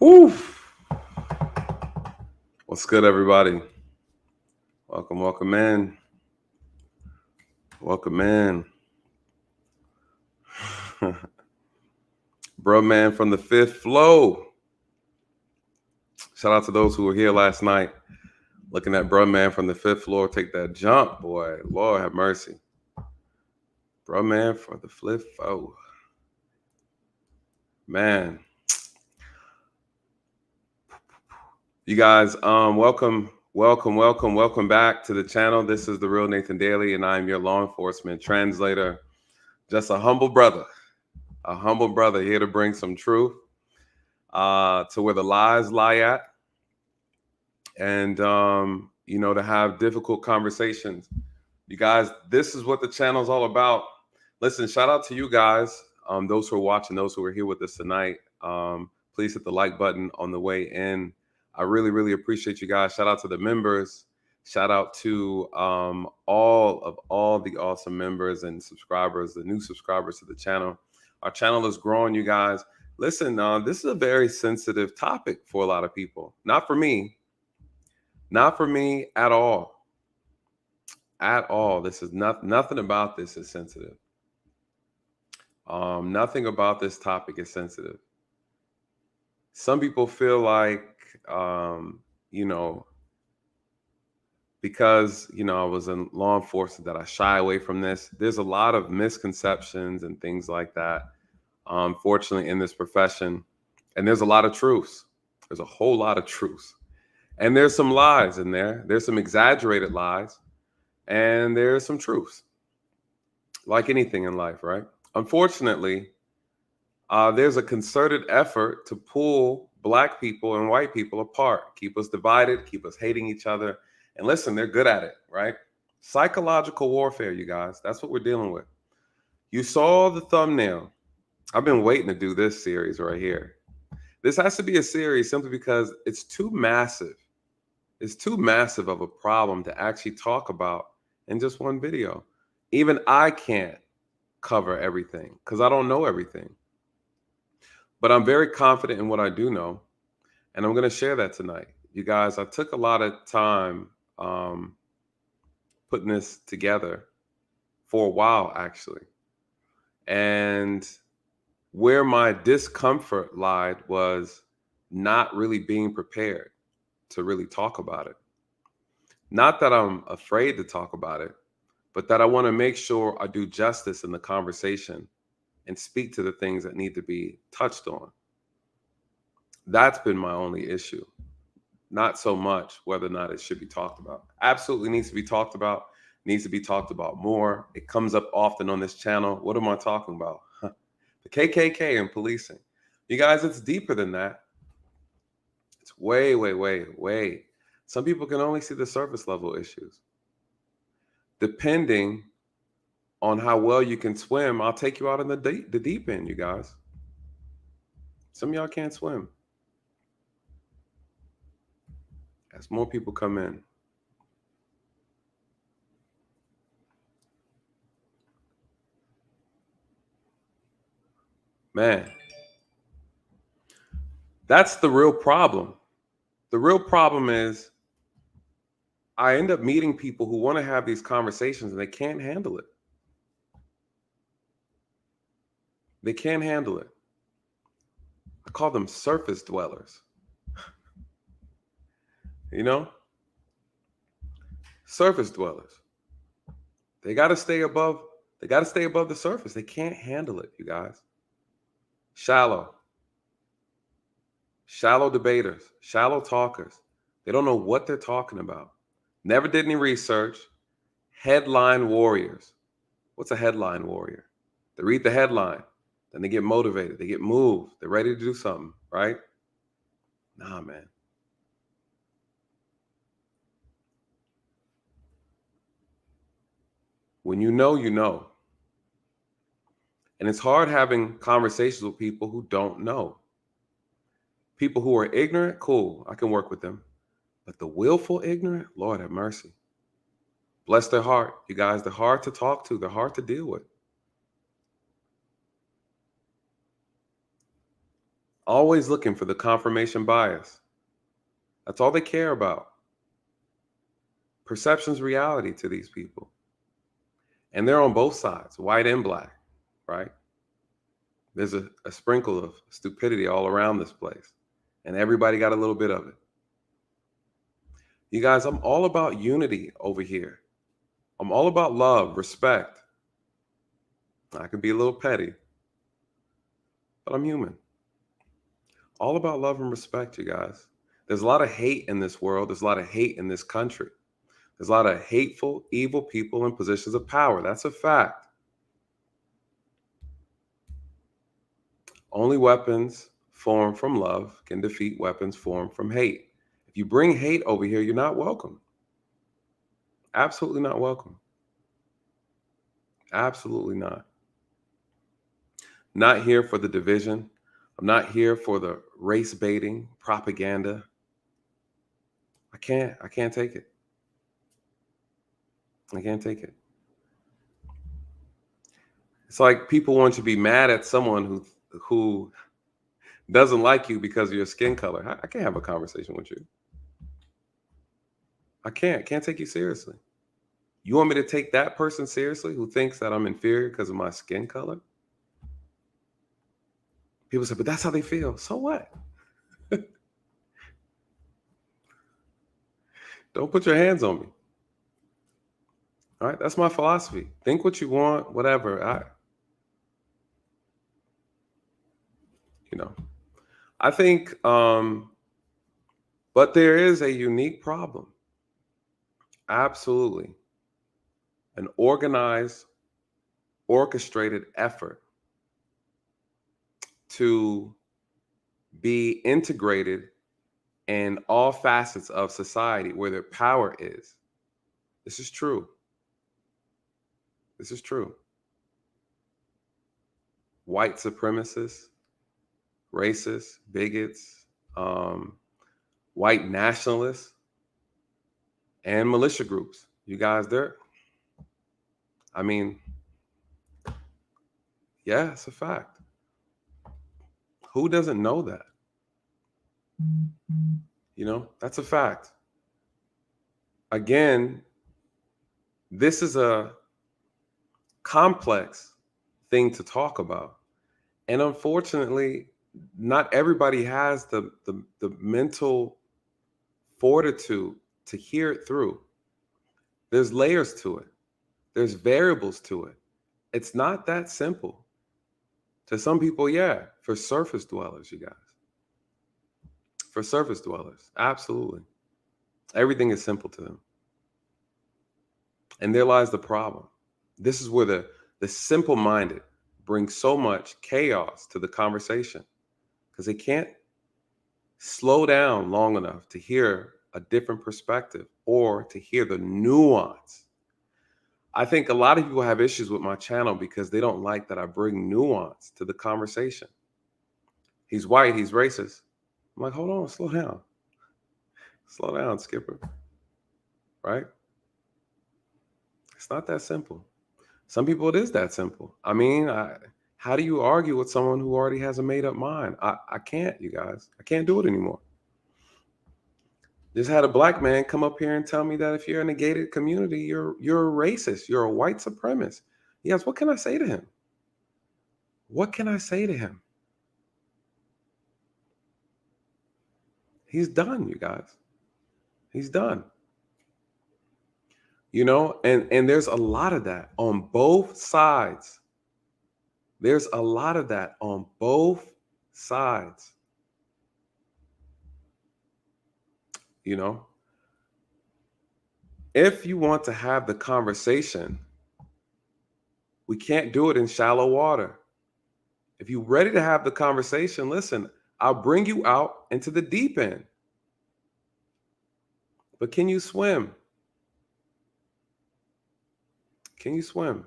Woo! What's good, everybody? Welcome in. Welcome in. Bro, man, from the fifth flow. Shout out to those who were here last night looking at Bro, man, from the fifth floor take that jump, boy. Lord have mercy. Bro, man, for the fifth floor. Man. You guys, welcome back to the channel. This is the Real Nathan Daly, and I'm your law enforcement translator. Just a humble brother here to bring some truth to where the lies lie at, and to have difficult conversations. You guys, this is what the channel is all about. Listen, shout out to you guys, those who are watching, those who are here with us tonight. Please hit the like button on the way in. I really appreciate you guys. Shout out to the members. Shout out to all the awesome members and subscribers, the new subscribers to the channel. Our channel is growing, you guys. Listen, this is a very sensitive topic for a lot of people. Not for me. Not for me at all. At all. This is nothing about this is sensitive. Nothing about this topic is sensitive. Some people feel like, because, I was in law enforcement, that I shy away from this. There's a lot of misconceptions and things like that, unfortunately, in this profession. And there's a lot of truths. There's a whole lot of truths. And there's some lies in there. There's some exaggerated lies. And there's some truths. Like anything in life, right? Unfortunately, there's a concerted effort to pull Black people and white people apart, keep us divided, keep us hating each other. And listen, they're good at it, right? Psychological warfare, you guys. That's what we're dealing with. You saw the thumbnail. I've been waiting to do this series right here. This has to be a series simply because it's too massive. It's too massive of a problem to actually talk about in just one video. Even I can't cover everything because I don't know everything. But I'm very confident in what I do know, and I'm going to share that tonight. You guys, I took a lot of time putting this together for a while, actually. And where my discomfort lied was not really being prepared to really talk about it. Not that I'm afraid to talk about it, but that I want to make sure I do justice in the conversation and speak to the things that need to be touched on. That's been my only issue. Not so much whether or not it should be talked about. Absolutely needs to be talked about, needs to be talked about more. It comes up often on this channel. What am I talking about? The KKK and policing. You guys, it's deeper than that. It's way. Some people can only see the surface level issues. Depending on how well you can swim, I'll take you out in the deep end, you guys. Some of y'all can't swim. As more people come in. Man, that's the real problem. The real problem is I end up meeting people who want to have these conversations and they can't handle it. They can't handle it. I call them surface dwellers. Surface dwellers. They got to stay above the surface. They can't handle it, you guys. Shallow debaters, shallow talkers. They don't know what they're talking about. Never did any research. Headline warriors. What's a headline warrior? They read the headline, then they get motivated, they get moved, they're ready to do something, right? Nah, man. When you know, you know. And it's hard having conversations with people who don't know. People who are ignorant, cool, I can work with them. But the willful ignorant, Lord have mercy. Bless their heart. You guys, they're hard to talk to. They're hard to deal with. Always looking for the confirmation bias. That's all they care about. Perception's reality to these people. And they're on both sides, white and black, right? There's a sprinkle of stupidity all around this place. And everybody got a little bit of it. You guys, I'm all about unity over here. I'm all about love, respect. I can be a little petty, but I'm human. All about love and respect, you guys. There's a lot of hate in this world. There's a lot of hate in this country. There's a lot of hateful, evil people in positions of power. That's a fact. Only weapons formed from love can defeat weapons formed from hate. If you bring hate over here, you're not welcome. Absolutely not welcome. Absolutely not. Not here for the division. I'm not here for the race baiting propaganda. I can't take it. I can't take it. It's like people want you to be mad at someone who doesn't like you because of your skin color. I can't have a conversation with you. I can't take you seriously. You want me to take that person seriously who thinks that I'm inferior because of my skin color? People say, but that's how they feel. So what? Don't put your hands on me. All right, that's my philosophy. Think what you want, whatever. I think, but there is a unique problem. Absolutely. An organized, orchestrated effort to be integrated in all facets of society where their power is. This is true. This is true. White supremacists, racists, bigots, white nationalists, and militia groups. You guys there? I mean, yeah, it's a fact. Who doesn't know that? That's a fact. Again, this is a complex thing to talk about. And unfortunately, not everybody has the mental fortitude to hear it through. There's layers to it. There's variables to it. It's not that simple. To some people, yeah, for surface dwellers, you guys. For surface dwellers, absolutely. Everything is simple to them. And there lies the problem. This is where the simple-minded bring so much chaos to the conversation because they can't slow down long enough to hear a different perspective or to hear the nuance. I think a lot of people have issues with my channel because they don't like that I bring nuance to the conversation. He's white, he's racist. I'm like, hold on, slow down. Slow down, Skipper. Right? It's not that simple. Some people, it is that simple. I mean, how do you argue with someone who already has a made up mind? I can't, you guys. I can't do it anymore. Just had a black man come up here and tell me that if you're in a gated community, you're a racist. You're a white supremacist. Yes, what can I say to him? What can I say to him? He's done, you guys. He's done. And there's a lot of that on both sides. There's a lot of that on both sides. If you want to have the conversation, we can't do it in shallow water. If you're ready to have the conversation, listen, I'll bring you out into the deep end. But can you swim? Can you swim?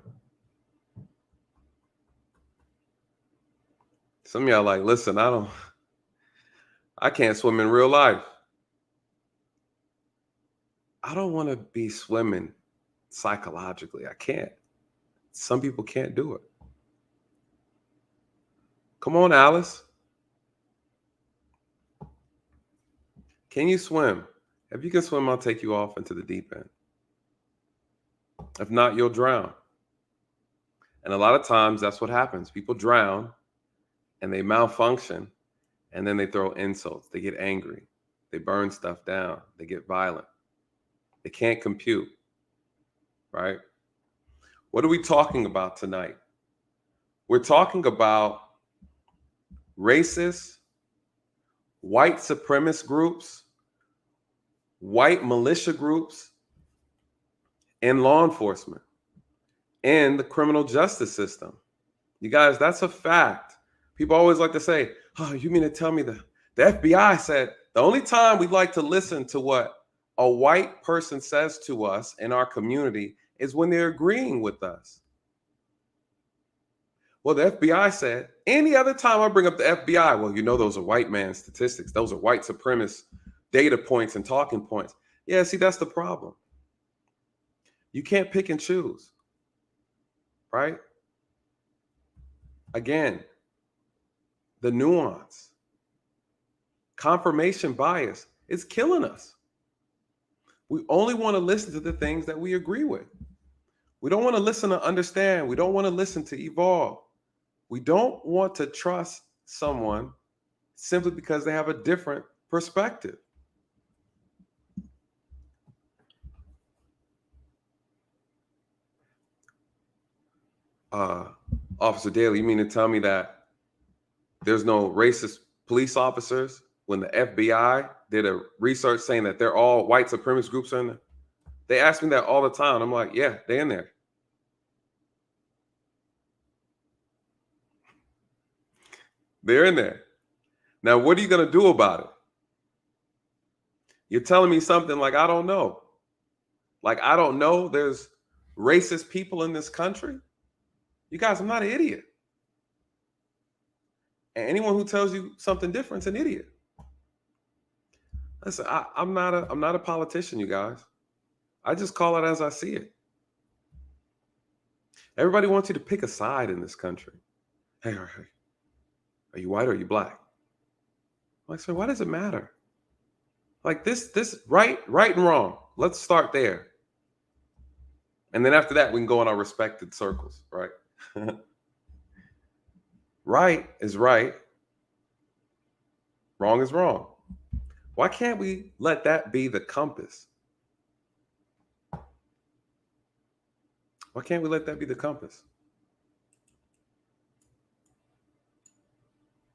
Some of y'all like, listen, I can't swim in real life. I don't want to be swimming psychologically. I can't. Some people can't do it. Come on, Alice. Can you swim? If you can swim, I'll take you off into the deep end. If not, you'll drown. And a lot of times that's what happens. People drown and they malfunction, and then they throw insults. They get angry. They burn stuff down. They get violent. They can't compute, right? What are we talking about tonight? We're talking about racist, white supremacist groups, white militia groups, and law enforcement, and the criminal justice system. You guys, that's a fact. People always like to say, oh, you mean to tell me the FBI said? The only time we like to listen to what a white person says to us in our community is when they're agreeing with us. Well, the FBI said. Any other time I bring up the FBI, well, you know, those are white man statistics. Those are white supremacist data points and talking points. Yeah, see, that's the problem. You can't pick and choose, right? Again, the nuance, confirmation bias is killing us. We only want to listen to the things that we agree with. We don't want to listen to understand. We don't want to listen to evolve. We don't want to trust someone simply because they have a different perspective. Officer Daly, you mean to tell me that there's no racist police officers when the FBI did a research saying that they're all white supremacist groups are in there? They ask me that all the time. I'm like, yeah, they're in there. They're in there. Now, what are you going to do about it? You're telling me something like, I don't know. Like, I don't know there's racist people in this country. You guys, I'm not an idiot. And anyone who tells you something different is an idiot. Listen, I'm not a politician, you guys. I just call it as I see it. Everybody wants you to pick a side in this country. Hey, are you white or are you black? I'm like, so why does it matter? Like this right and wrong. Let's start there. And then after that, we can go in our respected circles, right? Right is right. Wrong is wrong. Why can't we let that be the compass? Why can't we let that be the compass?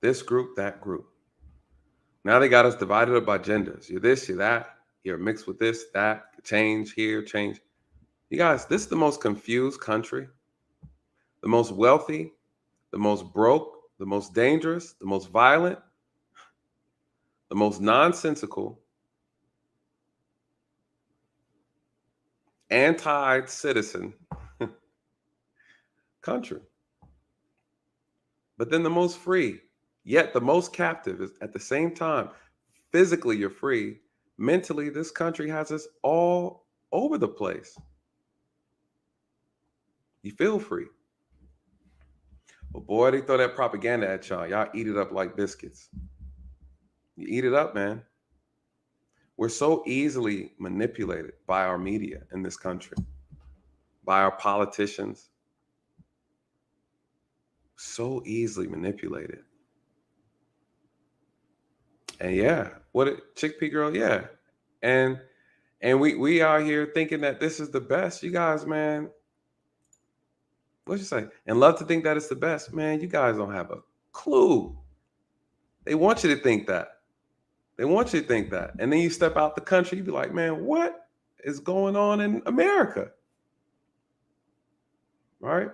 This group, that group. Now they got us divided up by genders. You're this, you're that. You're mixed with this, that. Change here, change. You guys, this is the most confused country. The most wealthy, the most broke, the most dangerous, the most violent, the most nonsensical, anti-citizen country. But then the most free, yet the most captive is at the same time. Physically, you're free. Mentally, this country has us all over the place. You feel free. But boy, they throw that propaganda at y'all. Y'all eat it up like biscuits. You eat it up, man. We're so easily manipulated by our media in this country, by our politicians. So easily manipulated. And yeah, chickpea girl, yeah. And we are here thinking that this is the best. You guys, man, what'd you say? And love to think that it's the best. Man, you guys don't have a clue. They want you to think that. They want you to think that. And then you step out the country, you be like, man, what is going on in America? Right?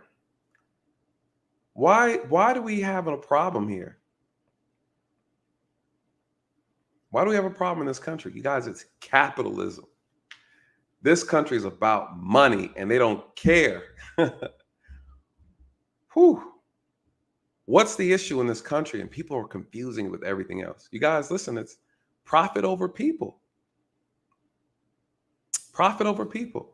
Why do we have a problem here? Why do we have a problem in this country? You guys, it's capitalism. This country is about money and they don't care. Whew. What's the issue in this country? And people are confusing with everything else. You guys, listen, it's profit over people. Profit over people.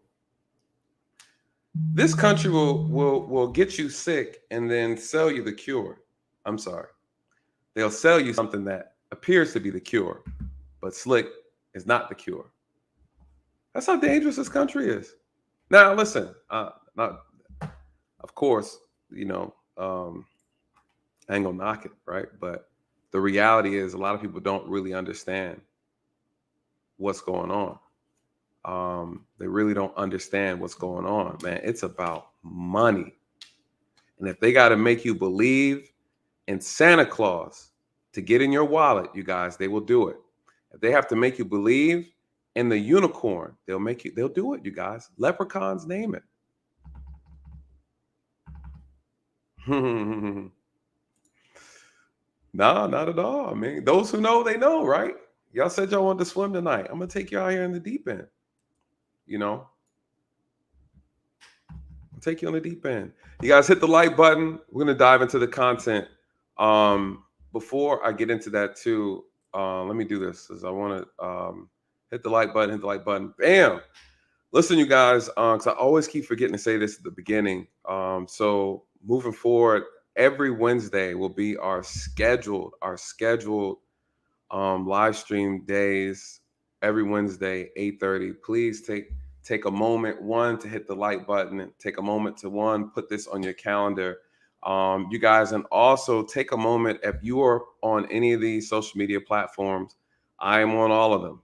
This country will get you sick and then sell you the cure. I'm sorry. They'll sell you something that appears to be the cure, but slick is not the cure. That's how dangerous this country is. Now, listen, not, of course, I ain't gonna knock it, right? But the reality is, a lot of people don't really understand what's going on. They really don't understand what's going on, man. It's about money. And if they got to make you believe in Santa Claus to get in your wallet, you guys, they will do it. If they have to make you believe in the unicorn, they'll do it, you guys. Leprechauns, name it. No, not at all. I mean, those who know, they know, right? Y'all said y'all wanted to swim tonight. I'm gonna take you out here in the deep end. I'll take you on the deep end. You guys hit the like button. We're gonna dive into the content. Before I get into that too, let me do this because I want to hit the like button. Hit the like button. Bam. Listen, you guys, because I always keep forgetting to say this at the beginning. So moving forward, every Wednesday will be our scheduled live stream days. Every Wednesday, 8:30. Please take a moment, one, to hit the like button, and take a moment to, one, put this on your calendar. You guys, and also take a moment, if you are on any of these social media platforms, I am on all of them.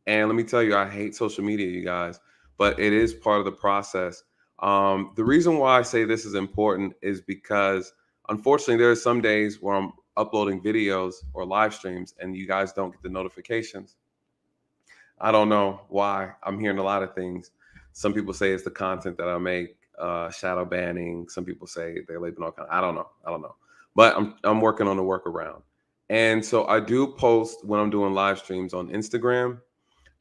And let me tell you, I hate social media, you guys, but it is part of the process. The reason why I say this is important is because, unfortunately, there are some days where I'm uploading videos or live streams and you guys don't get the notifications. I don't know why. I'm hearing a lot of things. Some people say it's the content that I make, shadow banning. Some people say they're leaving all kind. I don't know. But I'm working on a workaround. And so I do post when I'm doing live streams on Instagram.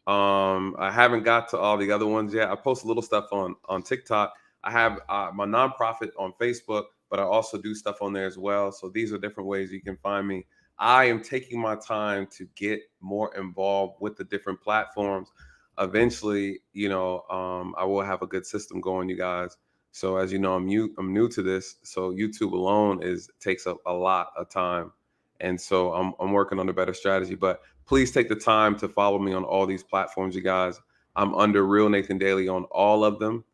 I haven't got to all the other ones yet. I post a little stuff on TikTok. I have my nonprofit on Facebook, but I also do stuff on there as well. So these are different ways you can find me. I am taking my time to get more involved with the different platforms. Eventually, I will have a good system going, you guys. So as you know, I'm new to this. So YouTube alone takes up a lot of time. And so I'm working on a better strategy. But please take the time to follow me on all these platforms, you guys. I'm under Real Nathan Daly on all of them.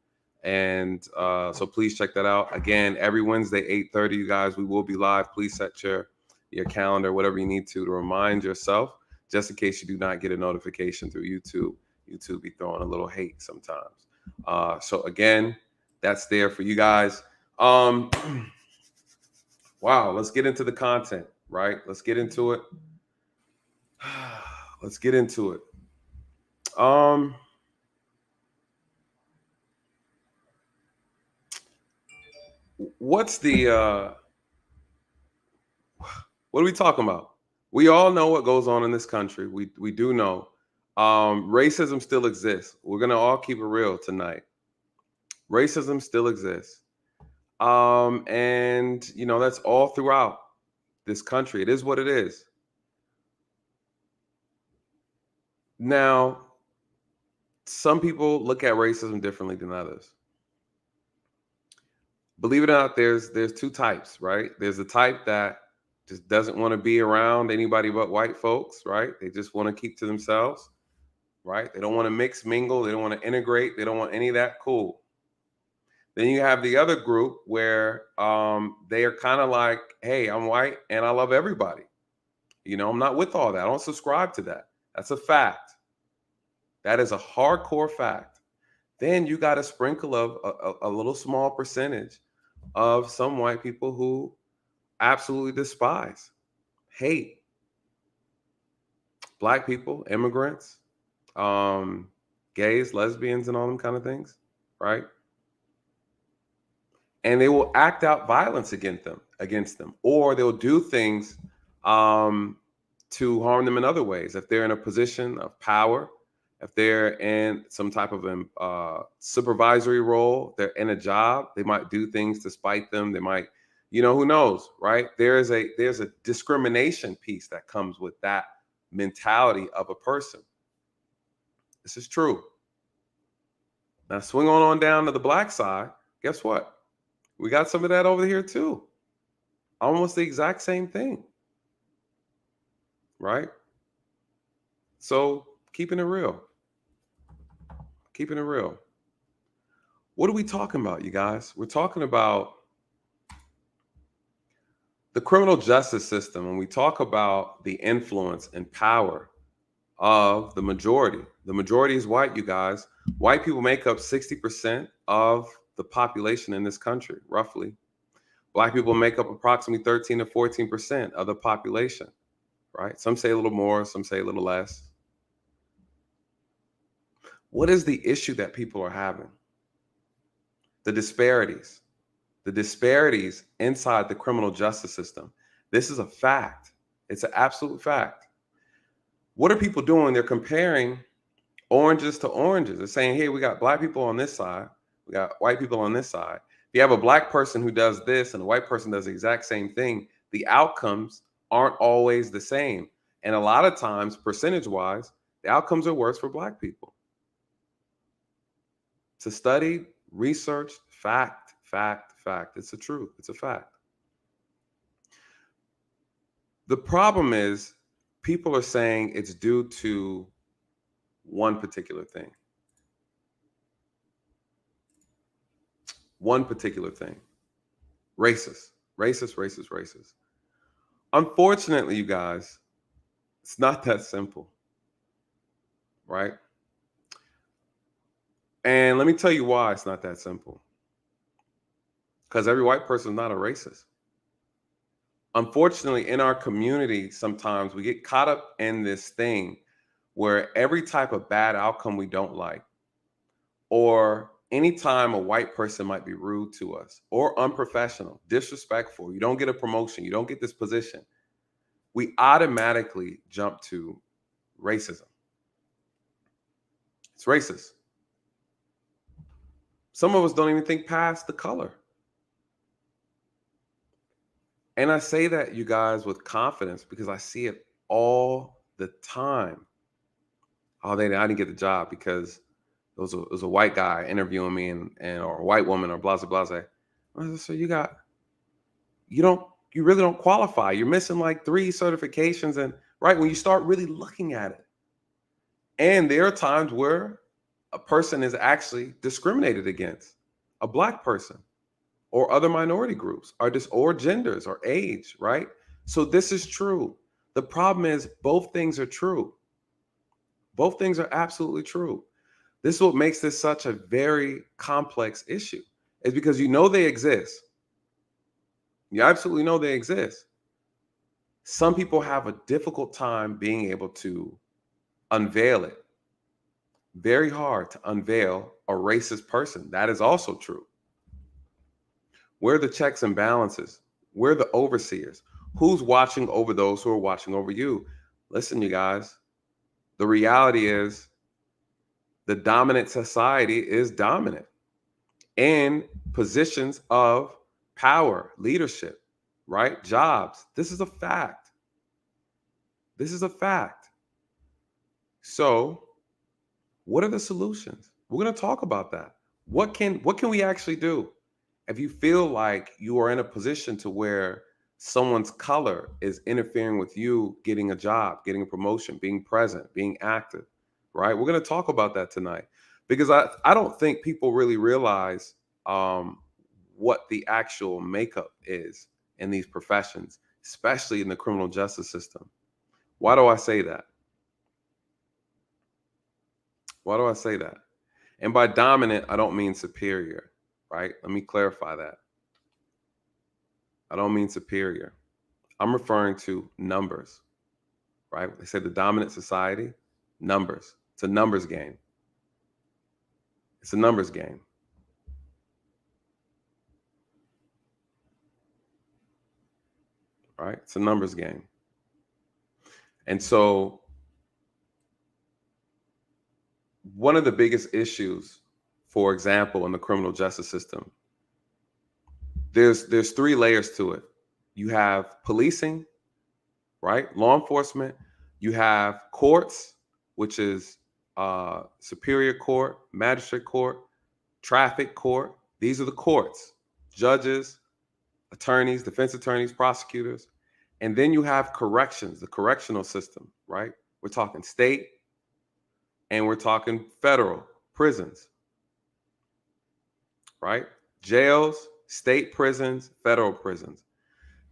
And so please check that out. Again, every Wednesday, 8:30, you guys, we will be live. Please set your calendar, whatever you need to remind yourself, just in case you do not get a notification through YouTube. YouTube be throwing a little hate sometimes. So again, that's there for you guys. Wow, let's get into the content, right? Let's get into it. Let's get into it. What's the what are we talking about? We all know what goes on in this country. We do know. Racism still exists. We're gonna all keep it real tonight. Racism still exists. And that's all throughout this country. It is what it is. Now, some people look at racism differently than others. Believe it or not, there's two types, right? There's the type that just doesn't want to be around anybody but white folks, right? They just want to keep to themselves, right? They don't want to mix, mingle. They don't want to integrate. They don't want any of that. Cool. Then you have the other group where they are kind of like, hey, I'm white and I love everybody. I'm not with all that. I don't subscribe to that. That's a fact. That is a hardcore fact. Then you got a sprinkle of a little small percentage of some white people who absolutely despise, hate Black people, immigrants, gays, lesbians, and all them kind of things, right? And they will act out violence against them, or they'll do things to harm them in other ways. If they're in a position of power, if they're in some type of supervisory role, they're in a job, they might do things to spite them. They might, who knows, right? There's a discrimination piece that comes with that mentality of a person. This is true. Now, swing on down to the Black side. Guess what? We got some of that over here too. Almost the exact same thing. Right? So Keeping it real. Keeping it real. What are we talking about, you guys? We're talking about the criminal justice system, when we talk about the influence and power of the majority. The majority is white, you guys. White people make up 60% of the population in this country, roughly. Black people make up approximately 13 to 14% of the population, right? Some say a little more, some say a little less. What is the issue that people are having? The disparities. The disparities inside the criminal justice system. This is a fact. It's an absolute fact. What are people doing? They're comparing oranges to oranges. They're saying, hey, we got black people on this side. We got white people on this side. If you have a black person who does this and a white person does the exact same thing, the outcomes aren't always the same. And a lot of times, percentage-wise, the outcomes are worse for black people. It's a studied, researched fact. It's a truth. It's a fact. The problem is people are saying it's due to one particular thing. One particular thing. Racist. Unfortunately, you guys, it's not that simple, right? And let me tell you why it's not that simple. Because every white person is not a racist. Unfortunately, in our community, sometimes we get caught up in this thing where every type of bad outcome we don't like, or anytime a white person might be rude to us or unprofessional, disrespectful, you don't get a promotion, you don't get this position, we automatically jump to racism. It's racist. Some of us don't even think past the color. And I say that, you guys, with confidence because I see it all the time. Oh, I didn't get the job because it was a white guy interviewing me and or a white woman or blah, blah, blah. So you really don't qualify. You're missing like 3 certifications. And right when you start really looking at it. And there are times where a person is actually discriminated against, a black person or other minority groups or genders or age, right? So this is true. The problem is both things are true. Both things are absolutely true. This is what makes this such a very complex issue, is because you know they exist. You absolutely know they exist. Some people have a difficult time being able to unveil it. Very hard to unveil a racist person. That is also true. Where are the checks and balances? Where are the overseers? Who's watching over those who are watching over you? Listen, you guys, the reality is the dominant society is dominant in positions of power, leadership, right? Jobs. This is a fact. This is a fact. So what are the solutions? We're going to talk about that. What can we actually do? If you feel like you are in a position to where someone's color is interfering with you getting a job, getting a promotion, being present, being active, right? We're going to talk about that tonight because I don't think people really realize what the actual makeup is in these professions, especially in the criminal justice system. Why do I say that? Why do I say that? And by dominant, I don't mean superior, right? Let me clarify that. I don't mean superior. I'm referring to numbers, right? They say the dominant society, numbers. It's a numbers game. It's a numbers game. Right? It's a numbers game. And so one of the biggest issues, for example, in the criminal justice system, there's 3 layers to it. You have policing, right? Law enforcement. You have courts, which is superior court, magistrate court, traffic court. These are the courts, judges, attorneys, defense attorneys, prosecutors. And then you have corrections, the correctional system, right? We're talking state, And we're talking federal prisons, right? Jails, state prisons, federal prisons.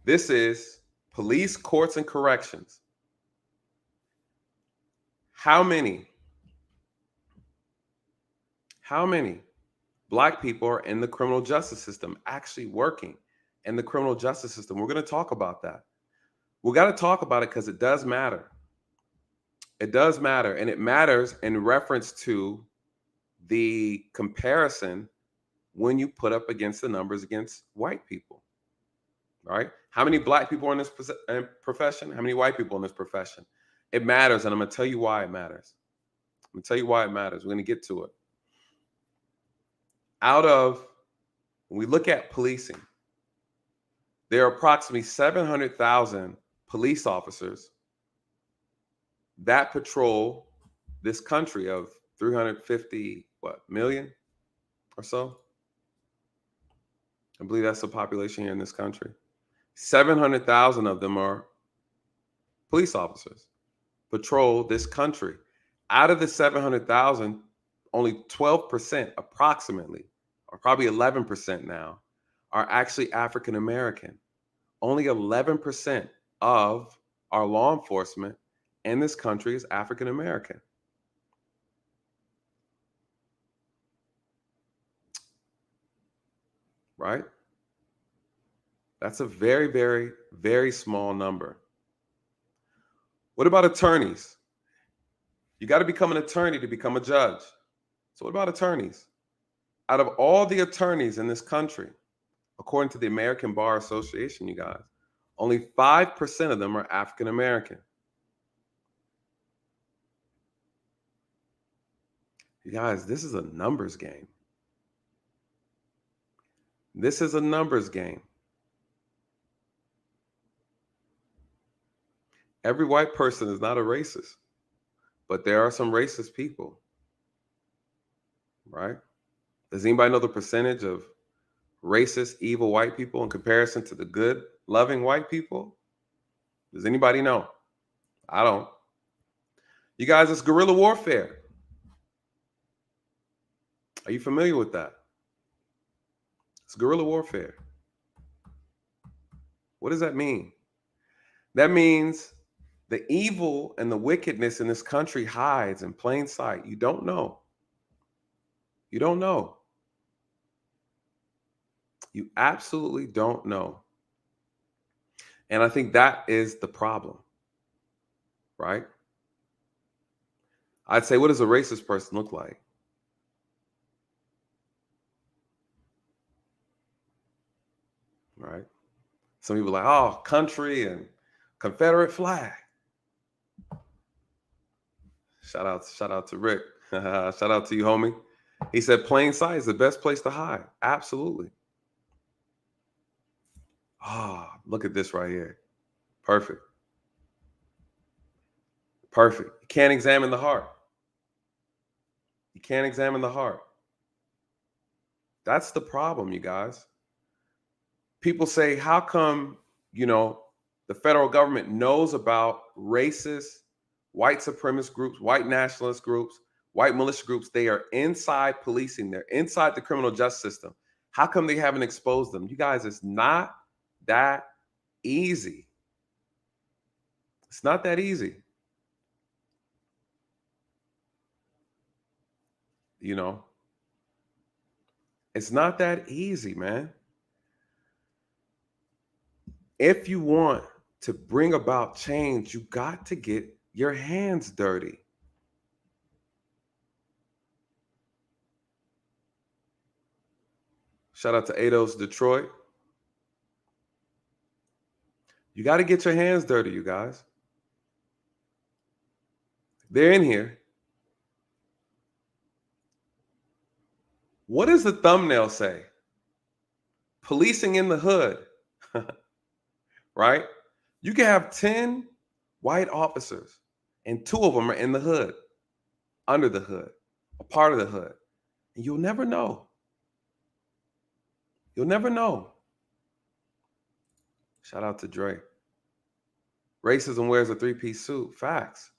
This is police, courts, and corrections. How many Black people are in the criminal justice system, actually working in the criminal justice system? We're going to talk about that. We got to talk about it because it does matter. It does matter. And it matters in reference to the comparison when you put up against the numbers against white people, right? How many Black people are in this profession? How many white people in this profession? It matters. And I'm going to tell you why it matters. I'm going to tell you why it matters. We're going to get to it. When we look at policing, there are approximately 700,000 police officers that patrol this country of 350 million or so. I believe that's the population here in this country. 700,000 of them are police officers, patrol this country. Out of the 700,000, only 12% approximately, or probably 11% now, are actually African American. Only 11% of our law enforcement in this country is African American. Right? That's a very, very, very small number. What about attorneys? You got to become an attorney to become a judge. So what about attorneys? Out of all the attorneys in this country, according to the American Bar Association, you guys, only 5% of them are African American. You guys, this is a numbers game. This is a numbers game. Every white person is not a racist, but there are some racist people, right? Does anybody know the percentage of racist, evil white people in comparison to the good, loving white people? Does anybody know? I don't. You guys, it's guerrilla warfare. Are you familiar with that? It's guerrilla warfare. What does that mean? That means the evil and the wickedness in this country hides in plain sight. You don't know. You don't know. You absolutely don't know. And I think that is the problem, right? I'd say, what does a racist person look like? Right? Some people are like, oh, country and Confederate flag. Shout out to Rick. Shout out to you, homie. He said plain sight is the best place to hide. Absolutely. Oh, look at this right here. Perfect. Perfect. You can't examine the heart. You can't examine the heart. That's the problem, you guys. People say, how come, the federal government knows about racist, white supremacist groups, white nationalist groups, white militia groups? They are inside policing. They're inside the criminal justice system. How come they haven't exposed them? You guys, it's not that easy. It's not that easy. It's not that easy, man. If you want to bring about change, you got to get your hands dirty. Shout out to Ados Detroit. You got to get your hands dirty, you guys. They're in here. What does the thumbnail say? Policing in the hood. Right? You can have 10 white officers and 2 of them are in the hood, under the hood, a part of the hood. And you'll never know. You'll never know. Shout out to Dre. Racism wears a 3-piece suit. Facts.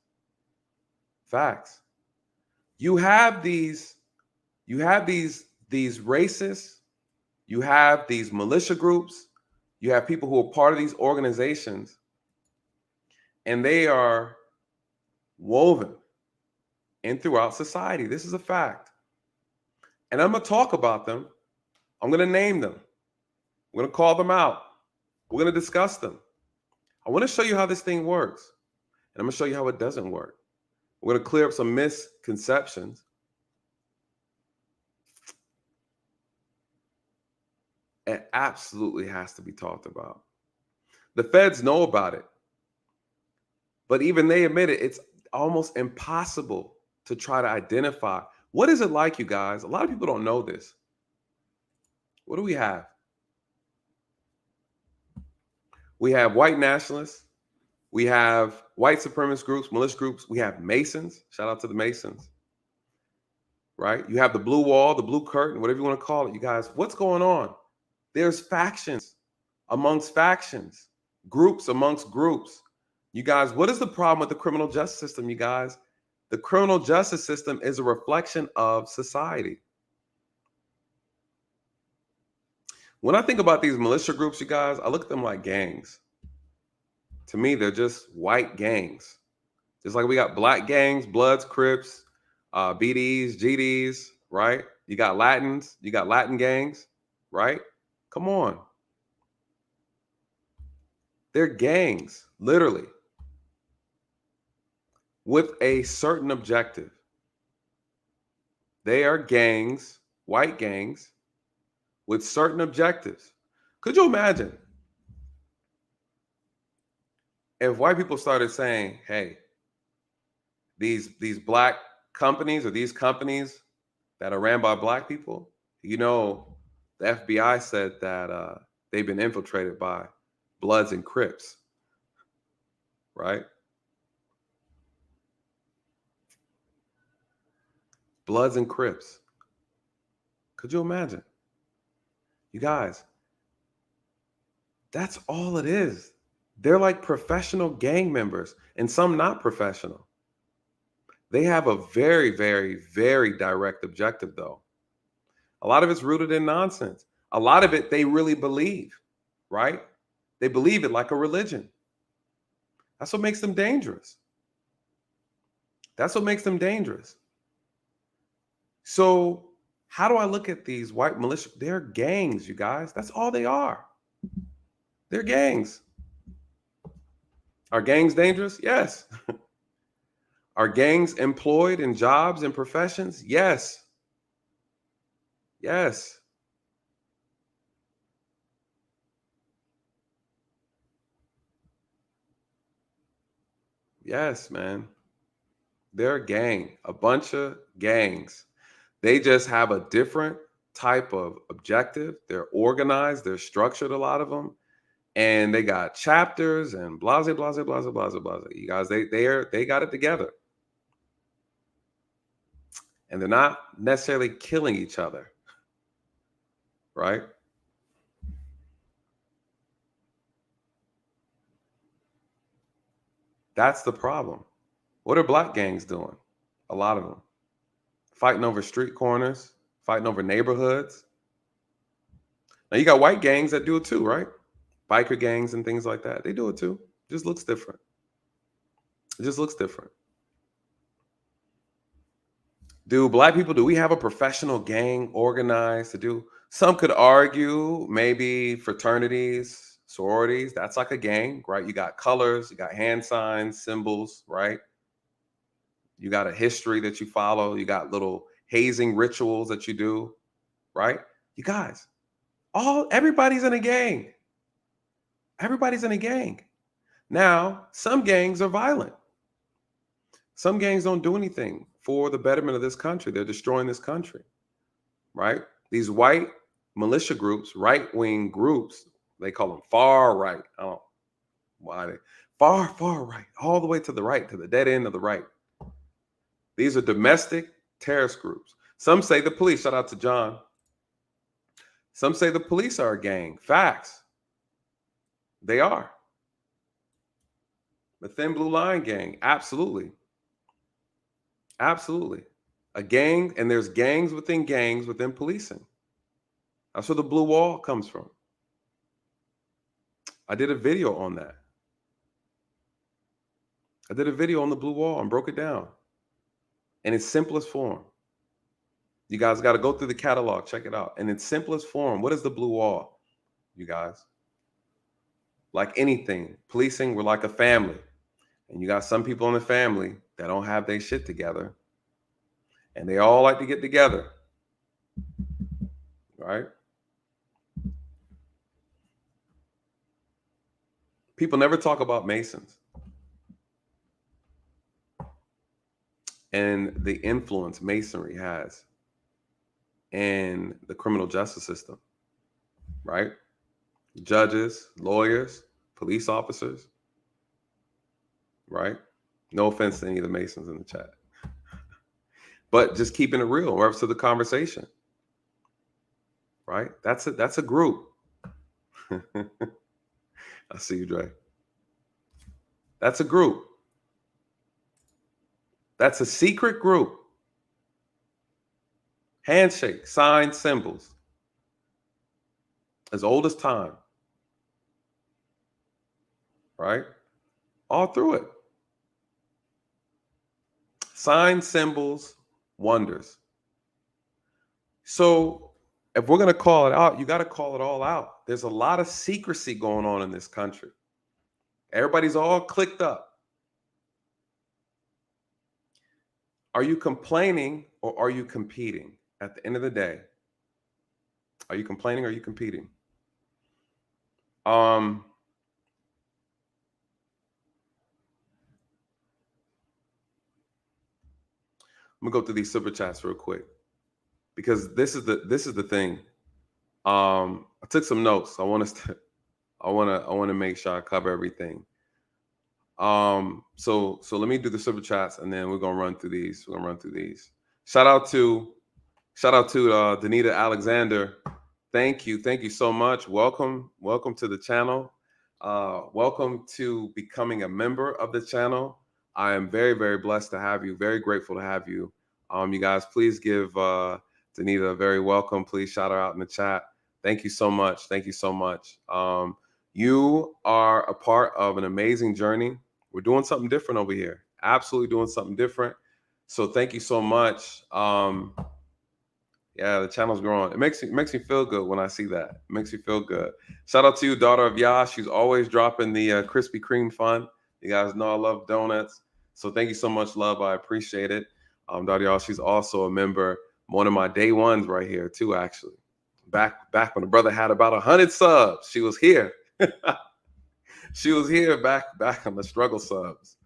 Facts. You have these racists, you have these militia groups, you have people who are part of these organizations, and they are woven in throughout society. This is a fact. And I'm going to talk about them. I'm going to name them. I'm going to call them out. We're going to discuss them. I want to show you how this thing works. And I'm going to show you how it doesn't work. We're going to clear up some misconceptions. It absolutely has to be talked about. The feds know about it. But even they admit it, it's almost impossible to try to identify. What is it like, you guys? A lot of people don't know this. What do we have? We have white nationalists. We have white supremacist groups, militia groups. We have Masons. Shout out to the Masons. Right? You have the blue wall, the blue curtain, whatever you want to call it. You guys, what's going on? There's factions amongst factions, groups amongst groups. You guys, what is the problem with the criminal justice system, you guys? The criminal justice system is a reflection of society. When I think about these militia groups, you guys, I look at them like gangs. To me, they're just white gangs. Just like we got black gangs, Bloods, Crips, BDs, GDs, right? You got Latins, you got Latin gangs, right? Come on. They're gangs, literally, with a certain objective. They are gangs, white gangs, with certain objectives. Could you imagine if white people started saying, hey, these black companies or these companies that are ran by black people, you know, the FBI said that they've been infiltrated by Bloods and Crips, right? Bloods and Crips. Could you imagine? You guys, that's all it is. They're like professional gang members, and some not professional. They have a very, very, very direct objective, though. A lot of it's rooted in nonsense. A lot of it they really believe, right? They believe it like a religion. That's what makes them dangerous. That's what makes them dangerous. So, how do I look at these white militia? They're gangs, you guys. That's all they are. They're gangs. Are gangs dangerous? Yes. Are gangs employed in jobs and professions? Yes. Yes. Yes, man. They're a gang, a bunch of gangs. They just have a different type of objective. They're organized, they're structured, a lot of them. And they got chapters and blase, blase, blase, blase, blase. You guys, they got it together. And they're not necessarily killing each other. Right? That's the problem. What are black gangs doing? A lot of them. Fighting over street corners, fighting over neighborhoods. Now you got white gangs that do it too, right? Biker gangs and things like that. They do it too. Just looks different. It just looks different. Do black people, do we have a professional gang organized to do? Some could argue maybe fraternities, sororities, that's like a gang, right? You got colors, you got hand signs, symbols, right? You got a history that you follow, you got little hazing rituals that you do, right? You guys, everybody's in a gang. Everybody's in a gang. Now, some gangs are violent. Some gangs don't do anything for the betterment of this country. They're destroying this country, right? These white militia groups, right-wing groups, they call them far right. I don't know why they far right, all the way to the right, to the dead end of the right. These are domestic terrorist groups. Some say the police, shout out to John. Some say the police are a gang. Facts. They are. The Thin Blue Line gang, absolutely. Absolutely. A gang, and there's gangs within policing. That's where the blue wall comes from. I did a video on that. I did a video on the blue wall and broke it down in its simplest form. You guys got to go through the catalog, check it out. In its simplest form, what is the blue wall, you guys? Like anything, policing, we're like a family. And you got some people in the family that don't have their shit together. And they all like to get together. Right? People never talk about Masons and the influence Masonry has in the criminal justice system, right? Judges, lawyers, police officers, right? No offense to any of the Masons in the chat, but just keeping it real in reference to the conversation, right? That's a group. I see you, Dre. That's a group. That's a secret group. Handshake, signs, symbols. As old as time. Right? All through it. Signs, symbols, wonders. So if we're going to call it out, you got to call it all out. There's a lot of secrecy going on in this country. Everybody's all clicked up. Are you complaining or are you competing? At the end of the day, are you complaining or are you competing? I'm gonna go through these super chats real quick because this is the thing. I took some notes. I want to make sure I cover everything. So let me do the super chats and then we're gonna run through these. Shout out to Danita Alexander. Thank you so much. Welcome to the channel. Welcome to becoming a member of the channel. I am very, very blessed to have you. Very grateful to have you. You guys, please give Danita a very welcome. Please shout her out in the chat. Thank you so much. You are a part of an amazing journey. We're doing something different over here. Absolutely doing something different. So thank you so much. Yeah, the channel's growing. It makes me feel good when I see that. It makes me feel good. Shout out to you, daughter of Yah. She's always dropping the Krispy Kreme fun. You guys know I love donuts. So thank you so much, love. I appreciate it. Daughter Yah, she's also a member, one of my day ones right here too, actually. Back when the brother had about 100 subs, she was here. She was here back on the struggle subs.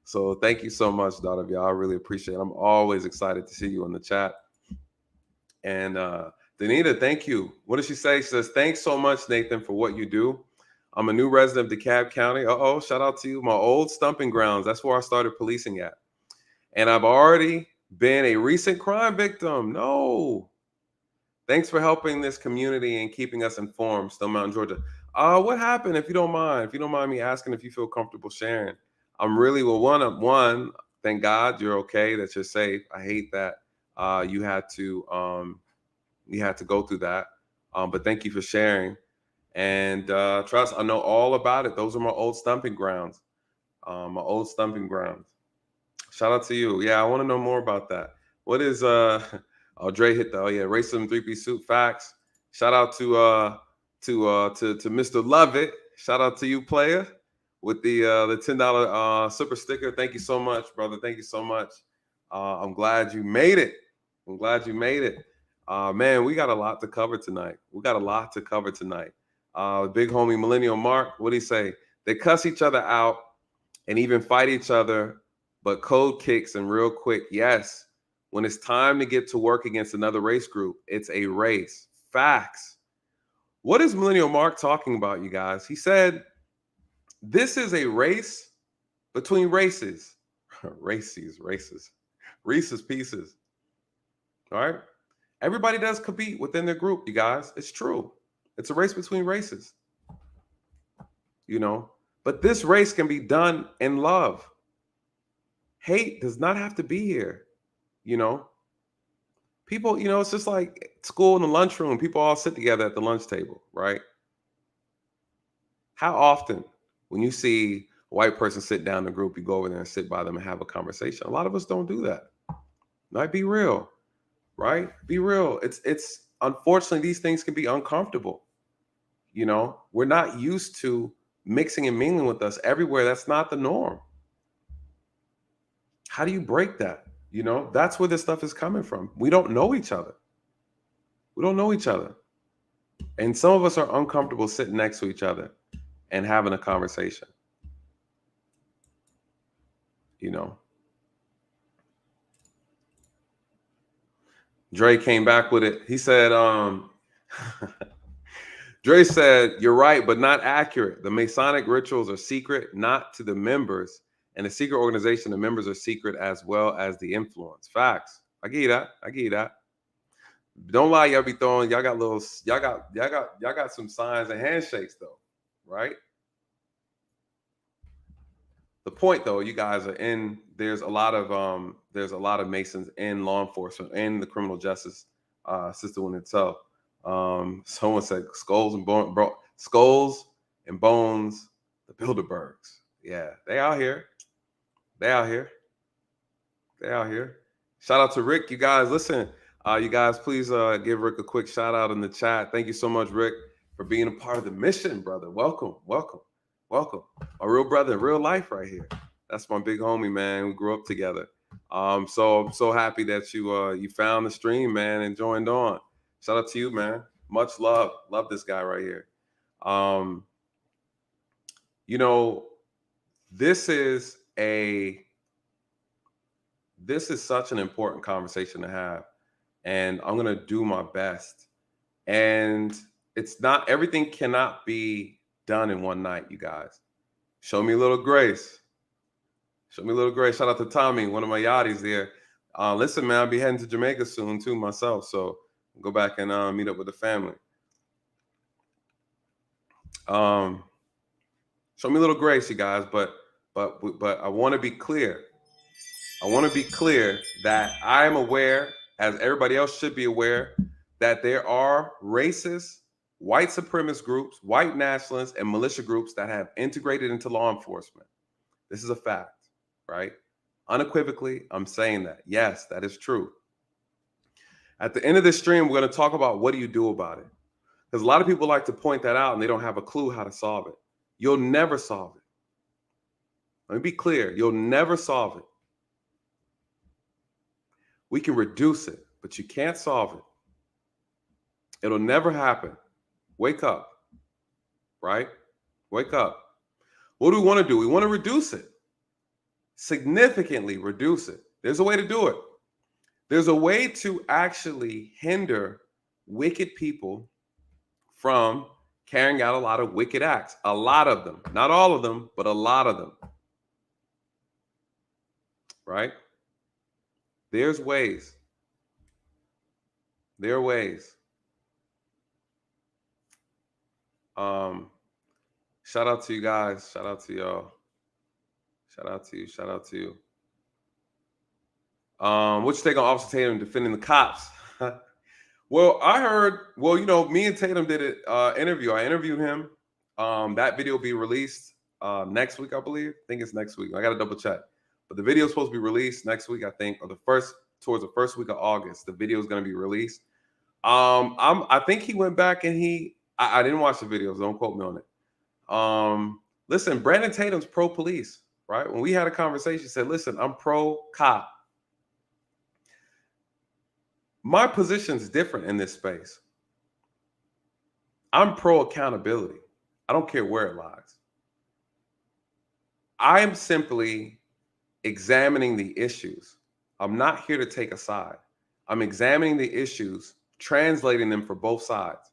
So thank you so much, daughter of Yah. I really appreciate it. I'm always excited to see you in the chat. And Danita, thank you. What does she say? She says, thanks so much, Nathan, for what you do. I'm a new resident of DeKalb County. Shout out to you. My old stomping grounds. That's where I started policing at. And I've already been a recent crime victim. No. Thanks for helping this community and keeping us informed. Stone Mountain, Georgia. What happened, if you don't mind? If you don't mind me asking, if you feel comfortable sharing. I'm really, one, thank God you're okay, that you're safe. I hate that you had to go through that. But thank you for sharing. And trust, I know all about it. Those are my old stomping grounds. Shout out to you. Yeah, I want to know more about that. What is Dre hit racism 3-piece suit facts. Shout out to Mr. Lovett. Shout out to you, player, with the $10 super sticker. Thank you so much, brother. Thank you so much. I'm glad you made it. Man, we got a lot to cover tonight. Big homie Millennial Mark, what'd he say? They cuss each other out and even fight each other, but code kicks and real quick. Yes, when it's time to get to work against another race group, it's a race. Facts. What is Millennial Mark talking about, you guys? He said, this is a race between races. Reese's Pieces. All right? Everybody does compete within their group, you guys. It's true. It's a race between races. But this race can be done in love. Hate does not have to be here. People, it's just like school in the lunchroom. People all sit together at the lunch table, right? How often, when you see a white person sit down in a group, you go over there and sit by them and have a conversation? A lot of us don't do that. Like, be real, right? Be real. It's unfortunately, these things can be uncomfortable. We're not used to mixing and mingling with us everywhere. That's not the norm. How do you break that? That's where this stuff is coming from. We don't know each other. We don't know each other. And some of us are uncomfortable sitting next to each other and having a conversation. Dre came back with it. He said, Dre said, "You're right, but not accurate. The Masonic rituals are secret, not to the members. And the secret organization, the members are secret as well as the influence." Facts. I give you that. Don't lie, y'all be throwing. Y'all got some signs and handshakes though, right? The point though, you guys are in. There's a lot of Masons in law enforcement and the criminal justice system in itself. Someone said skulls and bones, the Bilderbergs. Yeah, they out here. Shout out to Rick. You guys, listen. You guys, please give Rick a quick shout out in the chat. Thank you so much, Rick, for being a part of the mission, brother. Welcome. A real brother in real life right here. That's my big homie, man. We grew up together. So I'm so happy that you found the stream, man, and joined on. Shout out to you, man. Much love. Love this guy right here. This is such an important conversation to have, and I'm going to do my best. And everything cannot be done in one night, you guys. Show me a little grace. Shout out to Tommy, one of my yachties there. Listen, man, I'll be heading to Jamaica soon too myself, so I'll go back and meet up with the family. Show me a little grace, you guys, but I want to be clear. That I am aware, as everybody else should be aware, that there are racist, white supremacist groups, white nationalists, and militia groups that have integrated into law enforcement. This is a fact, right? Unequivocally, I'm saying that. Yes, that is true. At the end of this stream, we're going to talk about what do you do about it. Because a lot of people like to point that out and they don't have a clue how to solve it. You'll never solve it. Let me be clear. You'll never solve it. We can reduce it, but you can't solve it. It'll never happen. Wake up, right? Wake up. What do we want to do? We want to reduce it. Significantly reduce it. There's a way to do it. There's a way to actually hinder wicked people from carrying out a lot of wicked acts. A lot of them. Not all of them, but a lot of them. Right? There's ways. There are ways. Shout out to you guys. Shout out to y'all. Shout out to you. What you think on Officer Tatum defending the cops? Well, I heard, me and Tatum did an interview. I interviewed him. That video will be released next week, I believe. I think it's next week. I got to double check. But the video is supposed to be released next week, I think, or towards the first week of August. The video is going to be released. I think he went back and I didn't watch the videos. Don't quote me on it. Listen, Brandon Tatum's pro-police, right? When we had a conversation, he said, listen, I'm pro-cop. My position's different in this space. I'm pro-accountability. I don't care where it lies. I'm simply examining the issues. I'm not here to take a side. I'm examining the issues, translating them for both sides.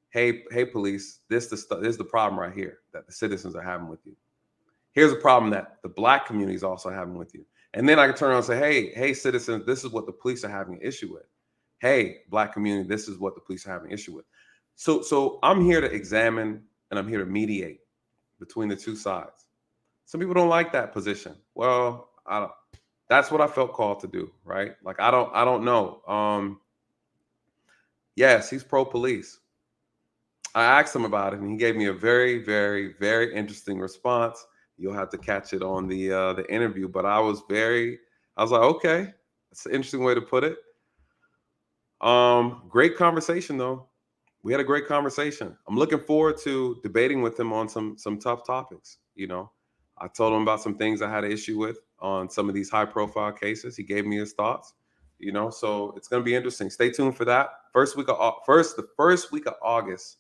Hey, police, this is the problem right here that the citizens are having with you. Here's a problem that the Black community is also having with you. And then I can turn around and say, hey, citizens, this is what the police are having an issue with. Hey, Black community, this is what the police are having an issue with. So I'm here to examine and I'm here to mediate between the two sides. Some people don't like that position. Well, that's what I felt called to do, right? Like, I don't know. Yes, he's pro-police. I asked him about it, and he gave me a very, very, very interesting response. You'll have to catch it on the interview, but I was like, okay, that's an interesting way to put it. Great conversation though. We had a great conversation. I'm looking forward to debating with him on some tough topics. I told him about some things I had an issue with on some of these high profile cases. He gave me his thoughts. So it's going to be interesting. Stay tuned for that. The first week of August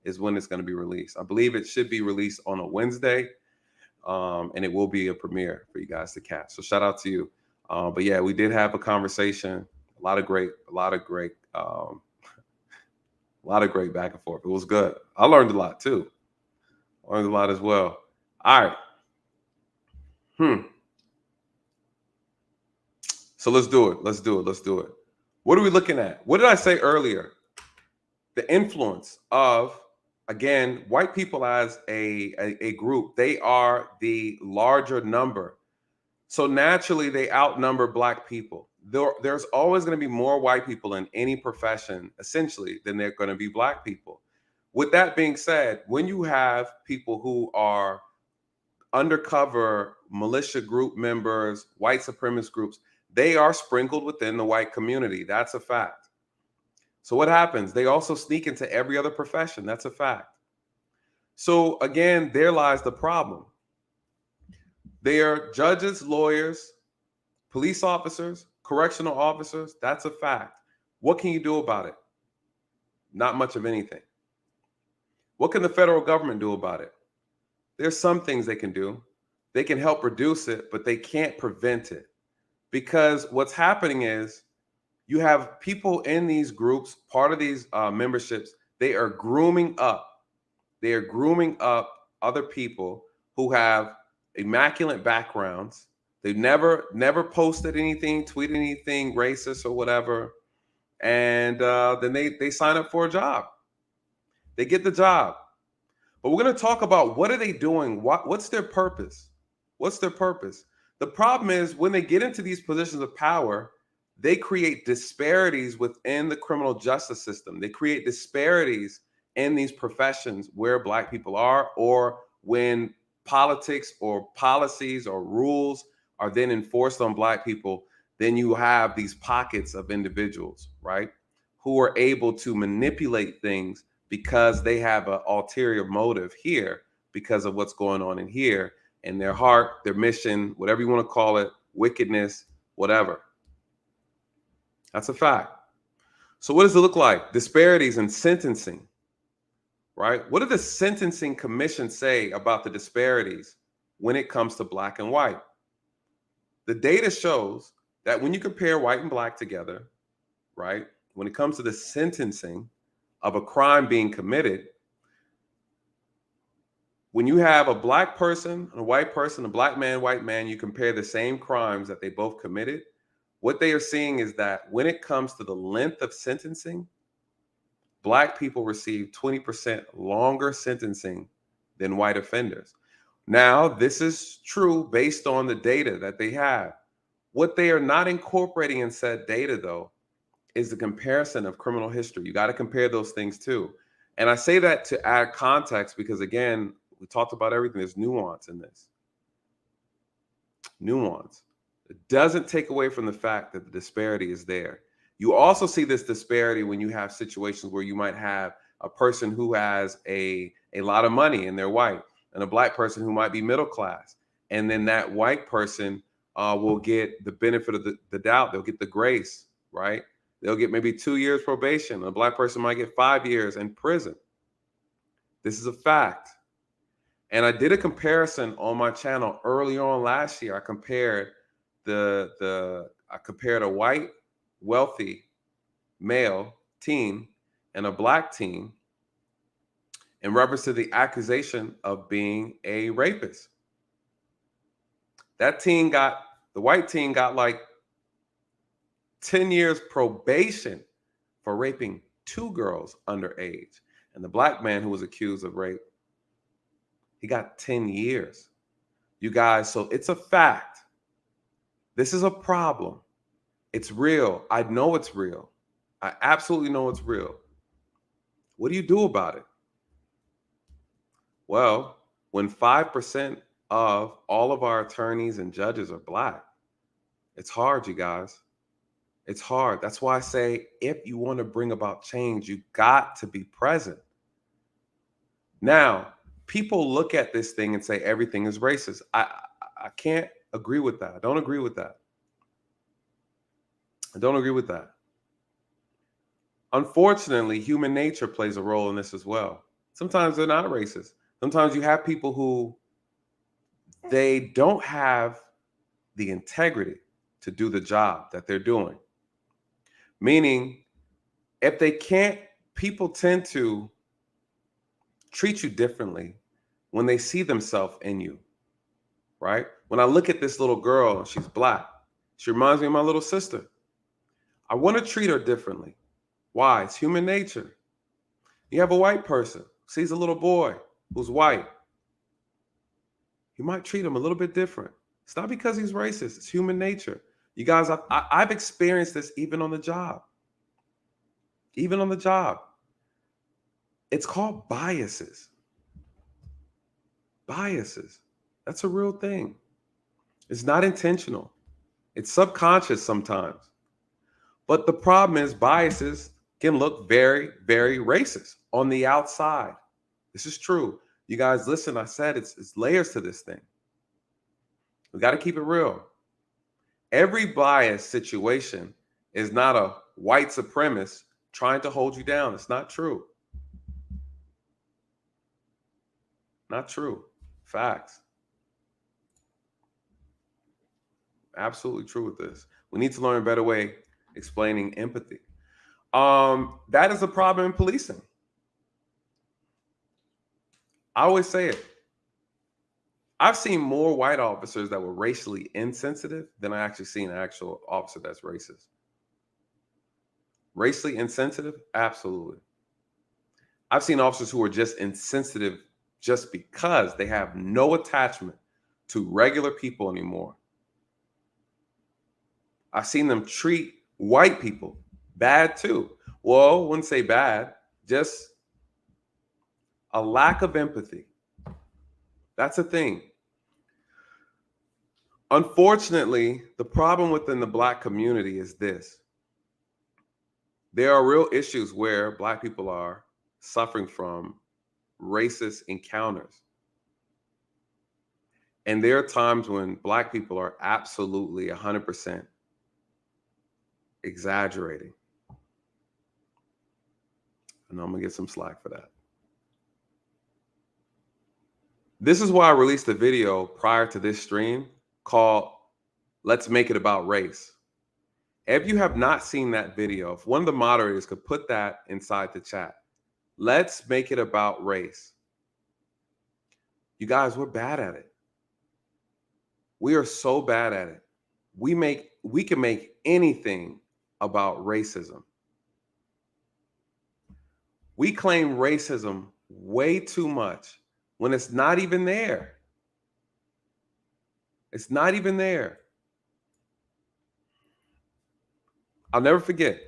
is when it's going to be released. I believe it should be released on a Wednesday, and it will be a premiere for you guys to catch. So shout out to you. But yeah, we did have a conversation. A lot of great back and forth. It was good. I learned a lot too. Learned a lot as well. All right. So let's do it. What are we looking at? What did I say earlier? The influence of, again, white people as a group. They are the larger number. So naturally, they outnumber black people. There's always going to be more white people in any profession, essentially, than there are going to be black people. With that being said, when you have people who are undercover militia group members, white supremacist groups, they are sprinkled within the white community. That's a fact. So what happens? They also sneak into every other profession. That's a fact. So again, there lies the problem. They are judges, lawyers, police officers, correctional officers. That's a fact. What can you do about it? Not much of anything. What can the federal government do about it? There's some things they can do. They can help reduce it, but they can't prevent it. Because what's happening is you have people in these groups, part of these memberships, they are grooming up. They are grooming up other people who have immaculate backgrounds. They've never posted anything, tweeted anything racist or whatever. And then they sign up for a job. They get the job. But we're going to talk about what are they doing? What's their purpose? What's their purpose? The problem is when they get into these positions of power, they create disparities within the criminal justice system. They create disparities in these professions where black people are, or when politics or policies or rules are then enforced on black people, then you have these pockets of individuals, right, who are able to manipulate things because they have an ulterior motive here because of what's going on in here, in their heart, their mission, whatever you want to call it, wickedness, whatever. That's a fact. So what does it look like? Disparities in sentencing, right? What did the Sentencing Commission say about the disparities when it comes to black and white? The data shows that when you compare white and black together, right, when it comes to the sentencing of a crime being committed, when you have a black person, a white person, a black man, white man, you compare the same crimes that they both committed, what they are seeing is that when it comes to the length of sentencing, black people receive 20% longer sentencing than white offenders. Now, this is true based on the data that they have. What they are not incorporating in said data, though, is the comparison of criminal history. You got to compare those things too. And I say that to add context because, again, we talked about everything. There's nuance in this. Nuance. It doesn't take away from the fact that the disparity is there. You also see this disparity when you have situations where you might have a person who has a lot of money and they're white, and a black person who might be middle class. And then that white person will get the benefit of the doubt. They'll get the grace, right? They'll get maybe 2 years probation. A black person might get 5 years in prison. This is a fact. And I did a comparison on my channel early on last year. I compared a white, wealthy male teen and a black teen in reference to the accusation of being a rapist. The white teen got like 10 years probation for raping 2 girls underage. And the black man who was accused of rape, he got 10 years. You guys, so it's a fact. This is a problem. It's real. I know it's real. I absolutely know it's real. What do you do about it? Well, when 5% of all of our attorneys and judges are Black, it's hard, you guys. It's hard. That's why I say if you want to bring about change, you got to be present. Now, people look at this thing and say everything is racist. I can't agree with that. I don't agree with that. I don't agree with that. Unfortunately, human nature plays a role in this as well. Sometimes they're not racist. Sometimes you have people who they don't have the integrity to do the job that they're doing. Meaning, if they can't, people tend to treat you differently when they see themselves in you, right? When I look at this little girl and she's Black, she reminds me of my little sister. I want to treat her differently. Why? It's human nature. You have a white person, sees a little boy who's white. You might treat him a little bit different. It's not because he's racist. It's human nature. You guys, I've experienced this even on the job. Even on the job. It's called biases. Biases. That's a real thing. It's not intentional. It's subconscious sometimes. But the problem is biases can look very, very racist on the outside. This is true. You guys, listen, I said it's layers to this thing. We got to keep it real. Every bias situation is not a white supremacist trying to hold you down. It's not true. Not true. Facts. Absolutely true with this. We need to learn a better way explaining empathy. That is a problem in policing. I always say it. I've seen more white officers that were racially insensitive than I actually seen an actual officer that's racist. Racially insensitive? Absolutely. I've seen officers who are just insensitive just because they have no attachment to regular people anymore. I've seen them treat white people bad too. Well, I wouldn't say bad, just a lack of empathy. That's a thing. Unfortunately, the problem within the Black community is this. There are real issues where Black people are suffering from racist encounters. And there are times when Black people are absolutely 100% exaggerating. And I'm going to get some slack for that. This is why I released a video prior to this stream called Let's Make It About Race. If you have not seen that video, if one of the moderators could put that inside the chat, let's make it about race. You guys, we're bad at it. We are so bad at it. We can make anything about racism. We claim racism way too much when it's not even there. It's not even there. I'll never forget.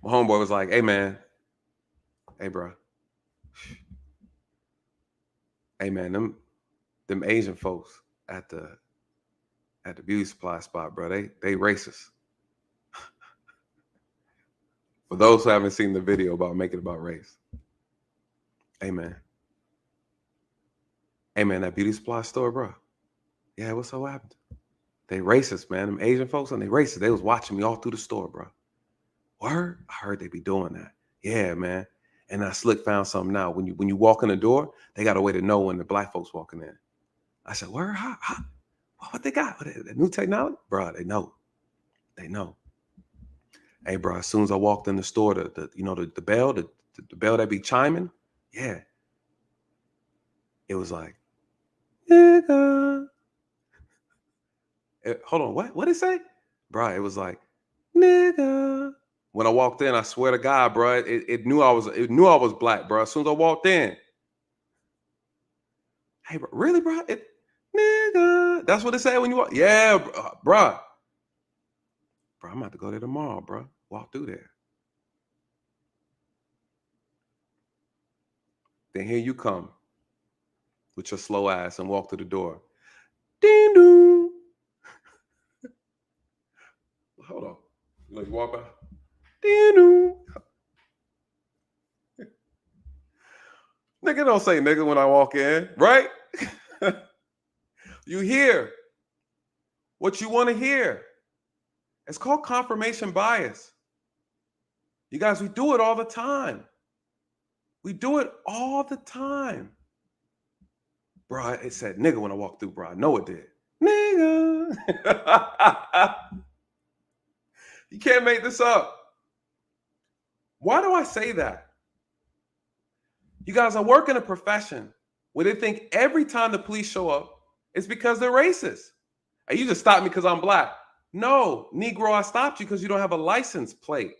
My homeboy was like, hey man, hey bro. Hey man, them Asian folks at the beauty supply spot, bro, they racist. For those who haven't seen the video about making it about race. Hey man, that beauty supply store, bro. Yeah, what's so happened? They racist, man. Them Asian folks, and they racist. They was watching me all through the store, bro. Word? I heard they be doing that. Yeah, man. And I slick found something now. When you walk in the door, they got a way to know when the Black folks walking in. I said, word? How? What they got? The new technology? Bro, they know. They know. Hey, bro, as soon as I walked in the store, the bell, the bell that be chiming, yeah. It was like, nigga. Hold on, what did it say? Bro, it was like, nigga. When I walked in, I swear to God, bro, it knew I was Black, bro. As soon as I walked in, hey, bro, really, bro? Nigga. That's what it said when you walk. Yeah, bro. Bro, I'm about to go there tomorrow, bro. Walk through there. Then here you come with your slow ass and walk through the door. Ding dong. Hold on. You walk by. Ding dong. Nigga don't say nigga when I walk in, right? You hear what you want to hear. It's called confirmation bias. You guys, we do it all the time. We do it all the time. Bro, it said nigga when I walked through, bro. I know it did. Nigga. You can't make this up. Why do I say that? You guys, I work in a profession where they think every time the police show up, it's because they're racist. And you just stopped me because I'm black. No, Negro, I stopped you because you don't have a license plate.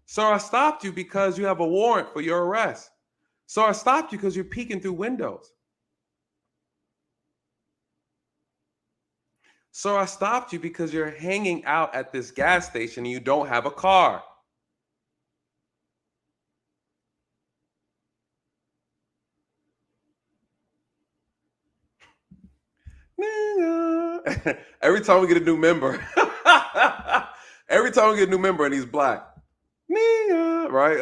Sir, I stopped you because you have a warrant for your arrest. Sir, I stopped you because you're peeking through windows. Sir, I stopped you because you're hanging out at this gas station and you don't have a car. Every time we get a new member, every time we get a new member and he's black, right?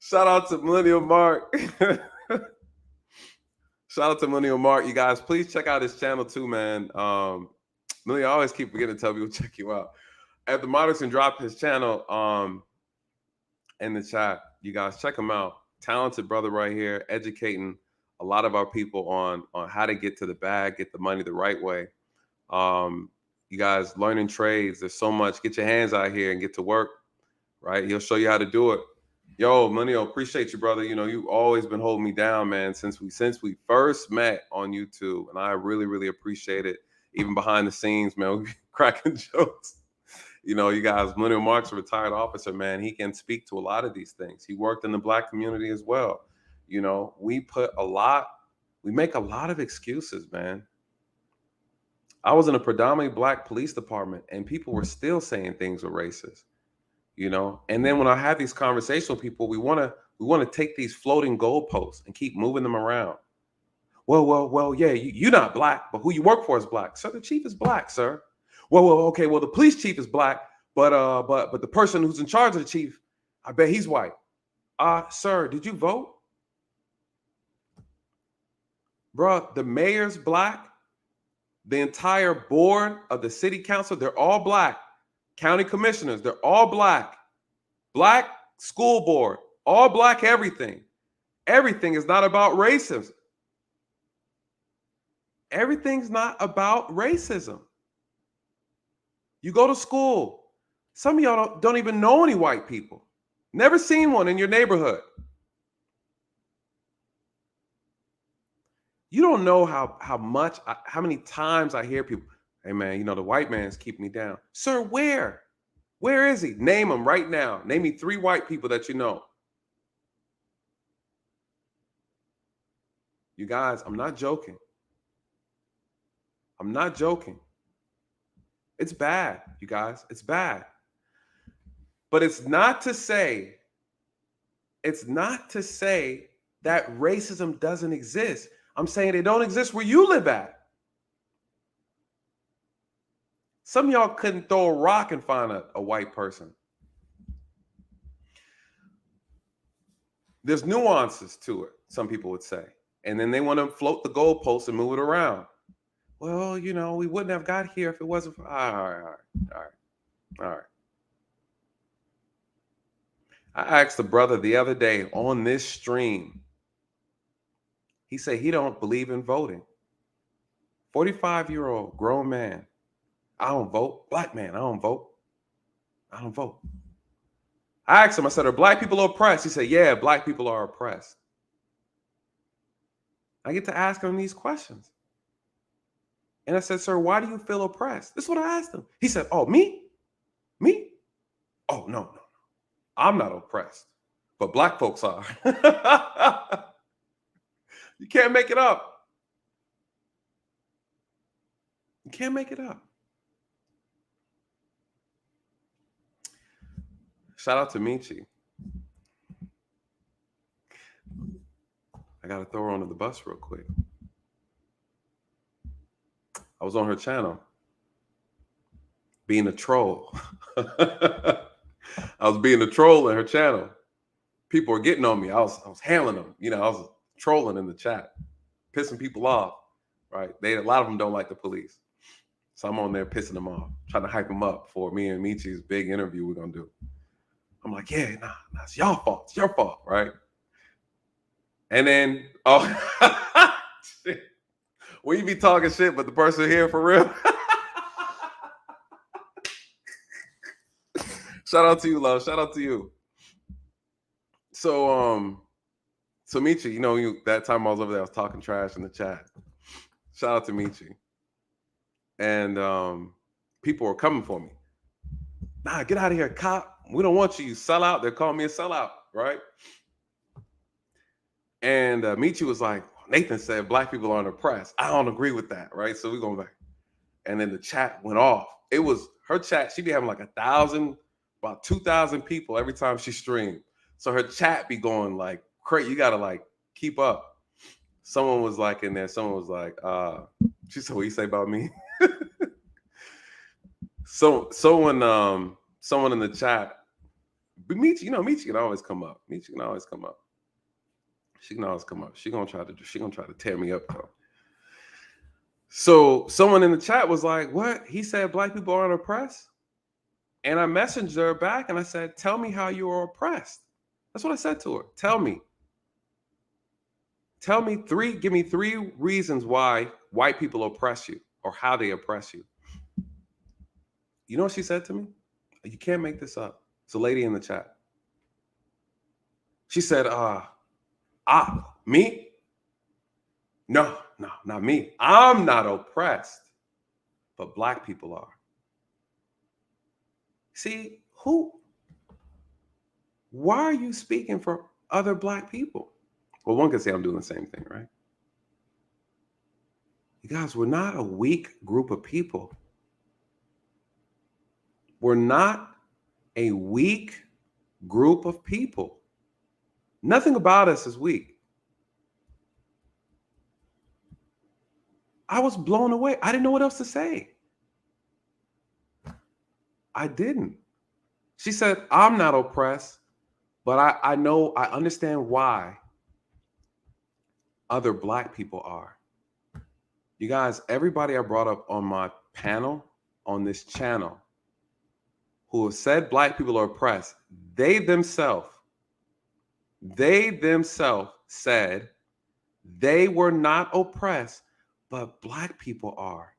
Shout out to Millennial Mark. Shout out to Millennial Mark. You guys, please check out his channel too, man. Millennial, I always keep forgetting to tell people to check you out. After Moderson dropped his channel in the chat, you guys check him out. Talented brother right here, educating a lot of our people on how to get to the bag, get the money the right way. You guys learning trades. There's so much. Get your hands out here and get to work, right? He'll show you how to do it. Yo, Millennial, appreciate you, brother. You know, you've always been holding me down, man, since we first met on YouTube. And I really, really appreciate it. Even behind the scenes, man, we cracking jokes. You know, you guys, Millennial Mark's a retired officer, man. He can speak to a lot of these things. He worked in the black community as well. You know, we make a lot of excuses, man. I was in a predominantly black police department and people were still saying things were racist, you know? And then when I have these conversations with people, we want to take these floating goalposts and keep moving them around. Well, yeah, you're not black, but who you work for is black. Sir, the chief is black, sir. Well, okay, well, the police chief is black, but the person who's in charge of the chief, I bet he's white. Sir, did you vote? Bruh, the mayor's black. The entire board of the city council, they're all black. County commissioners, they're all black. Black school board, all black everything. Everything is not about racism. Everything's not about racism. You go to school. Some of y'all don't even know any white people. Never seen one in your neighborhood. You don't know how many times I hear people, hey man, you know, the white man's keeping me down. Sir, where? Where is he? Name him right now. Name me 3 white people that you know. You guys, I'm not joking. I'm not joking. It's bad, you guys. It's bad. But it's not to say that racism doesn't exist. I'm saying they don't exist where you live at. Some of y'all couldn't throw a rock and find a white person. There's nuances to it, some people would say. And then they want to float the goalposts and move it around. Well, you know, we wouldn't have got here if it wasn't for... All right. I asked the brother the other day on this stream. He said he don't believe in voting. 45-year-old grown man. I don't vote. Black man, I don't vote. I don't vote. I asked him, I said, are black people oppressed? He said, yeah, black people are oppressed. I get to ask him these questions. And I said, sir, why do you feel oppressed? This is what I asked him. He said, oh, me? Me? Oh, no. I'm not oppressed, but black folks are. You can't make it up. You can't make it up. Shout out to Mechee. I got to throw her under the bus real quick. I was on her channel being a troll. I was being a troll in her channel. People were getting on me. I was handling them. You know, I was trolling in the chat, pissing people off, right? A lot of them don't like the police. So I'm on there pissing them off, trying to hype them up for me and Mechee's big interview we're going to do. I'm like, yeah, nah, it's your fault. It's your fault, right? And then, when you be talking shit, but the person here for real. Shout out to you, love. Shout out to you. So Mechee, you know, that time I was over there, I was talking trash in the chat. Shout out to Mechee. And people were coming for me. Nah, get out of here, cop. We don't want you. You sell out. They're calling me a sellout, right? And Mechee was like, Nathan said black people aren't oppressed. I don't agree with that, right? So we're going back. And then the chat went off. It was her chat. She'd be having like 1,000, about 2,000 people every time she streamed. So her chat be going like crazy. You got to like keep up. Someone was like in there. Someone was like, she said, what you say about me? Someone in the chat, but Mechee can always come up. Mechee can always come up. She can always come up. She gonna try to tear me up though. So someone in the chat was like, what? He said black people aren't oppressed? And I messaged her back and I said, tell me how you are oppressed. That's what I said to her. Tell me give me 3 reasons why white people oppress you or how they oppress you. You know what she said to me? You can't make this up. It's a lady in the chat. She said, me? No, not me. I'm not oppressed, but black people are. See, why are you speaking for other black people? Well, one could say I'm doing the same thing, right? You guys, we're not a weak group of people. We're not a weak group of people. Nothing about us is weak. I was blown away. I didn't know what else to say. I didn't. She said, I'm not oppressed, but I understand why other black people are. You guys, everybody I brought up on my panel, on this channel, who have said black people are oppressed, they themselves said they were not oppressed, but black people are.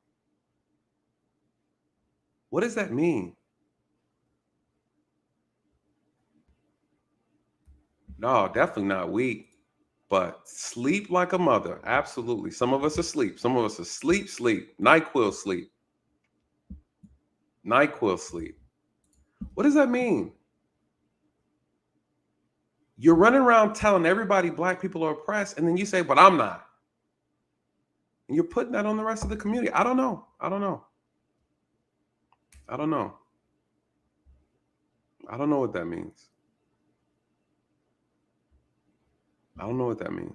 What does that mean? No, definitely not weak, but sleep like a mother. Absolutely. Some of us are asleep. Some of us are sleep. NyQuil sleep. NyQuil sleep. What does that mean? You're running around telling everybody black people are oppressed, and then you say, but I'm not. And you're putting that on the rest of the community. I don't know. I don't know what that means. I don't know what that means.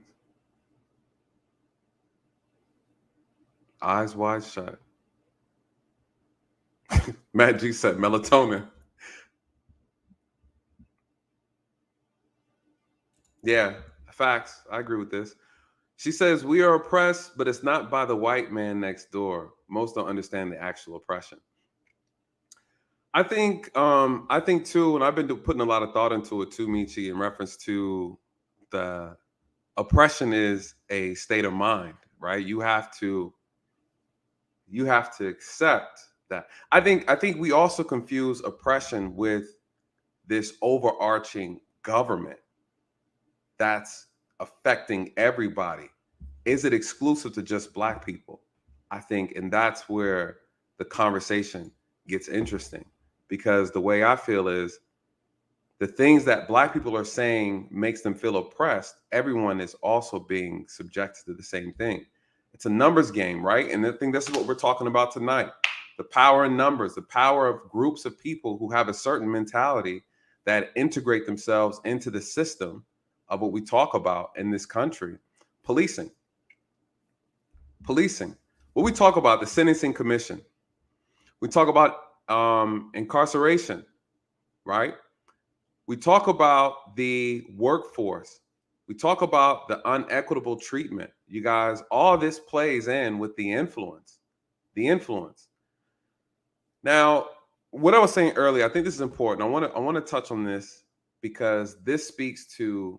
Eyes wide shut. Matt G said melatonin. Yeah, facts. I agree with this. She says we are oppressed, but it's not by the white man next door. Most don't understand the actual oppression. I think too, and I've been putting a lot of thought into it too, Mechee, in reference to the oppression is a state of mind, right? You have to accept that. I think we also confuse oppression with this overarching government that's affecting everybody. Is it exclusive to just black people? I think, and that's where the conversation gets interesting, because the way I feel is the things that black people are saying makes them feel oppressed. Everyone is also being subjected to the same thing. It's a numbers game, right? And I think this is what we're talking about tonight. The power in numbers, the power of groups of people who have a certain mentality that integrate themselves into the system of what we talk about in this country. Policing. What we talk about, the sentencing commission. We talk about incarceration, right? We talk about the workforce. We talk about the unequitable treatment. You guys, all this plays in with the influence. The influence. Now, what I was saying earlier, I think this is important. I want to touch on this because this speaks to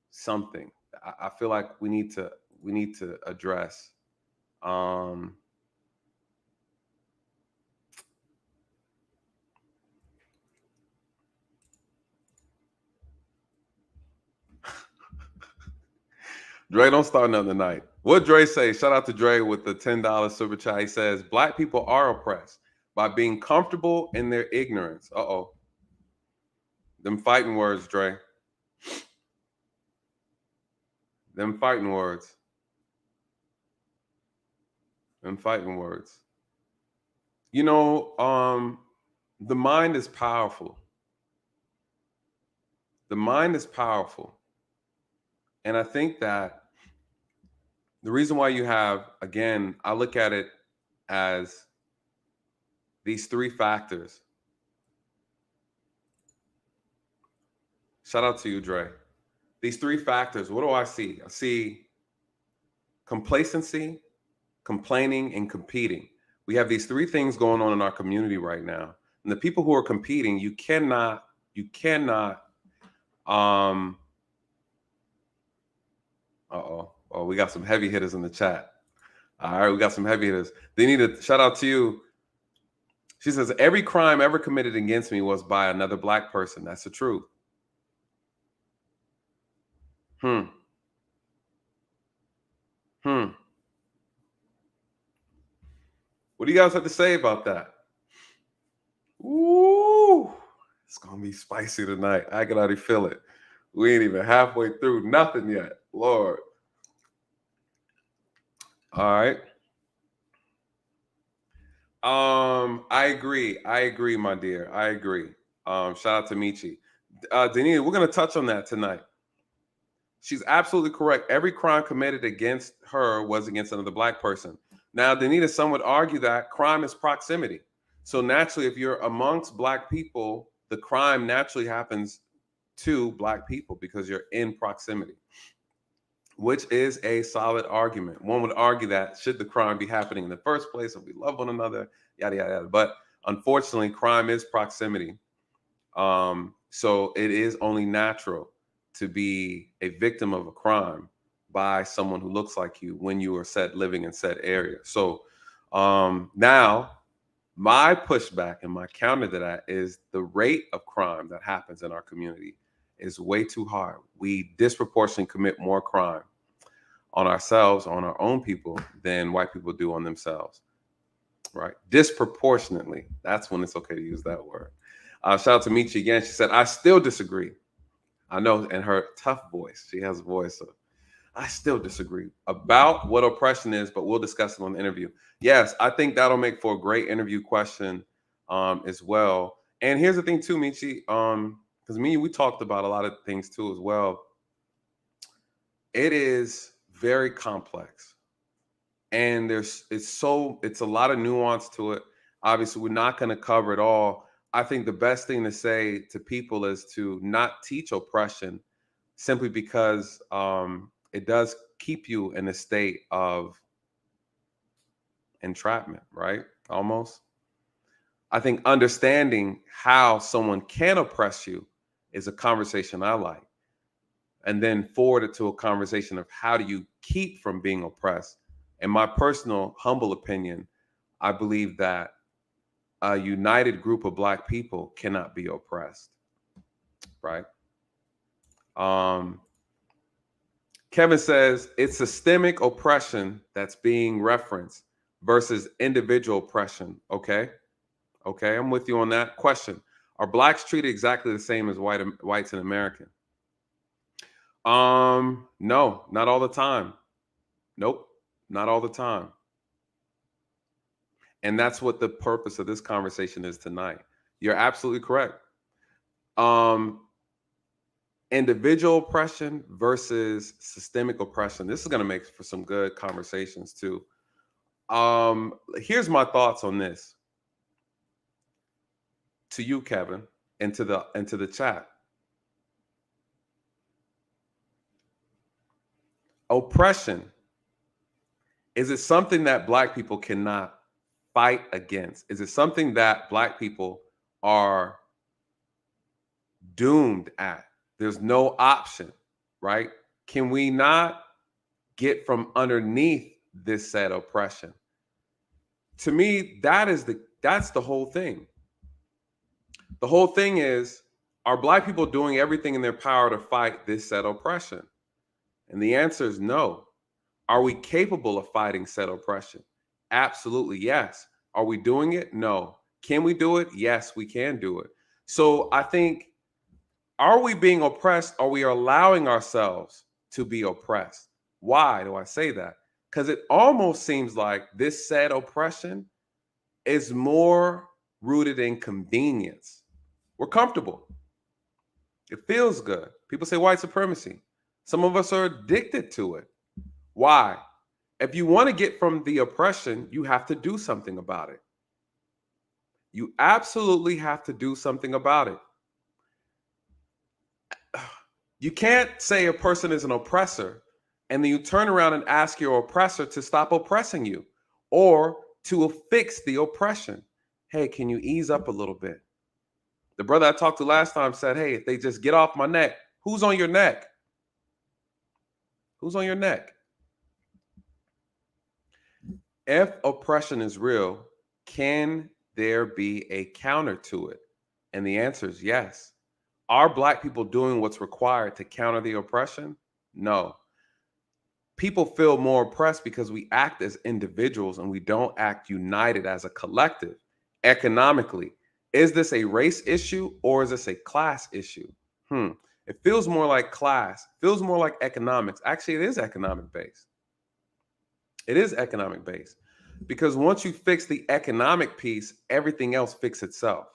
something I feel like we need to address. Dre, don't start nothing tonight. What Dre say? Shout out to Dre with the $10 super chat. He says, Black people are oppressed by being comfortable in their ignorance. Uh-oh. Them fighting words, Dre. Them fighting words. Them fighting words. You know, the mind is powerful. The mind is powerful. And I think that the reason why you have, again, I look at it as these three factors. Shout out to you, Dre. These three factors, what do I see? I see complacency, complaining, and competing. We have these three things going on in our community right now. And the people who are competing, you cannot, oh, we got some heavy hitters in the chat. All right, we got some heavy hitters. They need a shout out to you. She says, every crime ever committed against me was by another Black person. That's the truth. What do you guys have to say about that? Ooh, it's gonna be spicy tonight. I can already feel it. We ain't even halfway through nothing yet. Lord. All right. I agree, my dear. I agree. Shout out to Mechee. Danita, we're gonna touch on that tonight. She's absolutely correct. Every crime committed against her was against another Black person. Now, Danita, some would argue that crime is proximity. So naturally, if you're amongst Black people, the crime naturally happens to Black people because you're in proximity, which is a solid argument. One would argue that should the crime be happening in the first place if we love one another, yada, yada, yada. But unfortunately, crime is proximity. So it is only natural to be a victim of a crime by someone who looks like you when you are living in said area. So now my pushback and my counter to that is the rate of crime that happens in our community is way too high. We disproportionately commit more crime on ourselves, on our own people, than white people do on themselves, right? Disproportionately. That's when it's okay to use that word. Shout out to Mechee again. She said, I still disagree. I know in her tough voice, she has a voice. So I still disagree about what oppression is, but we'll discuss it on the interview. Yes, I think that'll make for a great interview question as well. And here's the thing too, Mechee, because me and we talked about a lot of things too as well. It is very complex. And it's a lot of nuance to it. Obviously, we're not going to cover it all. I think the best thing to say to people is to not teach oppression simply because it does keep you in a state of entrapment, right? Almost. I think understanding how someone can oppress you is a conversation I like. And then forward it to a conversation of how do you keep from being oppressed. In my personal humble opinion, I believe that a united group of Black people cannot be oppressed, right? Kevin says it's systemic oppression that's being referenced versus individual oppression. Okay, I'm with you on that. Question: are Blacks treated exactly the same as whites in America? No, not all the time. Nope, Not all the time. And that's what the purpose of this conversation is tonight. You're absolutely correct. Individual oppression versus systemic oppression. This is going to make for some good conversations too. Here's my thoughts on this. To you, Kevin, and to the chat. Oppression, is it something that Black people cannot fight against? Is it something that Black people are doomed at? There's no option, right? Can we not get from underneath this said oppression? To me, that's the whole thing. The whole thing is, are Black people doing everything in their power to fight this said oppression? And the answer is no. Are we capable of fighting said oppression? Absolutely, yes. Are we doing it? No. Can we do it? Yes, we can do it. So I think, are we being oppressed? Are we allowing ourselves to be oppressed? Why do I say that? Because it almost seems like this said oppression is more rooted in convenience. We're comfortable. It feels good. People say white supremacy. Some of us are addicted to it. Why? If you want to get from the oppression, you have to do something about it. You absolutely have to do something about it. You can't say a person is an oppressor and then you turn around and ask your oppressor to stop oppressing you or to fix the oppression. Hey, can you ease up a little bit? The brother I talked to last time said, hey, if they just get off my neck, who's on your neck? Who's on your neck? If oppression is real, can there be a counter to it? And the answer is yes. Are Black people doing what's required to counter the oppression? No. People feel more oppressed because we act as individuals and we don't act united as a collective. Economically, is this a race issue or is this a class issue? It feels more like class, feels more like economics. Actually, it is economic based. It is economic based because once you fix the economic piece, everything else fixes itself.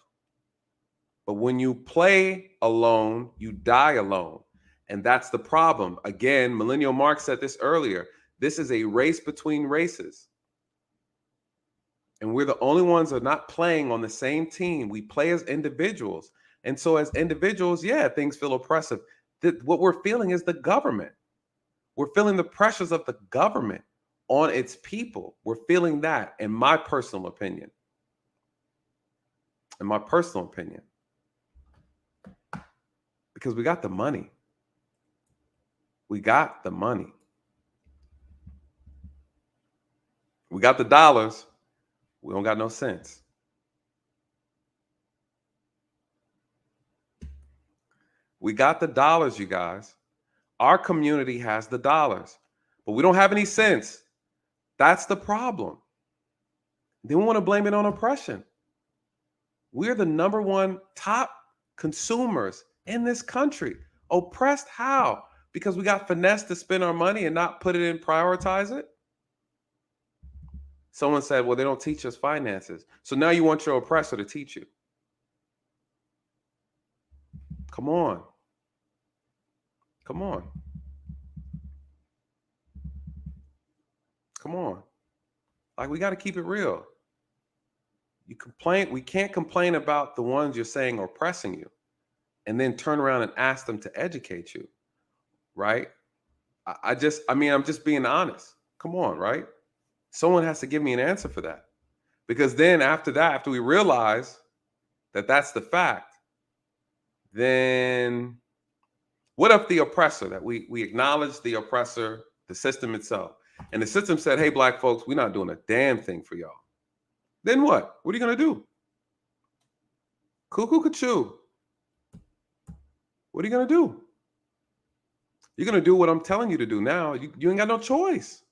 But when you play alone, you die alone. And that's the problem. Again, Millennial Marx said this earlier. This is a race between races. And we're the only ones that are not playing on the same team. We play as individuals. And so as individuals, yeah, things feel oppressive. What we're feeling is the government. We're feeling the pressures of the government on its people. We're feeling that, in my personal opinion. In my personal opinion. Because we got the money. We got the money. We got the dollars. We don't got no sense. We got the dollars, you guys. Our community has the dollars, but we don't have any sense. That's the problem. Then we want to blame it on oppression. We're the number one top consumers in this country. Oppressed how? Because we got finesse to spend our money and not put it in, prioritize it? Someone said, well, they don't teach us finances. So now you want your oppressor to teach you. Come on. Come on. Come on. Like, we got to keep it real. We can't complain about the ones you're saying are oppressing you and then turn around and ask them to educate you, right? I'm just being honest. Come on, right? Someone has to give me an answer for that. Because then after we realize that that's the fact, then what if the oppressor, that we acknowledge the oppressor, the system itself, and the system said, hey, Black folks, we're not doing a damn thing for y'all. Then what? What are you going to do? Cuckoo ka-choo. What are you going to do? You're going to do what I'm telling you to do now. You ain't got no choice.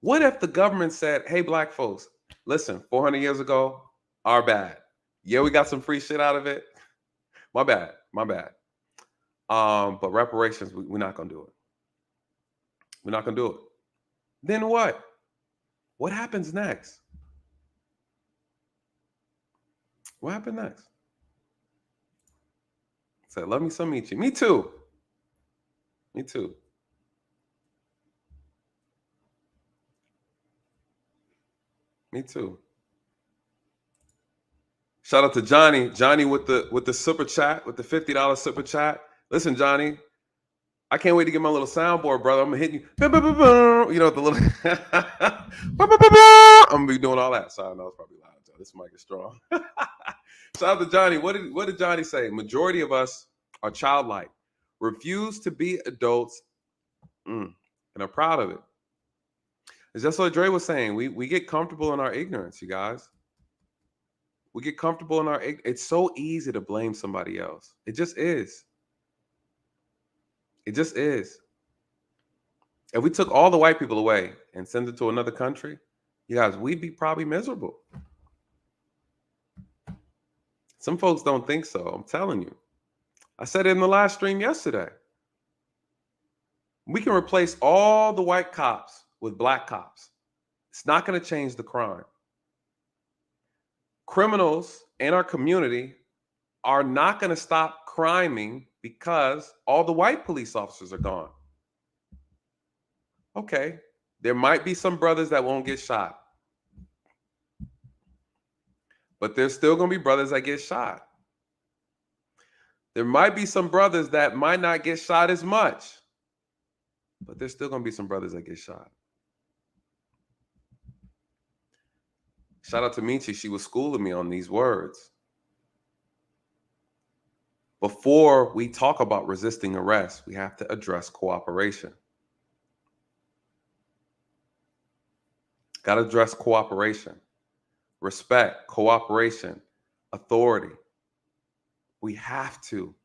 What if the government said, hey, Black folks, listen, 400 years ago, our bad. Yeah, we got some free shit out of it. My bad. But reparations, we're not going to do it. We're not going to do it. Then what? What happens next? What happened next? Said, love me some Mechee. Me too. Me too. Me too. Shout out to Johnny. Johnny with the super chat, with the $50 super chat. Listen, Johnny, I can't wait to get my little soundboard, brother. I'm gonna hit you. You know, the little I'm gonna be doing all that. Sorry, no, it's probably loud. This mic is strong. Shout out to Johnny. What did Johnny say? Majority of us are childlike, refuse to be adults, and are proud of it. It's just what Dre was saying. We get comfortable in our ignorance, you guys. We get comfortable in our. It's so easy to blame somebody else. It just is. It just is. If we took all the white people away and sent it to another country, you guys, we'd be probably miserable. Some folks don't think so. I'm telling you. I said it in the last stream yesterday. We can replace all the white cops with black cops. It's not going to change the crime. Criminals in our community are not going to stop criming because all the white police officers are gone. Okay, there might be some brothers that won't get shot, but there's still going to be brothers that get shot. There might be some brothers that might not get shot as much, but there's still going to be some brothers that get shot. Shout out to Mechee. She was schooling me on these words. Before we talk about resisting arrest, we have to address cooperation. Got to address cooperation, respect, cooperation, authority. We have to.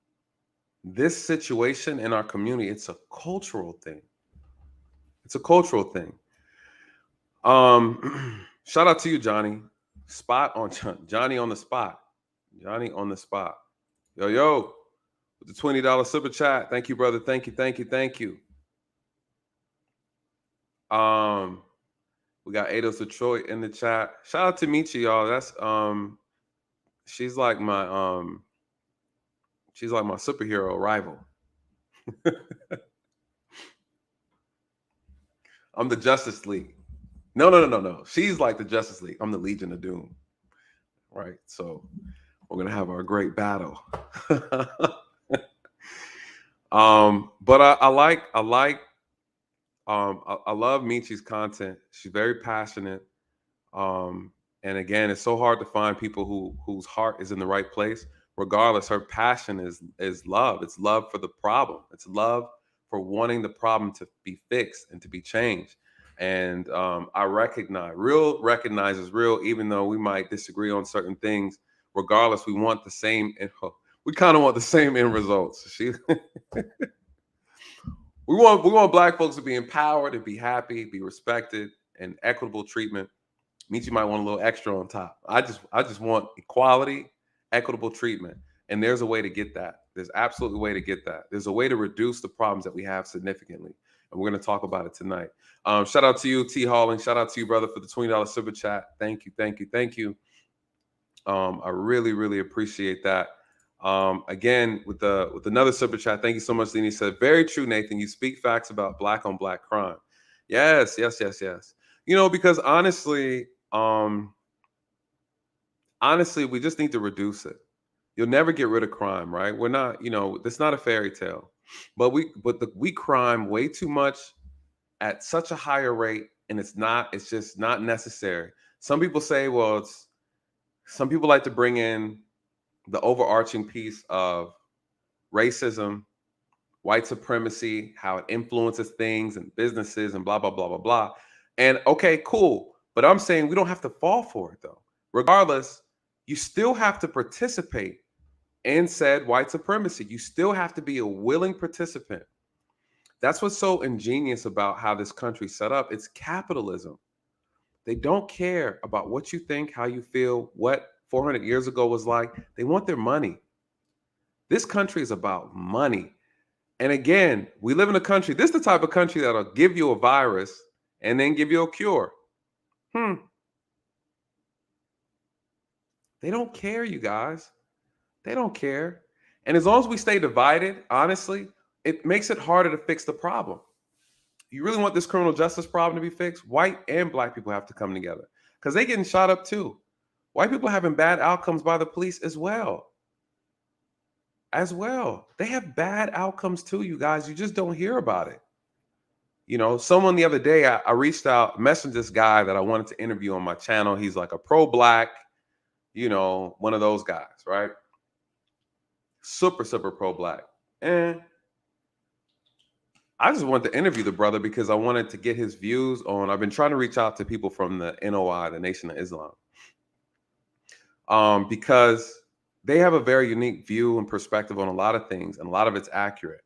This situation in our community, it's a cultural thing. It's a cultural thing. Shout out to you, Johnny. Johnny on the spot. Johnny on the spot. Yo, with the $20 super chat. Thank you, brother. Thank you. We got Ados Detroit in the chat. Shout out to Mechee, y'all. That's she's like my superhero rival. I'm the Justice League. No. She's like the Justice League. I'm the Legion of Doom. Right. So we're gonna have our great battle. But I love Mechee's content. She's very passionate. And again, it's so hard to find people whose heart is in the right place. Regardless, her passion is love. It's love for the problem. It's love for wanting the problem to be fixed and to be changed. And I recognizes real, even though we might disagree on certain things. Regardless, we want the same. We kind of want the same end results. We want Black folks to be empowered, to be happy, be respected, and equitable treatment. Mechee might want a little extra on top. I just want equality, equitable treatment, and there's a way to get that. There's absolutely a way to get that. There's a way to reduce the problems that we have significantly, and we're going to talk about it tonight. Shout out to you, T. Halling. Shout out to you, brother, for the $20 super chat. Thank you. I really appreciate that. Again, with another super chat. Thank you so much, Lene. He said, very true, Nathan. You speak facts about Black on Black crime. Yes. You know, because honestly, we just need to reduce it. You'll never get rid of crime, right? We're not, it's not a fairy tale, but we crime way too much at such a higher rate, and it's just not necessary. Some people say, some people like to bring in the overarching piece of racism, white supremacy, how it influences things and businesses and blah, blah, blah, blah, blah. And okay, cool. But I'm saying we don't have to fall for it, though. Regardless, you still have to participate in said white supremacy. You still have to be a willing participant. That's what's so ingenious about how this country's set up. It's capitalism. They don't care about what you think, how you feel, what 400 years ago was like. They want their money. This country is about money. And again, we live in a country, this is the type of country that'll give you a virus and then give you a cure. They don't care, you guys. They don't care. And as long as we stay divided, honestly, it makes it harder to fix the problem. You really want this criminal justice problem to be fixed? White and black people have to come together because they're getting shot up too. White people are having bad outcomes by the police as well. They have bad outcomes too, you guys. You just don't hear about it. You know, someone the other day, I reached out, messaged this guy that I wanted to interview on my channel. He's like a pro-black, you know, one of those guys, right? Super, super pro-black. And I just wanted to interview the brother because I wanted to get his views on, I've been trying to reach out to people from the NOI, the Nation of Islam, because they have a very unique view and perspective on a lot of things, and a lot of it's accurate.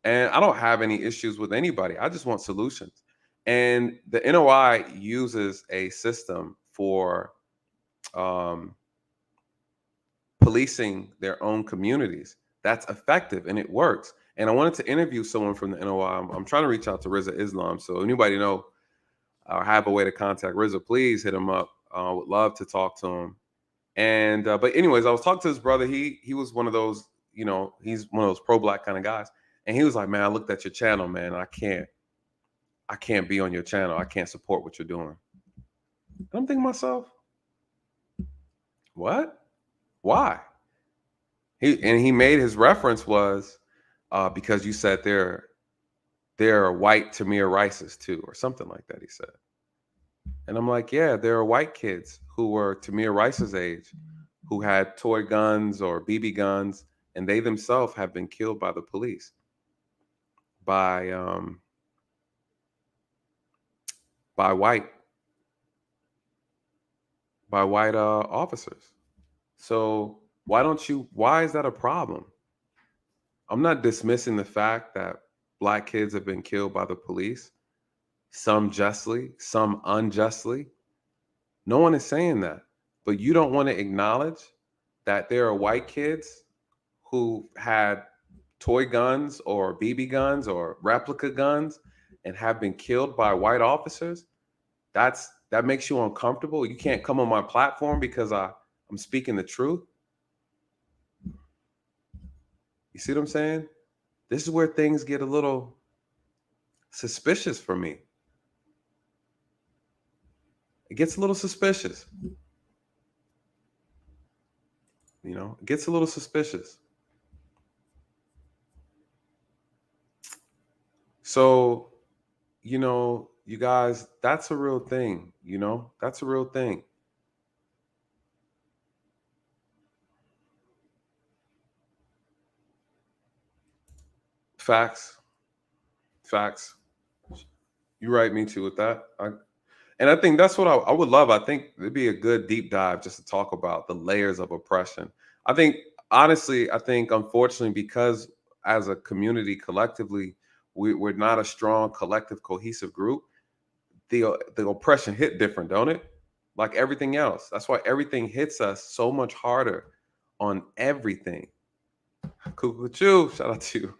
And I don't have any issues with anybody. I just want solutions. And the NOI uses a system for policing their own communities that's effective and it works. And I wanted to interview someone from the NOI. I'm trying to reach out to Rizza Islam. So anybody know or have a way to contact Rizza, please hit him up. Would love to talk to him. And but anyways, I was talking to his brother. He was one of those, you know, he's one of those pro-black kind of guys. And he was like, man, I looked at your channel, man. I can't be on your channel. I can't support what you're doing. And I'm thinking to myself, what? Why? He made his reference was because you said they're white Tamir Rices too, or something like that, he said. And I'm like, yeah, there are white kids who were Tamir Rice's age who had toy guns or BB guns, and they themselves have been killed by the police. By white officers. So why is that a problem? I'm not dismissing the fact that black kids have been killed by the police, some justly, some unjustly. No one is saying that. But you don't want to acknowledge that there are white kids who had toy guns or BB guns or replica guns and have been killed by white officers. That makes you uncomfortable. You can't come on my platform because I'm speaking the truth. You see what I'm saying? This is where things get a little suspicious for me. It gets a little suspicious. You know, it gets a little suspicious. So, you know, you guys, that's a real thing, you know? That's a real thing. Facts. You're right, me too with that. And I think that's what I would love. I think it'd be a good deep dive just to talk about the layers of oppression. I think, honestly, unfortunately, because as a community collectively, we're not a strong, collective, cohesive group, the oppression hit different, don't it? Like everything else. That's why everything hits us so much harder on everything. Cuckoo, shout out to you.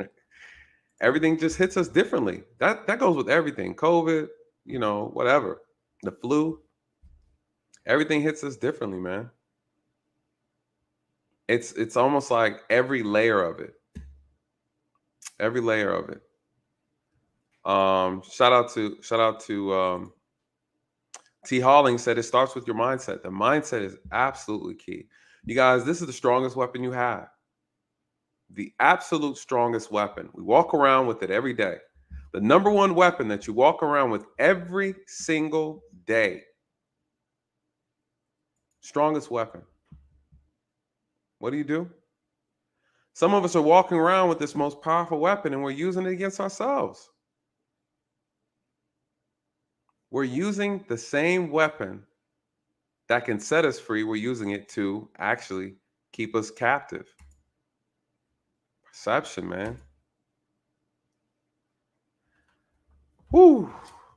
Everything just hits us differently. That goes with everything. COVID, you know, whatever. The flu, everything hits us differently, man. It's almost like every layer of it. Every layer of it. Shout out to T. Halling said it starts with your mindset. The mindset is absolutely key. You guys, this is the strongest weapon you have. The absolute strongest weapon. We walk around with it every day. The number one weapon that you walk around with every single day. Strongest weapon. What do? Some of us are walking around with this most powerful weapon and we're using it against ourselves. We're using the same weapon that can set us free. We're using it to actually keep us captive. Perception, man. Woo.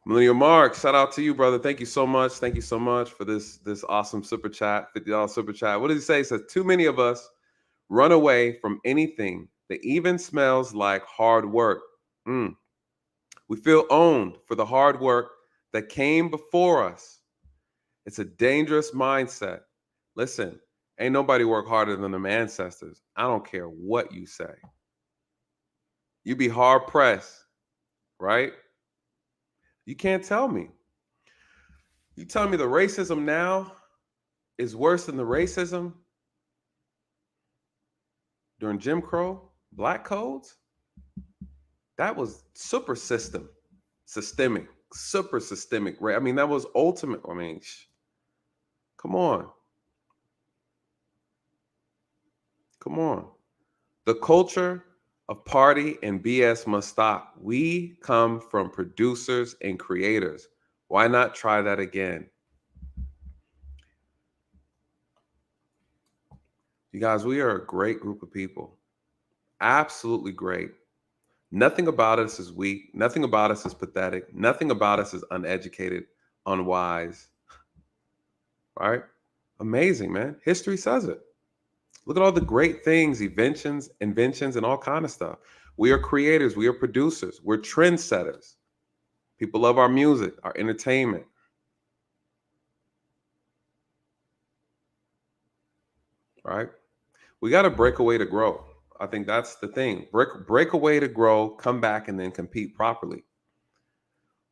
Militia Mark, shout out to you, brother. Thank you so much. Thank you so much for this awesome super chat, $50 super chat. What did he say? He says, too many of us run away from anything that even smells like hard work. We feel owned for the hard work that came before us. It's a dangerous mindset. Listen, ain't nobody work harder than them ancestors. I don't care what you say. You be hard pressed, right? You can't tell me. You tell me the racism now is worse than the racism during Jim Crow, black codes? That was super systemic, super systemic. I mean, that was ultimate. I mean, come on. Come on. The culture of party and BS must stop. We come from producers and creators. Why not try that again? You guys, we are a great group of people. Absolutely great. Nothing about us is weak. Nothing about us is pathetic. Nothing about us is uneducated, unwise. Right? Amazing, man. History says it. Look at all the great things, inventions, and all kind of stuff. We are creators. We are producers. We're trendsetters. People love our music, our entertainment. Right? We got to break away to grow. I think that's the thing. Break away to grow, come back, and then compete properly.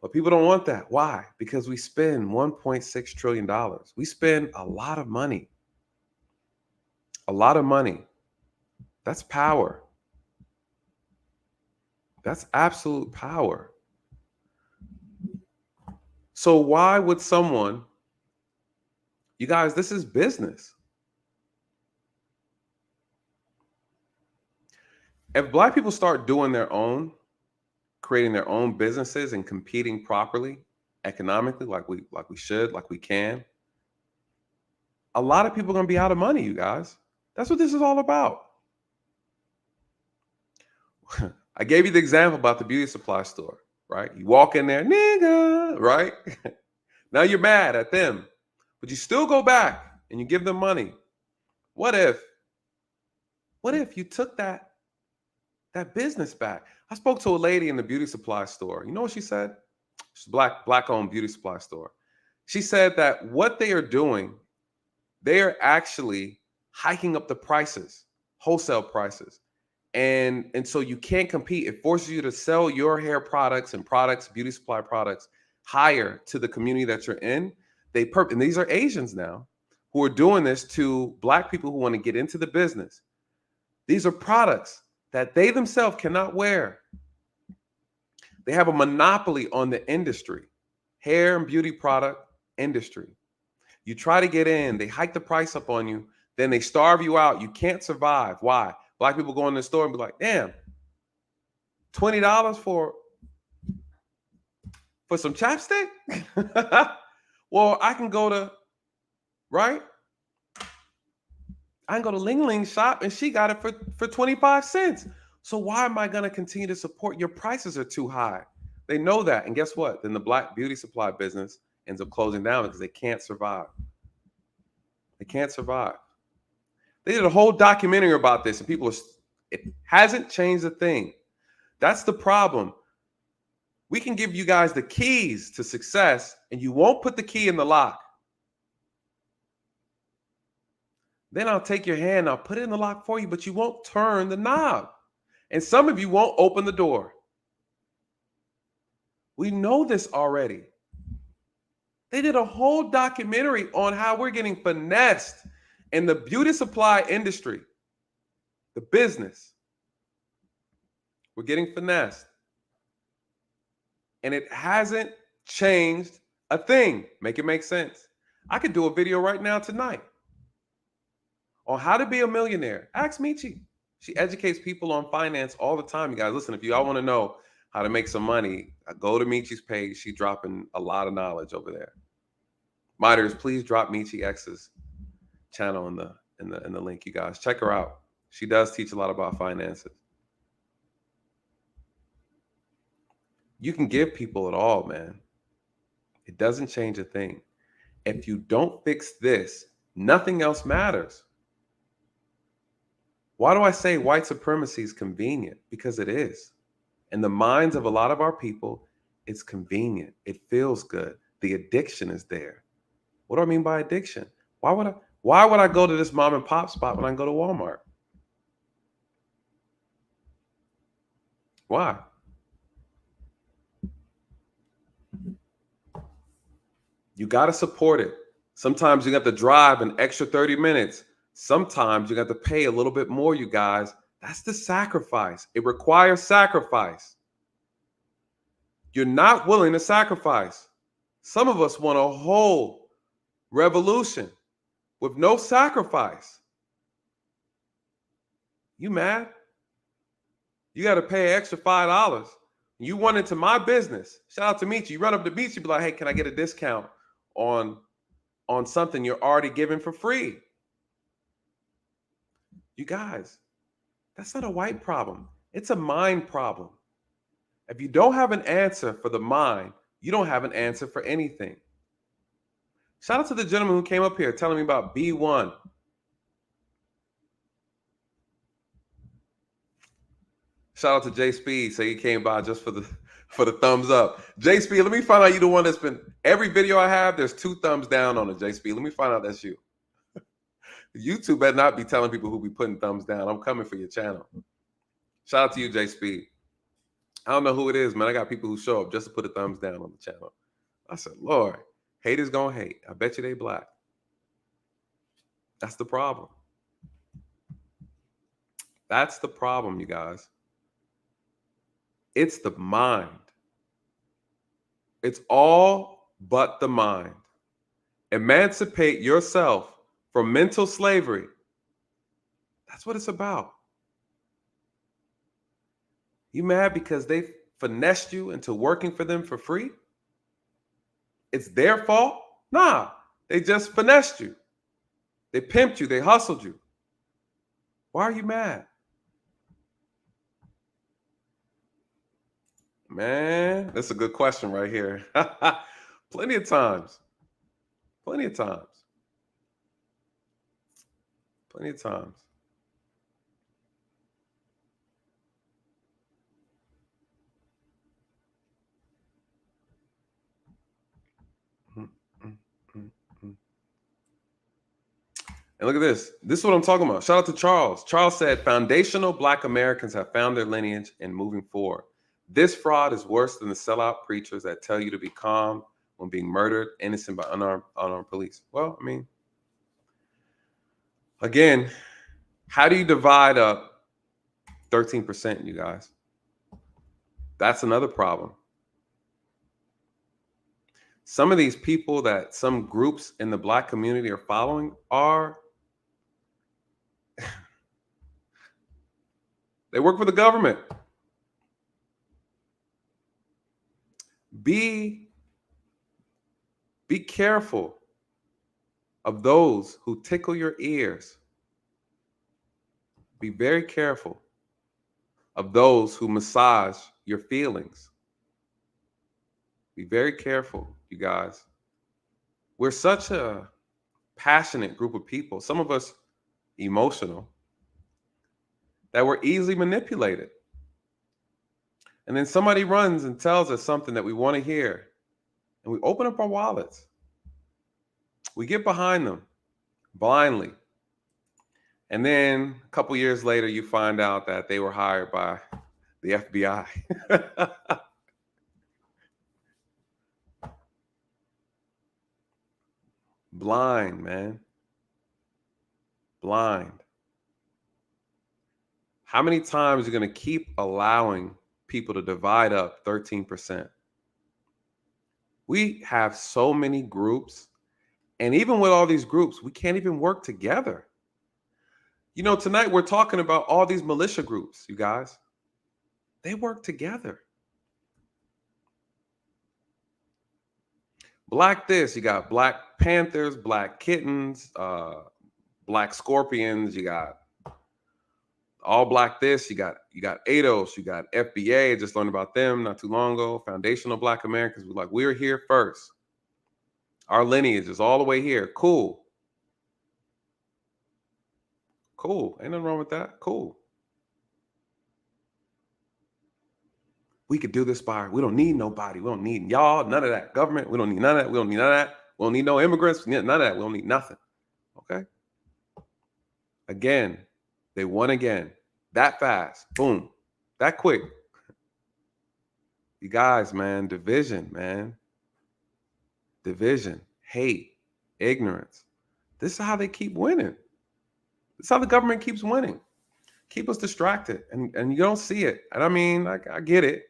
But people don't want that. Why? Because we spend $1.6 trillion. We spend a lot of money. A lot of money. That's power. That's absolute power. So why would someone, you guys, this is business. If Black people start doing their own, creating their own businesses and competing properly, economically, like we should, like we can, a lot of people are going to be out of money, you guys. That's what this is all about. I gave you the example about the beauty supply store, right? You walk in there, nigga, right? Now you're mad at them, but you still go back and you give them money. What if you took that business back? I spoke to a lady in the beauty supply store. You know what she said? She's a black-owned beauty supply store. She said that what they are doing, they are actually hiking up the prices, wholesale prices. And so you can't compete. It forces you to sell your hair products, beauty supply products, higher to the community that you're in. And these are Asians now who are doing this to Black people who want to get into the business. These are products that they themselves cannot wear. They have a monopoly on the industry, hair and beauty product industry. You try to get in, they hike the price up on you, then they starve you out. You can't survive. Why? Black people go in the store and be like, damn, $20 for some chapstick? Well, I can go to, right? I can go to Ling Ling shop and she got it for 25 cents. So why am I going to continue to support? Your prices are too high. They know that. And guess what? Then the Black beauty supply business ends up closing down because they can't survive. They can't survive. They did a whole documentary about this, and it hasn't changed a thing. That's the problem. We can give you guys the keys to success, and you won't put the key in the lock. Then I'll take your hand, I'll put it in the lock for you, but you won't turn the knob. And some of you won't open the door. We know this already. They did a whole documentary on how we're getting finessed in the beauty supply industry, the business. We're getting finessed. And it hasn't changed a thing. Make it make sense. I could do a video right now tonight on how to be a millionaire. Ask Mechee. She educates people on finance all the time. You guys, listen, if y'all want to know how to make some money, go to Mechee's page. She's dropping a lot of knowledge over there. Miters, please drop Mechee X's channel in the link, you guys. Check her out. She does teach a lot about finances. You can give people it all, man. It doesn't change a thing. If you don't fix this, nothing else matters. Why do I say white supremacy is convenient? Because it is. In the minds of a lot of our people, It's convenient. It feels good. The addiction is there. What do I mean by addiction? Why would I go to this mom and pop spot when I can go to Walmart? Why? You got to support it. Sometimes you got to drive an extra 30 minutes. Sometimes you got to pay a little bit more, you guys. That's the sacrifice. It requires sacrifice. You're not willing to sacrifice. Some of us want a whole revolution with no sacrifice. You mad? You got to pay extra $5. You run into my business. Shout out to Mechee. You run up to Mechee, you be like, hey, can I get a discount on something you're already giving for free? You guys, that's not a white problem. It's a mind problem. If you don't have an answer for the mind, you don't have an answer for anything. Shout out to the gentleman who came up here telling me about B1. Shout out to Jay Speed. Say he came by just for the thumbs up. Jay Speed, let me find out you the one that's been every video I have. There's 2 thumbs down on it. Jay Speed, let me find out that's you. YouTube better not be telling people who be putting thumbs down. I'm coming for your channel. Shout out to you, Jay Speed. I don't know who it is, man. I got people who show up just to put a thumbs down on the channel. I said, Lord, haters gonna hate. I bet you they black. That's the problem. That's the problem, you guys. It's the mind. It's all but the mind. Emancipate yourself from mental slavery. That's what it's about. You mad because they finessed you into working for them for free? It's their fault? Nah, they just finessed you. They pimped you. They hustled you. Why are you mad? Man, that's a good question right here. Plenty of times. Plenty of times. Plenty of times. And look at this. This is what I'm talking about. Shout out to Charles. Charles said, foundational Black Americans have found their lineage in moving forward. This fraud is worse than the sellout preachers that tell you to be calm when being murdered, innocent by unarmed police. Well, I mean, again, how do you divide up 13%, you guys? That's another problem. Some of these people that some groups in the Black community are following are they work for the government. Be careful of those who tickle your ears. Be very careful of those who massage your feelings. Be very careful, you guys. We're such a passionate group of people, some of us emotional, that we're easily manipulated. And then somebody runs and tells us something that we want to hear, and we open up our wallets. We get behind them blindly. And then a couple years later, you find out that they were hired by the FBI. Blind, man. Blind. How many times are you going to keep allowing people to divide up 13%? We have so many groups. And even with all these groups, we can't even work together. You know, tonight we're talking about all these militia groups, you guys. They work together. Black this, you got Black Panthers, Black Kittens, Black Scorpions, you got all Black this, you got ADOS, you got FBA, just learned about them not too long ago. Foundational Black Americans, we're here first. Our lineage is all the way here. Cool. Cool. Ain't nothing wrong with that. Cool. we could do this by, we don't need nobody. We don't need y'all, none of that. Government, we don't need none of that. We don't need none of that. We don't need no immigrants, none of that. We don't need nothing. Okay? Again, they won again. That fast. Boom. That quick. You guys, man, division, man. Division, hate, ignorance. This is how they keep winning. This is how the government keeps winning. Keep us distracted, and you don't see it. And I mean, I get it.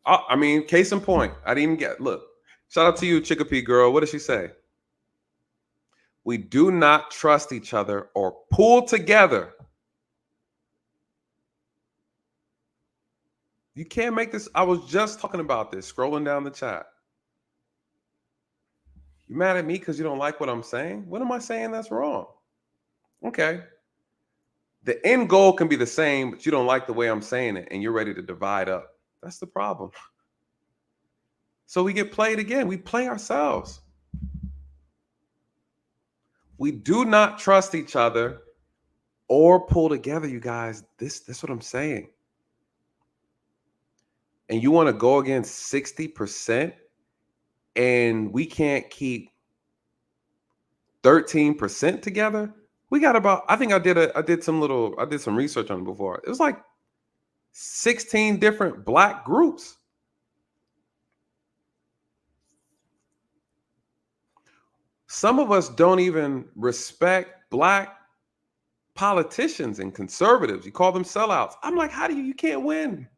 I mean, case in point, I didn't even get, look, shout out to you, Chicopee girl. What did she say? We do not trust each other or pull together. You can't make this. I was just talking about this, scrolling down the chat. You mad at me because you don't like what I'm saying? What am I saying that's wrong? Okay. The end goal can be the same, but you don't like the way I'm saying it, and you're ready to divide up. That's the problem. So we get played again. We play ourselves. We do not trust each other or pull together, you guys. That's what I'm saying. And you want to go against 60%, and we can't keep 13% together? We got about, I think I did some research on it before. It was like 16 different Black groups. Some of us don't even respect Black politicians and conservatives. You call them sellouts. I'm like, how do you can't win?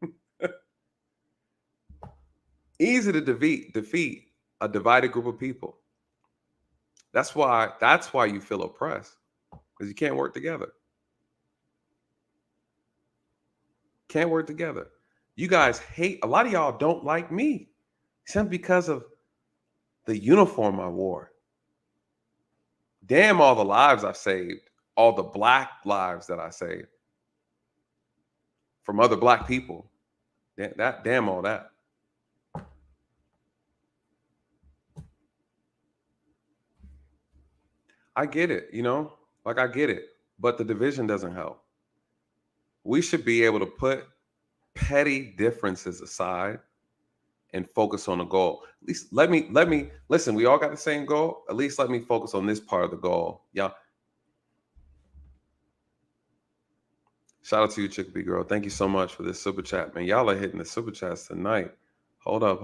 Easy to defeat a divided group of people. That's why you feel oppressed, because you can't work together. Can't work together. You guys hate, a lot of y'all don't like me simply because of the uniform I wore. Damn all the lives I've saved, all the Black lives that I saved from other Black people. Damn all that. I get it, I get it, but the division doesn't help. We should be able to put petty differences aside and focus on a goal. At least let me listen. We all got the same goal. At least let me focus on this part of the goal. Yeah. Shout out to you, Chicopee girl. Thank you so much for this super chat, man. Y'all are hitting the super chats tonight. Hold up.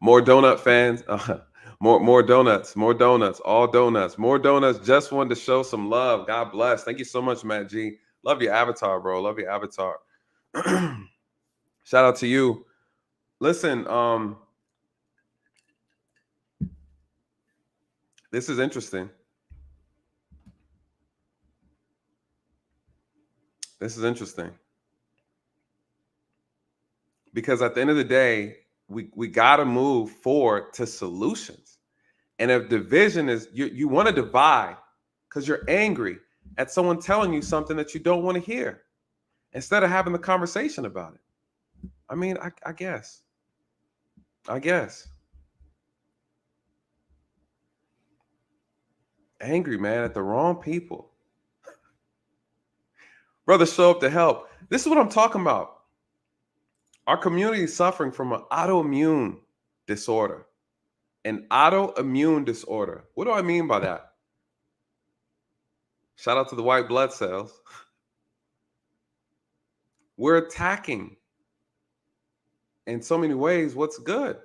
More donut fans. More donuts. All donuts. More donuts. Just wanted to show some love. God bless. Thank you so much, Matt G. Love your avatar, bro. Love your avatar. Shout out to you. Listen, this is interesting. Because at the end of the day, we got to move forward to solutions. And if division is, you want to divide because you're angry at someone telling you something that you don't want to hear, instead of having the conversation about it. I mean, I guess. Angry, man, at the wrong people. Brothers show up to help. This is what I'm talking about. Our community is suffering from an autoimmune disorder. An autoimmune disorder. What do I mean by that? Shout out to the white blood cells. We're attacking in so many ways what's good.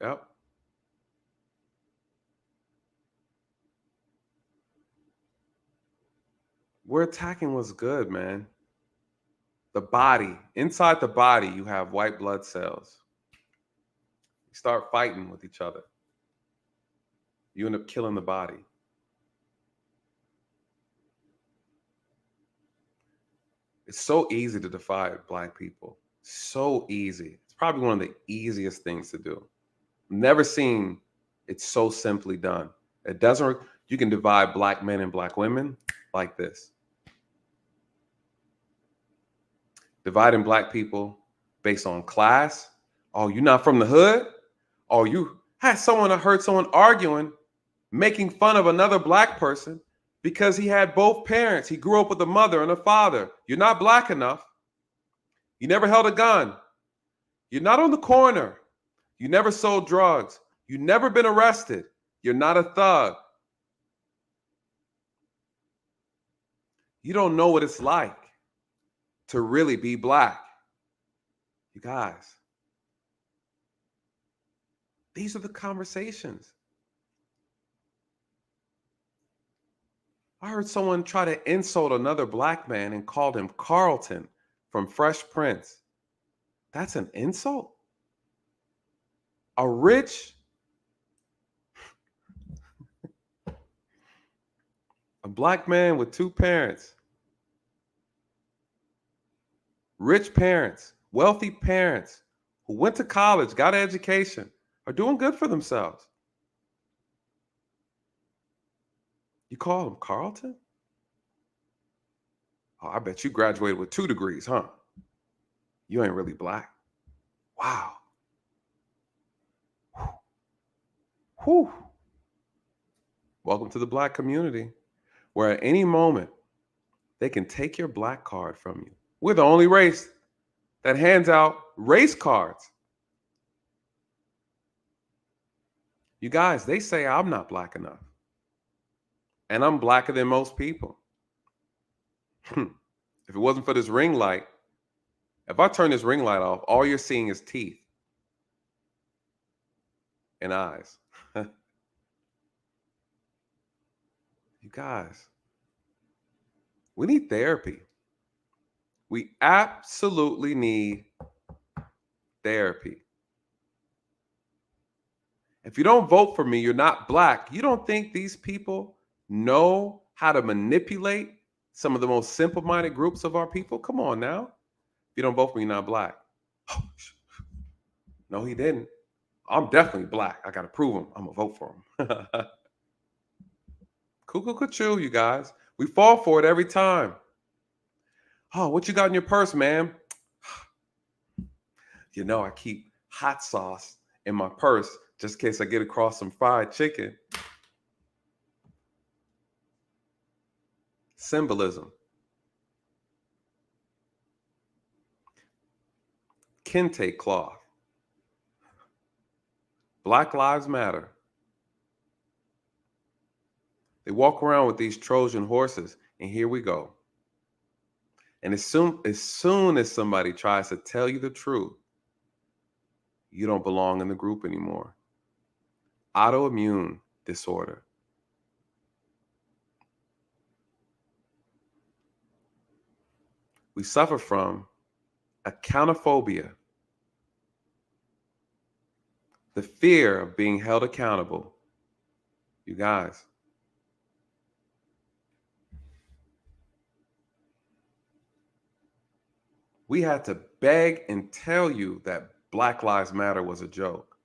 Yep. We're attacking what's good, man. The body, inside the body, you have white blood cells. You start fighting with each other. You end up killing the body. It's so easy to divide Black people. So easy. It's probably one of the easiest things to do. Never seen it so simply done. It doesn't, you can divide Black men and Black women like this. Dividing Black people based on class. Oh, you're not from the hood? Oh, you had someone, I heard someone arguing, making fun of another black person because he had both parents. He grew up with a mother and a father. You're not black enough. You never held a gun. You're not on the corner. You never sold drugs. You've never been arrested. You're not a thug. You don't know what it's like to really be black. You guys, these are the conversations. I heard someone try to insult another black man and called him Carlton from Fresh Prince. That's an insult? A black man with two parents, rich parents, wealthy parents who went to college, got an education, are doing good for themselves. You call him Carlton? Oh, I bet you graduated with 2 degrees, huh? You ain't really black. Wow. Whew. Welcome to the black community, where at any moment they can take your black card from you. We're the only race that hands out race cards. You guys, they say I'm not black enough. And I'm blacker than most people. If it wasn't for this ring light, if I turn this ring light off, all you're seeing is teeth and eyes. You guys, we need therapy. We absolutely need therapy. If you don't vote for me, you're not black. You don't think these people know how to manipulate some of the most simple-minded groups of our people? Come on now. If you don't vote for me, you're not black. No, he didn't. I'm definitely black. I got to prove him. I'm going to vote for him. Cuckoo, you guys. We fall for it every time. Oh, what you got in your purse, man? You know, I keep hot sauce in my purse just in case I get across some fried chicken. Symbolism. Kente cloth. Black Lives Matter. They walk around with these Trojan horses, and here we go. And as soon as somebody tries to tell you the truth, you don't belong in the group anymore. Autoimmune disorder. We suffer from accountophobia, the fear of being held accountable. You guys, we had to beg and tell you that Black Lives Matter was a joke.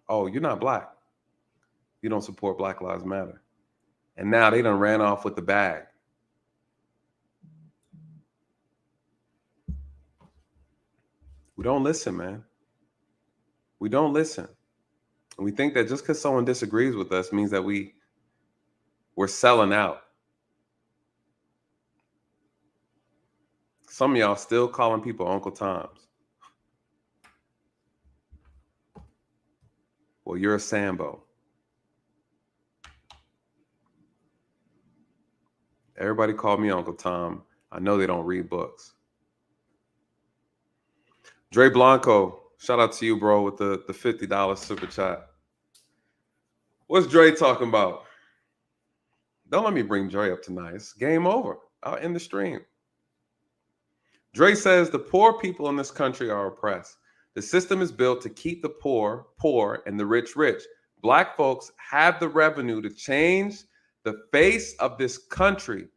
Oh, you're not black. You don't support Black Lives Matter. And now they done ran off with the bag. We don't listen, man. We don't listen. And we think that just because someone disagrees with us means that we're selling out. Some of y'all still calling people Uncle Toms. Well, you're a Sambo. Everybody called me Uncle Tom. I know they don't read books. Dre Blanco, shout out to you, bro, with the $50 super chat. What's Dre talking about? Don't let me bring Dre up tonight. It's game over. I'll end the stream. Dre says the poor people in this country are oppressed. The system is built to keep the poor poor and the rich rich. Black folks have the revenue to change the face of this country,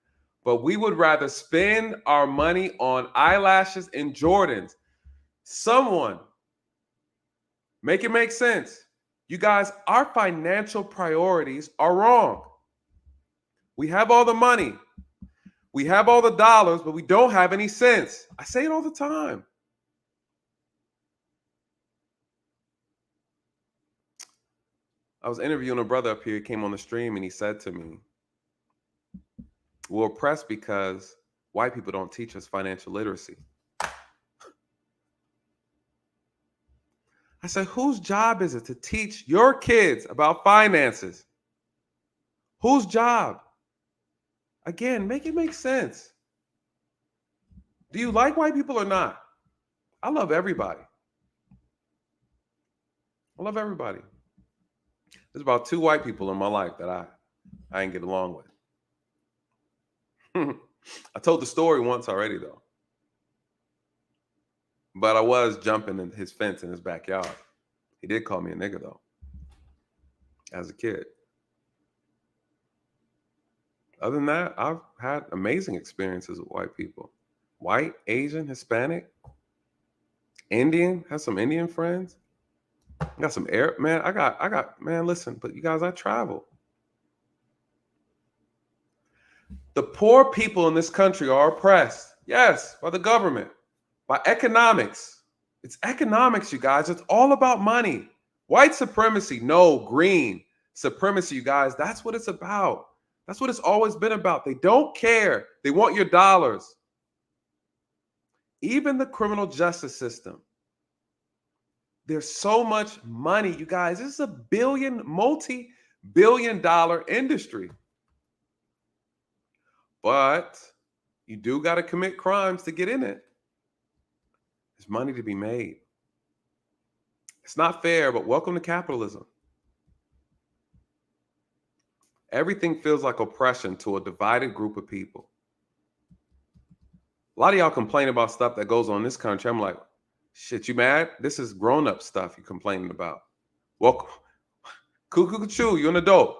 but we would rather spend our money on eyelashes and Jordans. Someone make it make sense. You guys, our financial priorities are wrong. We have all the money. We have all the dollars, but we don't have any sense. I say it all the time. I was interviewing a brother up here. He came on the stream and he said to me, we're oppressed because white people don't teach us financial literacy. I said, whose job is it to teach your kids about finances? Whose job? Again, make it make sense. Do you like white people or not? I love everybody. I love everybody. There's about 2 white people in my life that I ain't get along with. I told the story once already, though. But I was jumping in his fence in his backyard. He did call me a nigga, though, as a kid. Other than that, I've had amazing experiences with white people. White, Asian, Hispanic, Indian. Have some Indian friends. I got some Arab, man. I got, man, listen, but you guys, I travel. The poor people in this country are oppressed. Yes, by the government, by economics. It's economics, you guys. It's all about money. White supremacy, no, green supremacy, you guys. That's what it's about. That's what it's always been about. They don't care. They want your dollars. Even the criminal justice system. There's so much money, you guys. This is a multi-billion-dollar industry. But you do got to commit crimes to get in it. There's money to be made. It's not fair, but welcome to capitalism. Everything feels like oppression to a divided group of people. A lot of y'all complain about stuff that goes on in this country. I'm like, shit, you mad? This is grown-up stuff you're complaining about. Well, cuckoo, you're an adult.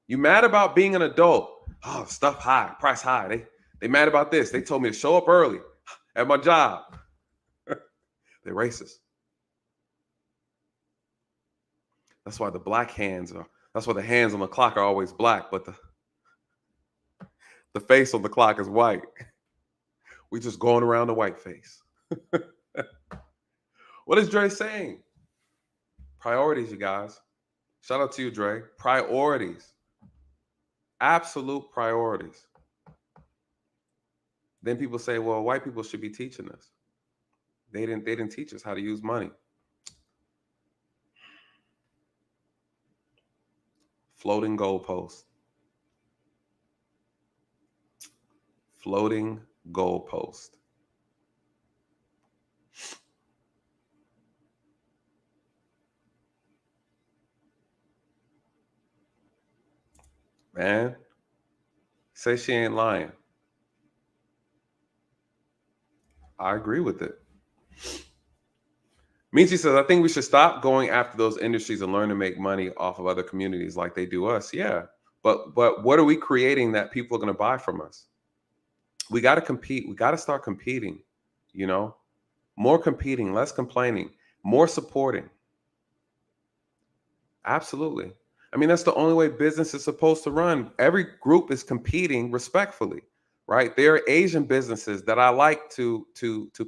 You mad about being an adult. Oh, stuff high, price high. They mad about this. They told me to show up early at my job. They're racist. That's why that's why the hands on the clock are always black, but the face on the clock is white. We just going around the white face. What is Dre saying? Priorities, you guys. Shout out to you, Dre. Priorities. Absolute priorities. Then people say, well, white people should be teaching us. They didn't teach us how to use money. Floating goalpost. Floating goalpost. Man, say she ain't lying. I agree with it. Mechee says, I think we should stop going after those industries and learn to make money off of other communities like they do us. Yeah. But what are we creating that people are going to buy from us? We got to compete. We got to start competing, you know, more competing, less complaining, more supporting. Absolutely. I mean, that's the only way business is supposed to run. Every group is competing respectfully, right? There are Asian businesses that I like to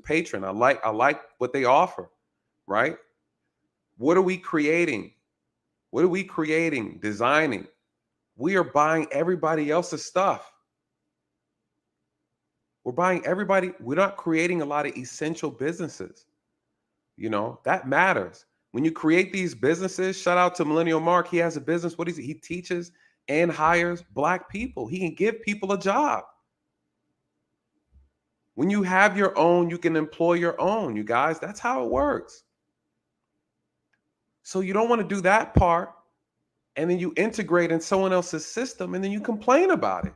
patron. I like what they offer, right? What are we creating? What are we creating, designing? We are buying everybody else's stuff. We're buying everybody. We're not creating a lot of essential businesses. You know, that matters. When you create these businesses, shout out to Millennial Mark. He has a business. What is it? He teaches and hires Black people. He can give people a job. When you have your own, you can employ your own, you guys. That's how it works. So you don't want to do that part, and then you integrate in someone else's system, and then you complain about it.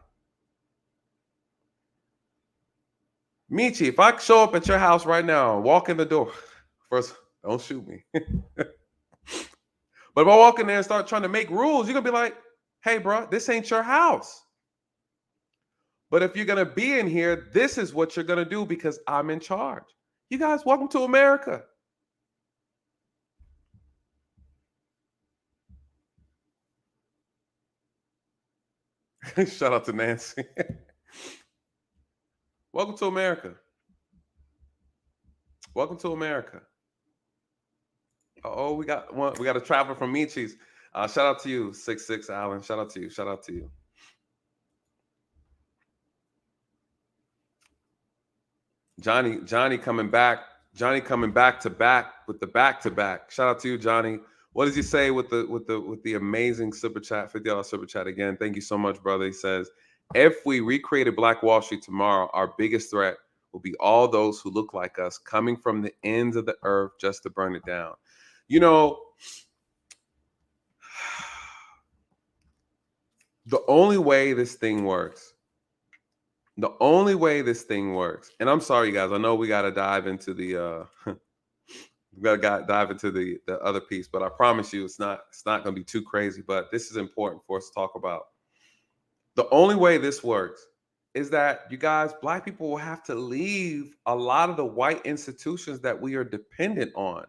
Mechee, if I show up at your house right now and walk in the door, first, don't shoot me. But if I walk in there and start trying to make rules, you're going to be like, hey, bro, this ain't your house. But if you're going to be in here, this is what you're going to do because I'm in charge. You guys, welcome to America. Shout out to Nancy. Welcome to America. Welcome to America. Oh, we got a traveler from Mechee's. Shout out to you, 66 Allen. Shout out to you. Shout out to you. Johnny coming back. Johnny coming back to back with the back to back. Shout out to you, Johnny. What does he say with the amazing super chat, $50 super chat again? Thank you so much, brother. He says, if we recreated Black Wall Street tomorrow, our biggest threat will be all those who look like us coming from the ends of the earth just to burn it down. You know, the only way this thing works, and I'm sorry, guys, I know we got to dive into the dive into the other piece, but I promise you it's not going to be too crazy, but this is important for us to talk about. The only way this works is that, you guys, Black people will have to leave a lot of the white institutions that we are dependent on,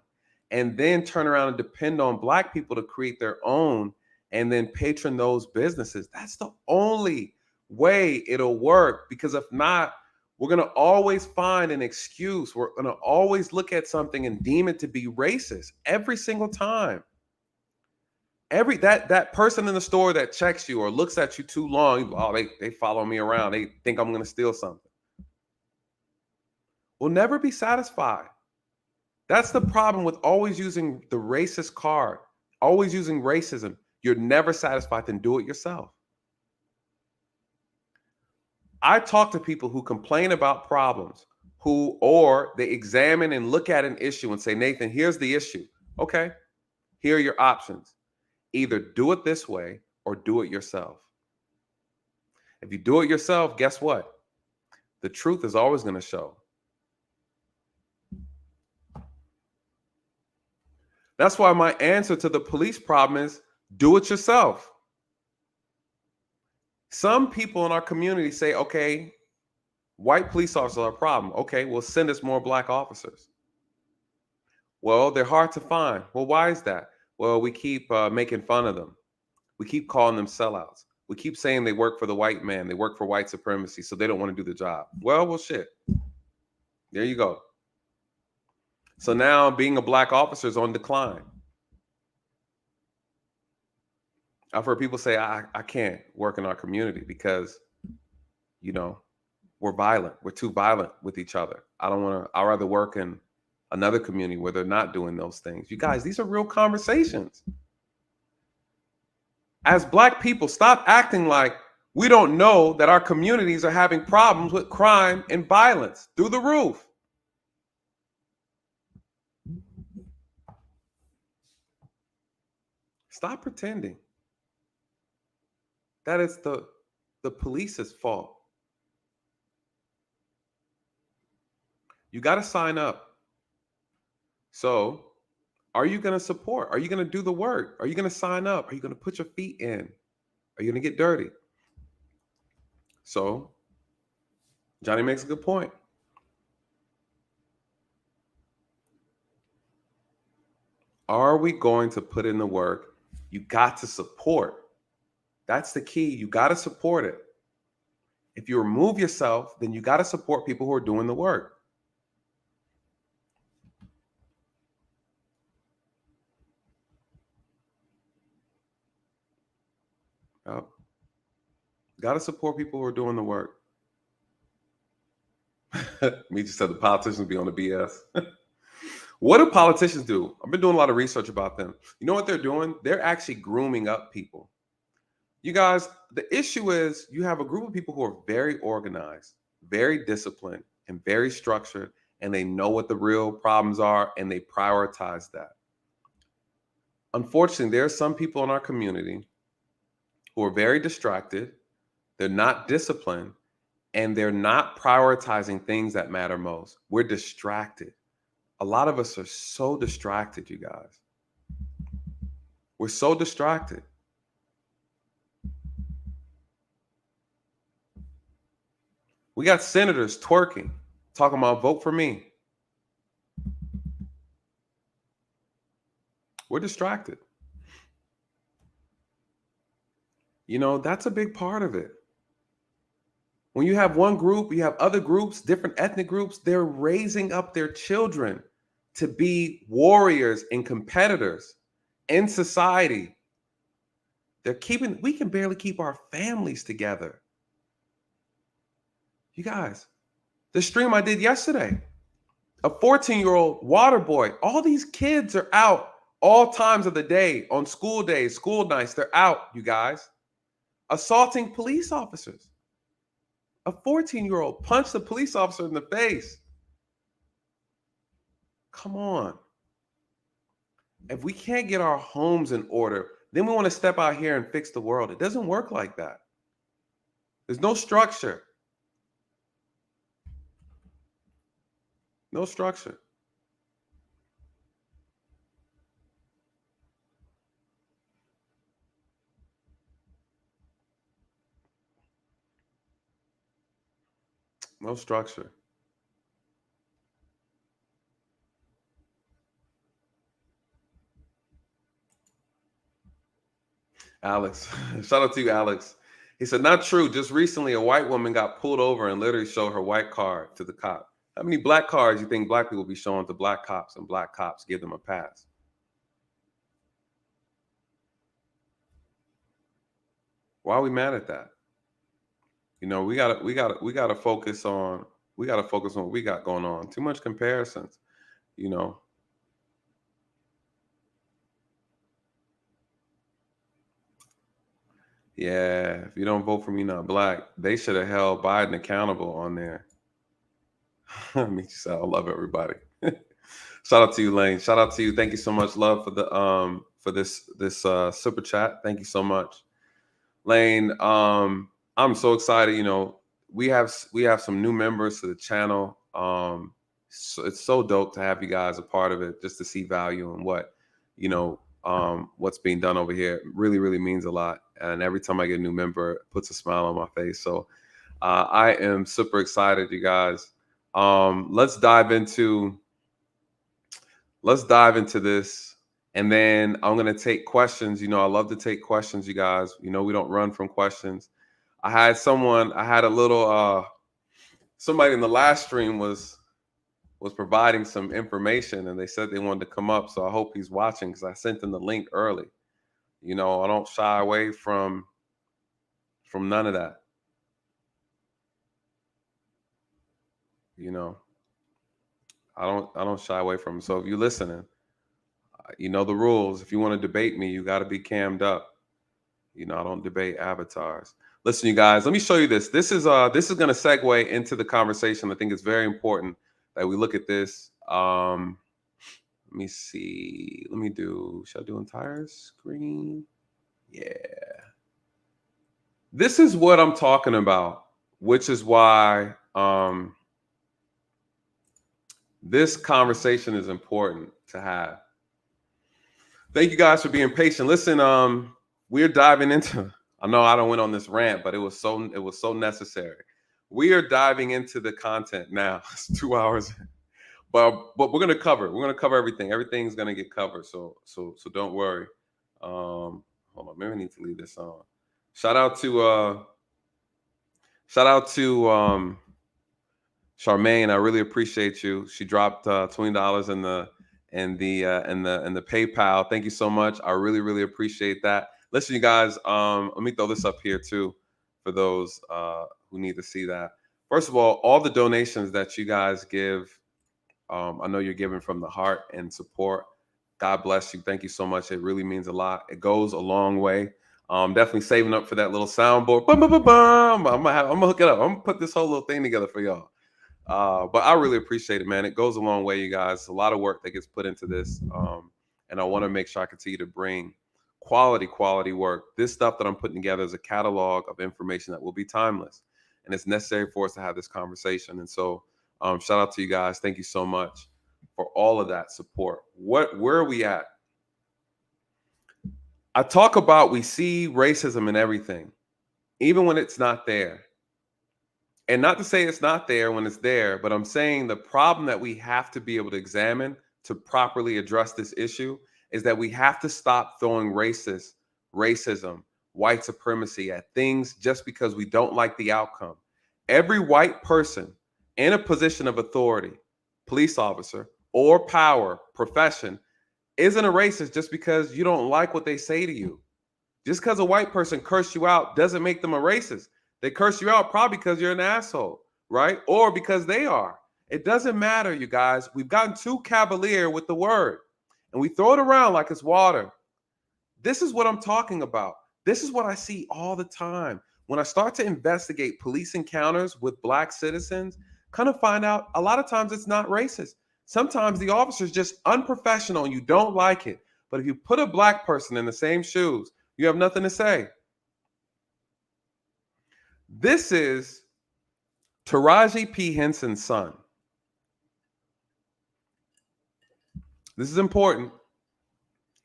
and then turn around and depend on Black people to create their own and then patron those businesses. That's the only way it'll work, because if not, we're going to always find an excuse. We're going to always look at something and deem it to be racist every single time. That person in the store that checks you or looks at you too long, oh, they follow me around. They think I'm going to steal something. We'll never be satisfied. That's the problem with always using the racist card, always using racism. You're never satisfied, then do it yourself. I talk to people who complain about problems, or they examine and look at an issue and say, Nathan, here's the issue. Okay, here are your options. Either do it this way or do it yourself. If you do it yourself, guess what? The truth is always going to show. That's why my answer to the police problem is do it yourself. Some people in our community say, okay, white police officers are a problem. Okay, well, send us more Black officers. Well, they're hard to find. Well, why is that? Well, we keep making fun of them. We keep calling them sellouts. We keep saying they work for the white man. They work for white supremacy, so they don't want to do the job. Well, shit. There you go. So now being a Black officer is on decline. I've heard people say, I can't work in our community because, we're violent. We're too violent with each other. I'd rather work in another community where they're not doing those things. You guys, these are real conversations. As Black people, stop acting like we don't know that our communities are having problems with crime and violence through the roof. Stop pretending that it's the police's fault. You got to sign up. So, are you going to support? Are you going to do the work? Are you going to sign up? Are you going to put your feet in? Are you going to get dirty? So, Johnny makes a good point. Are we going to put in the work? You got to support. That's the key. You got to support it. If you remove yourself, then you got to support people who are doing the work. Got to support people who are doing the work. Me just said the politicians be on the BS. What do politicians do? I've been doing a lot of research about them. You know what they're doing? They're actually grooming up people. You guys, the issue is you have a group of people who are very organized, very disciplined, and very structured, and they know what the real problems are, and they prioritize that. Unfortunately, there are some people in our community who are very distracted. They're not disciplined, and they're not prioritizing things that matter most. We're distracted. A lot of us are so distracted, you guys. We're so distracted. We got senators twerking, talking about vote for me. We're distracted. That's a big part of it. When you have one group, you have other groups, different ethnic groups, they're raising up their children to be warriors and competitors in society. We can barely keep our families together. You guys, the stream I did yesterday, a 14-year-old water boy, all these kids are out all times of the day, on school days, school nights, they're out, you guys, assaulting police officers. A 14-year-old punched a police officer in the face. Come on. If we can't get our homes in order, then we want to step out here and fix the world. It doesn't work like that. There's no structure. No structure. No structure. Alex, shout out to you, Alex. He said, not true. Just recently, a white woman got pulled over and literally showed her white card to the cop. How many black cards you think black people be showing to black cops and black cops give them a pass? Why are we mad at that? You know, we gotta focus on what we got going on. Too much comparisons, you know. Yeah, if you don't vote for me, not black, they should have held Biden accountable on there. Mechee said, I love everybody. Shout out to you, Lane. Shout out to you. Thank you so much, love, for this super chat. Thank you so much, Lane. I'm so excited. You know, we have some new members to the channel. So it's so dope to have you guys a part of it, just to see value in what, you know, what's being done over here. It really, really means a lot. And every time I get a new member, it puts a smile on my face. So I am super excited, you guys. Let's dive into this, and then I'm gonna take questions. You know, I love to take questions, you guys. You know, we don't run from questions. I had a little somebody in the last stream was providing some information, and they said they wanted to come up. So I hope he's watching, because I sent them the link early. You know, I don't shy away from none of that. You know, I don't shy away from them. So if you're listening, you know the rules. If you want to debate me, you got to be cammed up. You know, I don't debate avatars. Listen, you guys, let me show you this. This is going to segue into the conversation. I think it's very important that we look at this. Let me see. Should I do entire screen? Yeah. This is what I'm talking about, which is why this conversation is important to have. Thank you guys for being patient. Listen, we're diving into, I know I don't went on this rant, but it was so necessary. We are diving into the content now. It's 2 hours. But we're gonna cover everything. Everything's gonna get covered. So don't worry. Hold on, maybe I need to leave this on. Shout out to Charmaine. I really appreciate you. She dropped $20 in the PayPal. Thank you so much. I really, really appreciate that. Listen, you guys, let me throw this up here too for those who need to see that. First of all the donations that you guys give, I know you're giving from the heart and support. God bless you. Thank you so much. It really means a lot. It goes a long way. Definitely saving up for that little soundboard. Bum, bum, bum, bum. I'm gonna hook it up. I'm gonna put this whole little thing together for y'all. But I really appreciate it, man. It goes a long way, you guys. A lot of work that gets put into this. And I want to make sure I continue to bring quality work. This stuff that I'm putting together is a catalog of information that will be timeless. And it's necessary for us to have this conversation. And so shout out to you guys. Thank you so much for all of that support. Where are we at? I talk about, we see racism in everything, even when it's not there. And not to say it's not there when it's there, but I'm saying the problem that we have to be able to examine to properly address this issue is that we have to stop throwing racism, white supremacy at things just because we don't like the outcome. Every white person in a position of authority, police officer or power, profession, isn't a racist just because you don't like what they say to you. Just because a white person cursed you out doesn't make them a racist. They curse you out probably because you're an asshole, right? Or because they are. It doesn't matter, you guys. We've gotten too cavalier with the word, and we throw it around like it's water. This is what I'm talking about. This is what I see all the time. When I start to investigate police encounters with black citizens, kind of find out a lot of times it's not racist. Sometimes the officer's just unprofessional and you don't like it. But if you put a black person in the same shoes, you have nothing to say. This is Taraji P. Henson's son. This is important.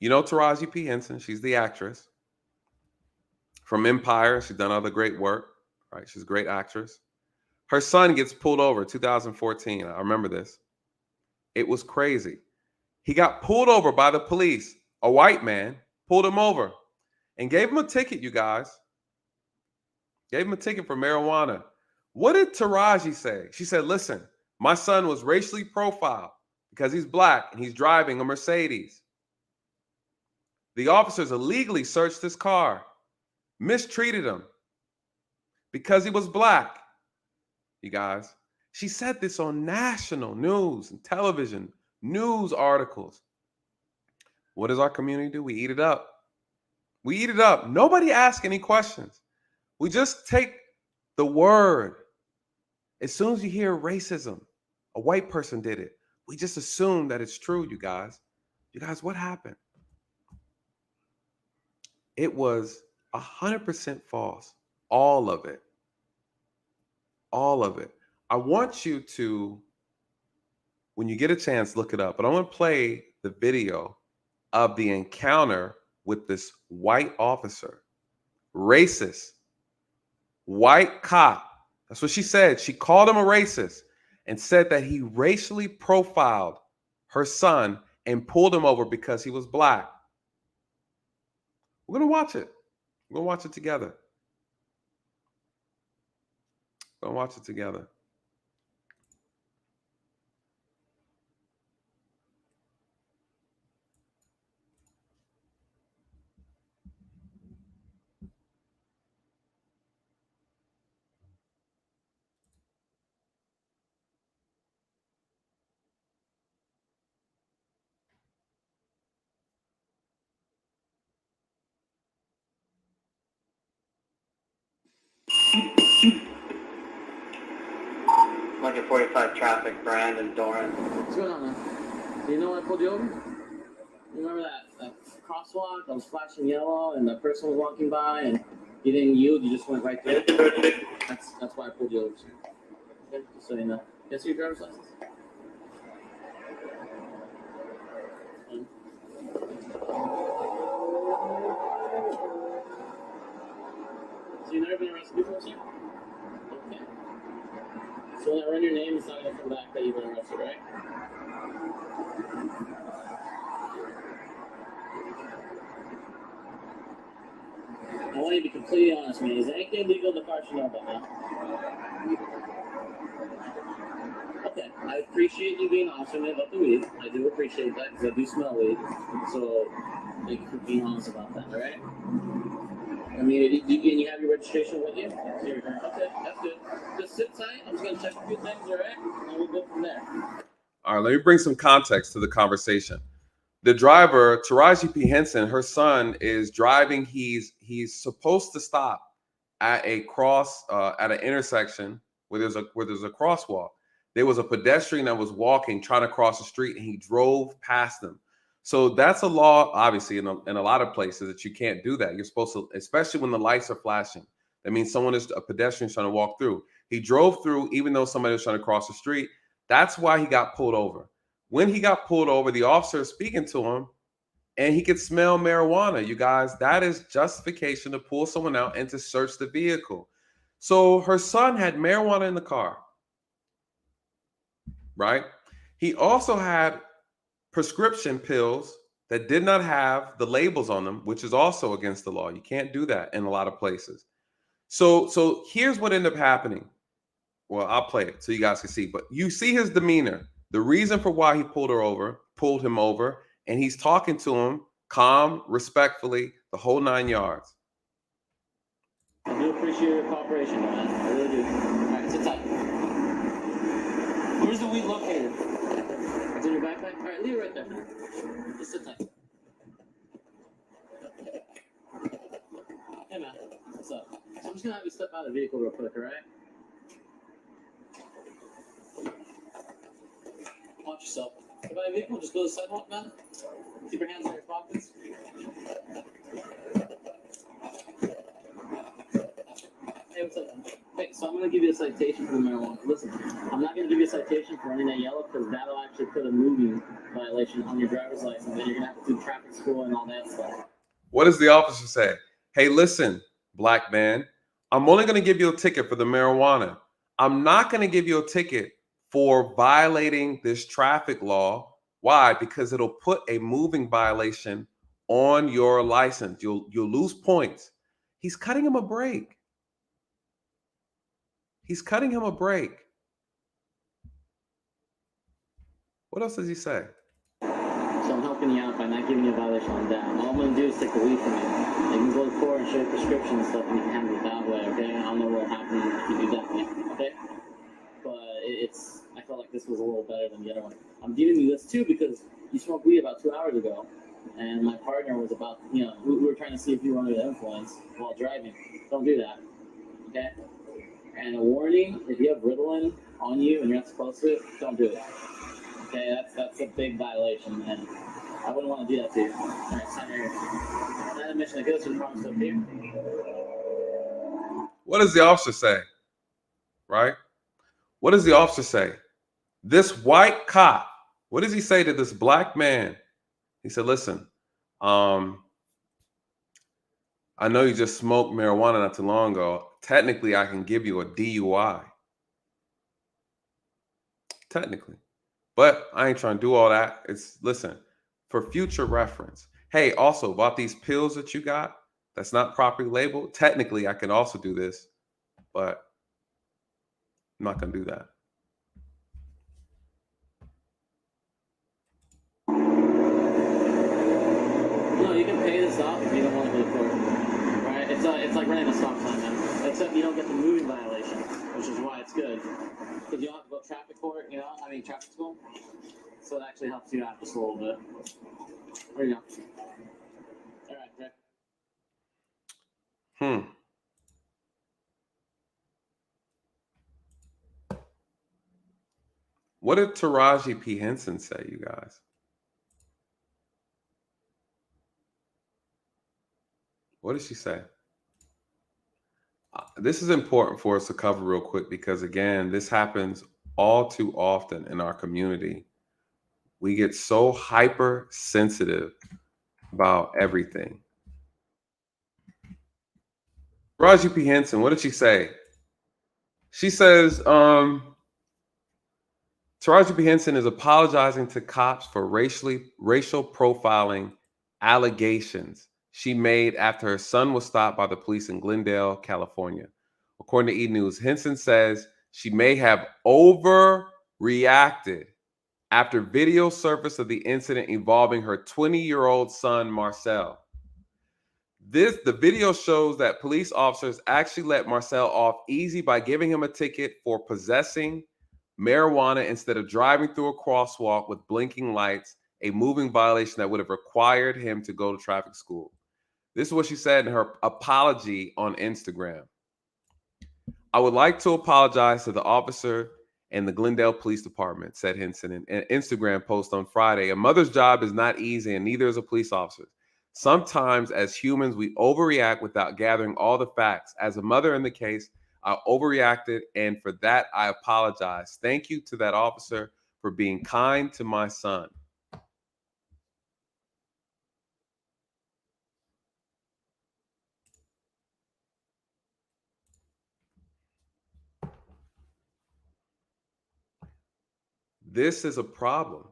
You know Taraji P. Henson, she's the actress from Empire. She's done other great work, right? She's a great actress. Her son gets pulled over 2014. I remember this. It was crazy. He got pulled over by the police. A white man pulled him over and gave him a ticket, you guys. Gave him a ticket for marijuana. What did Taraji say? She said, listen, my son was racially profiled because he's black and he's driving a Mercedes. The officers illegally searched his car, mistreated him because he was black. You guys, she said this on national news and television, news articles. What does our community do? We eat it up. We eat it up. Nobody asks any questions. We just take the word. As soon as you hear racism, a white person did it, we just assume that it's true, you guys. You guys, what happened? It was 100% false. All of it. All of it. I want you to, when you get a chance, look it up. But I want to play the video of the encounter with this white officer. Racist. White cop. That's what she said. She called him a racist and said that he racially profiled her son and pulled him over because he was black. We're going to watch it. We're going to watch it together. We're going to watch it together. Hundred 45 traffic, Brandon, Doran. What's going on, man? Do you know when I pulled you over? You remember that crosswalk? I was flashing yellow and the person was walking by and you didn't yield, you just went right through. That's why I pulled you over. Okay, just so you know. Can I see your driver's license? So you've never been arrested before, sir? Okay. So when I run your name, it's not going to come back that you've been arrested, right? I want you to be completely honest, man. Is there anything legal in the car you know about now? Okay, I appreciate you being honest with me about the weed. I do appreciate that because I do smell weed. So thank you for being honest about that, all right? I mean, and you have your registration with you? Okay, that's good. Just sit tight. I'm just going to check a few things, all right? And we'll go from there. All right, let me bring some context to the conversation. The driver, Taraji P. Henson, her son is driving. He's supposed to stop at a at an intersection where there's a crosswalk. There was a pedestrian that was walking, trying to cross the street, and he drove past them. So that's a law, obviously, in a lot of places that you can't do that. You're supposed to, especially when the lights are flashing. That means a pedestrian trying to walk through. He drove through, even though somebody was trying to cross the street. That's why he got pulled over. When he got pulled over, the officer is speaking to him, and he could smell marijuana. You guys, that is justification to pull someone out and to search the vehicle. So her son had marijuana in the car, right? He also had prescription pills that did not have the labels on them, which is also against the law. You can't do that in a lot of places. So here's what ended up happening. Well, I'll play it so you guys can see, but you see his demeanor, the reason for why he pulled him over, and he's talking to him calm, respectfully, the whole 9 yards. I do appreciate your cooperation, man. I really do. All right, sit tight. Where's the weed located? It's in your backpack? All right, leave it right there. Just sit tight. Hey, man. What's up? So I'm just going to have you step out of the vehicle real quick, all right? Watch yourself. Step out of the vehicle, just go to the sidewalk, man. Keep your hands in your pockets. Hey, what's up, man? Hey, so I'm going to give you a citation for the marijuana. Listen, I'm not going to give you a citation for running that yellow because that'll actually put a moving violation on your driver's license. Then you're going to have to do traffic school and all that stuff. What does the officer say? Hey, listen, black man, I'm only going to give you a ticket for the marijuana. I'm not going to give you a ticket for violating this traffic law. Why? Because it'll put a moving violation on your license. You'll lose points. He's cutting him a break. He's cutting him a break. What else does he say? So I'm helping you out by not giving you a violation on that. All I'm going to do is take the weed from you. You can go to court and show your prescription and stuff, and you can handle it that way, okay? I don't know what will happen if you do that way, okay? But I felt like this was a little better than the other one. I'm giving you this too because you smoked weed about 2 hours ago, and my partner was about, we were trying to see if you were under the influence while driving. Don't do that, okay? And a warning, if you have Ritalin on you and you're not supposed to, don't do it. Okay, that's a big violation, and I wouldn't want to do that to you. All right, sign right here. That admission that goes to the promise up here. What does the officer say? Right? What does the officer say? This white cop, what does he say to this black man? He said, listen, I know you just smoked marijuana not too long ago. Technically, I can give you a DUI. Technically. But I ain't trying to do all that. Listen, for future reference. Hey, also about these pills that you got, that's not properly labeled. Technically, I can also do this, but I'm not going to do that. No, you can pay this off if you don't want to go to court. Right? It's like running a stop sign, man. Except you don't get the moving violation, which is why it's good. Because you don't have to go traffic court, traffic school. So it actually helps you out just a little bit. There you go. All right, Jack. What did Taraji P. Henson say, you guys? What did she say? This is important for us to cover real quick because, again, this happens all too often in our community. We get so hypersensitive about everything. Taraji P. Henson, what did she say? She says, Taraji P. Henson is apologizing to cops for racial profiling allegations she made after her son was stopped by the police in Glendale, California. According to E! News, Henson says she may have overreacted after video surfaced of the incident involving her 20-year-old son, Marcel. The video shows that police officers actually let Marcel off easy by giving him a ticket for possessing marijuana instead of driving through a crosswalk with blinking lights, a moving violation that would have required him to go to traffic school. This is what she said in her apology on Instagram. I would like to apologize to the officer and the Glendale Police Department, said Henson in an Instagram post on Friday. A mother's job is not easy, and neither is a police officer. Sometimes, as humans, we overreact without gathering all the facts. As a mother in the case, I overreacted, and for that, I apologize. Thank you to that officer for being kind to my son. This is a problem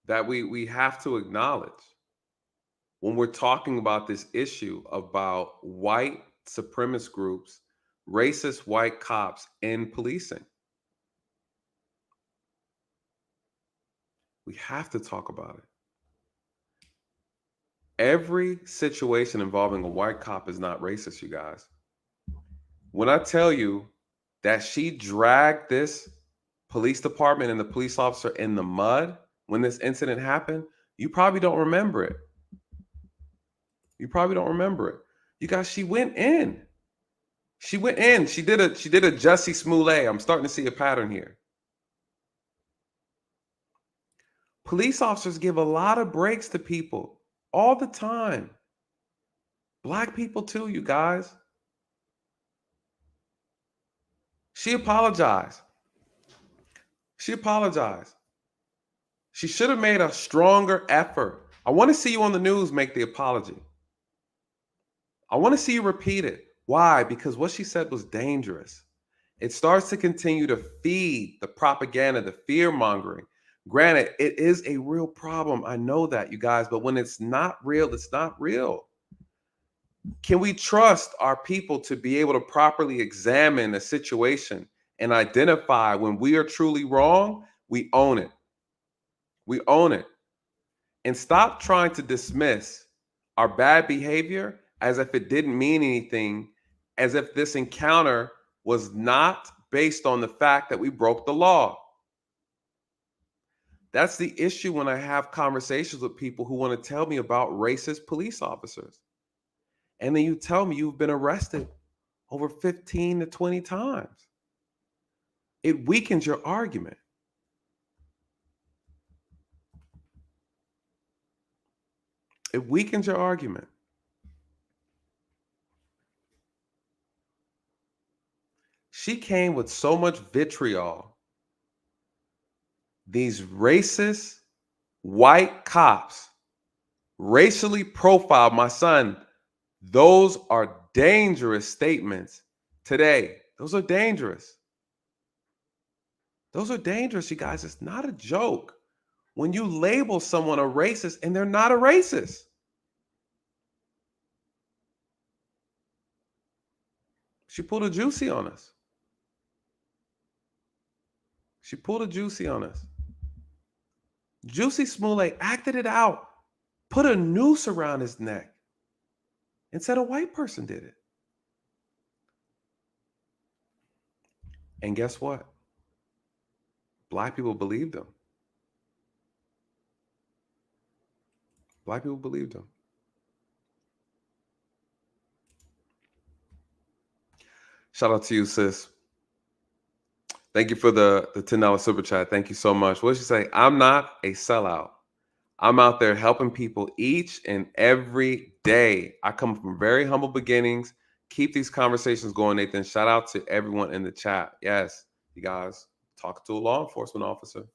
that we have to acknowledge when we're talking about this issue about white supremacist groups, racist white cops in policing. We have to talk about it. Every situation involving a white cop is not racist, you guys. When I tell you that she dragged this police department and the police officer in the mud when this incident happened, you probably don't remember it. You probably don't remember it. You guys, she went in. She went in. She did a Jussie Smollett. I'm starting to see a pattern here. Police officers give a lot of breaks to people all the time. Black people too, you guys. She apologized. She apologized. She should have made a stronger effort. I want to see you on the news make the apology. I want to see you repeat it. Why? Because what she said was dangerous. It starts to continue to feed the propaganda, the fear mongering. Granted, it is a real problem. I know that, you guys, but when it's not real, it's not real. Can we trust our people to be able to properly examine a situation and identify when we are truly wrong? We own it. We own it. And stop trying to dismiss our bad behavior as if it didn't mean anything, as if this encounter was not based on the fact that we broke the law. That's the issue when I have conversations with people who want to tell me about racist police officers. And then you tell me you've been arrested over 15 to 20 times. It weakens your argument. It weakens your argument. She came with so much vitriol. These racist white cops racially profiled my son. Those are dangerous statements today. Those are dangerous. Those are dangerous, you guys. It's not a joke when you label someone a racist and they're not a racist. She pulled a juicy on us. She pulled a juicy on us. Jussie Smollett acted it out, put a noose around his neck, and said a white person did it. And guess what? Black people believed him. Black people believed him. Shout out to you, sis. Thank you for the $10 super chat. Thank you so much. What did you say? I'm not a sellout. I'm out there helping people each and every day. I come from very humble beginnings. Keep these conversations going, Nathan. Shout out to everyone in the chat. Yes, you guys, talk to a law enforcement officer.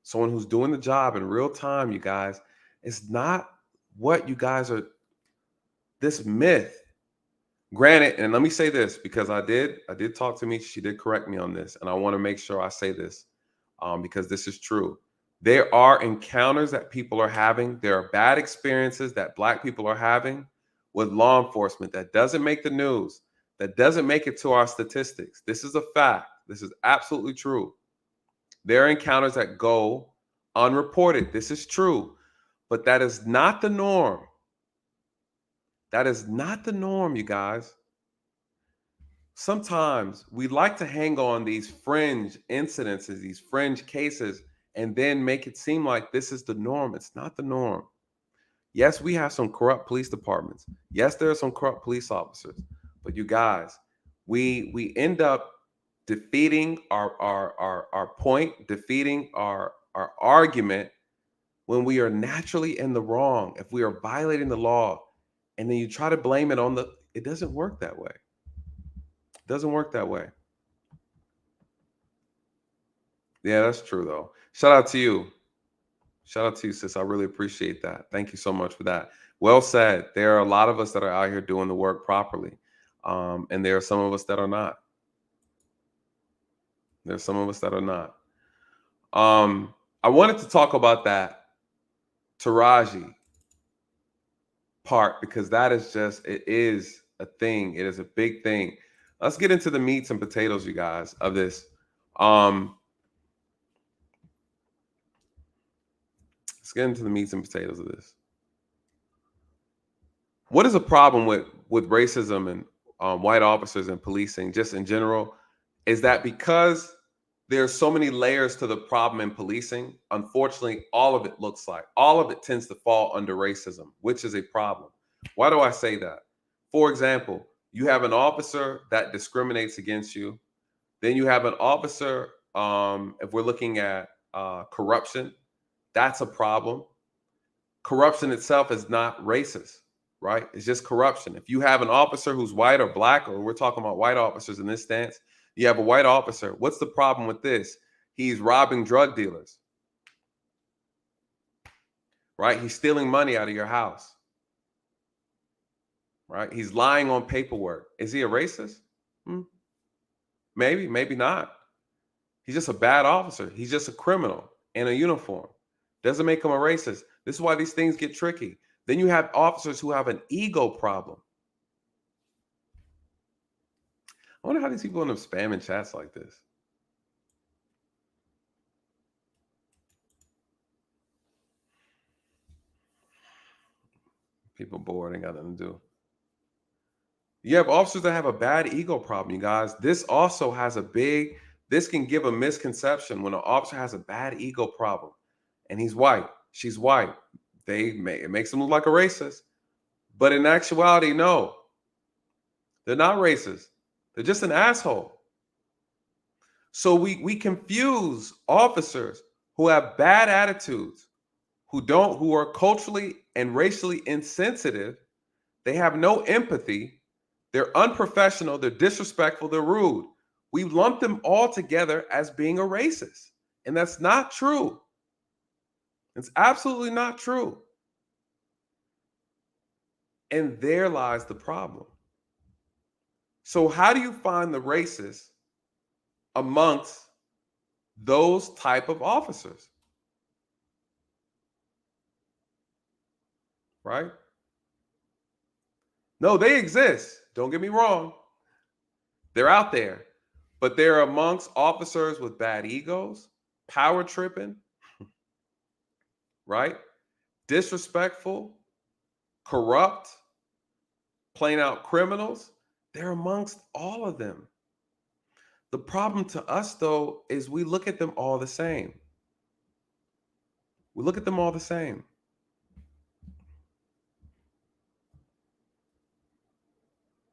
Someone who's doing the job in real time, you guys. It's not what you guys are, this myth. Granted, and let me say this, because I did talk to me. She did correct me on this, and I want to make sure I say this because this is true. There are encounters that people are having. There are bad experiences that Black people are having with law enforcement that doesn't make the news, that doesn't make it to our statistics. This is a fact. This is absolutely true. There are encounters that go unreported. This is true, but that is not the norm. That is not the norm, you guys. Sometimes we like to hang on these fringe incidences, these fringe cases, and then make it seem like this is the norm. It's not the norm. Yes, we have some corrupt police departments. Yes, there are some corrupt police officers. But you guys, we end up defeating our point, defeating our argument when we are naturally in the wrong, if we are violating the law, and then you try to blame it on it doesn't work that way. It doesn't work that way. Yeah, that's true though. Shout out to you. Shout out to you, sis. I really appreciate that. Thank you so much for that. Well said. There are a lot of us that are out here doing the work properly. And there are some of us that are not. There's some of us that are not. I wanted to talk about that Taraji part because that is just, it is a thing. It is a big thing. Let's get into the meats and potatoes, you guys, of this. Let's get into the meats and potatoes of this. What is a problem with racism and white officers and policing, just in general, is that because there's so many layers to the problem in policing, unfortunately, all of it tends to fall under racism, which is a problem. Why do I say that? For example, you have an officer that discriminates against you. Then you have an officer, if we're looking at corruption, that's a problem. Corruption itself is not racist, right? It's just corruption. If you have an officer who's white or black, or we're talking about white officers in this stance, you have a white officer. What's the problem with this? He's robbing drug dealers, right? He's stealing money out of your house, right? He's lying on paperwork. Is he a racist? Maybe, maybe not. He's just a bad officer. He's just a criminal in a uniform. Doesn't make him a racist. This is why these things get tricky. Then you have officers who have an ego problem. I wonder how these people end up spamming chats like this. People bored and got nothing to do. You have officers that have a bad ego problem, you guys. This can give a misconception when an officer has a bad ego problem and he's white, she's white. It makes them look like a racist. But in actuality, no. They're not racist. They're just an asshole. So we confuse officers who have bad attitudes, who are culturally and racially insensitive. They have no empathy. They're unprofessional. They're disrespectful. They're rude. We lump them all together as being a racist. And that's not true. It's absolutely not true. And there lies the problem. So how do you find the racist amongst those type of officers? Right? No, they exist. Don't get me wrong. They're out there. But they're amongst officers with bad egos, power tripping, right? Disrespectful, corrupt, plain out criminals. They're amongst all of them. The problem to us, though, is we look at them all the same. We look at them all the same.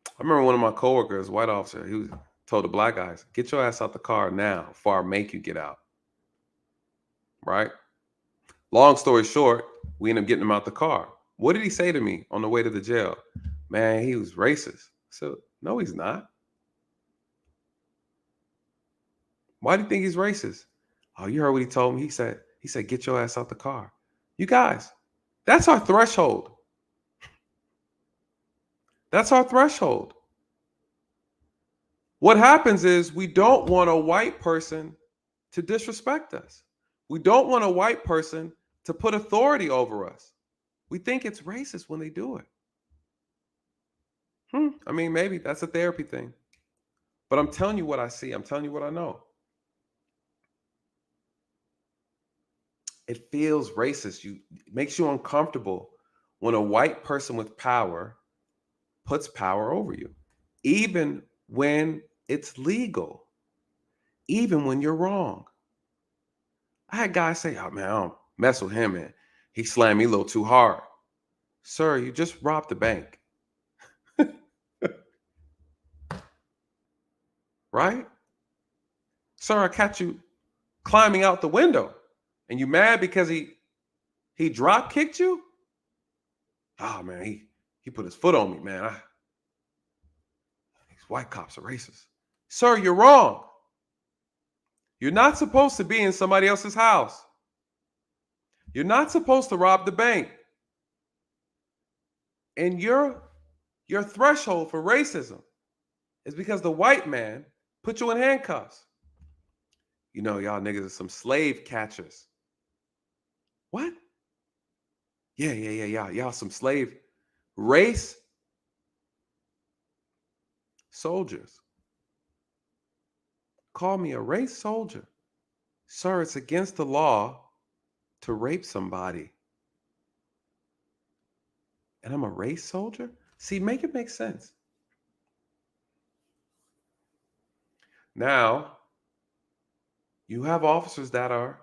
I remember one of my coworkers, white officer, he told the black guys, "Get your ass out the car now before I make you get out." Right? Long story short, we ended up getting him out the car. What did he say to me on the way to the jail? Man, he was racist. So, no, he's not. Why do you think he's racist? Oh, you heard what he told me. He said, get your ass out the car. You guys, that's our threshold. That's our threshold. What happens is we don't want a white person to disrespect us. We don't want a white person to put authority over us. We think it's racist when they do it. I mean, maybe that's a therapy thing. But I'm telling you what I see. I'm telling you what I know. It feels racist. It makes you uncomfortable when a white person with power puts power over you, even when it's legal, even when you're wrong. I had guys say, "Oh man, I don't mess with him, man. He slammed me a little too hard." Sir, you just robbed the bank. Right? Sir, I catch you climbing out the window and you mad because he drop kicked you? Oh man, he put his foot on me, man. These white cops are racist. Sir, you're wrong. You're not supposed to be in somebody else's house. You're not supposed to rob the bank. And your threshold for racism is because the white man put you in handcuffs. You know, y'all niggas are some slave catchers. What? Yeah. Y'all some slave race soldiers. Call me a race soldier. Sir, it's against the law to rape somebody. and I'm a race soldier? See, make it make sense. Now, you have officers that are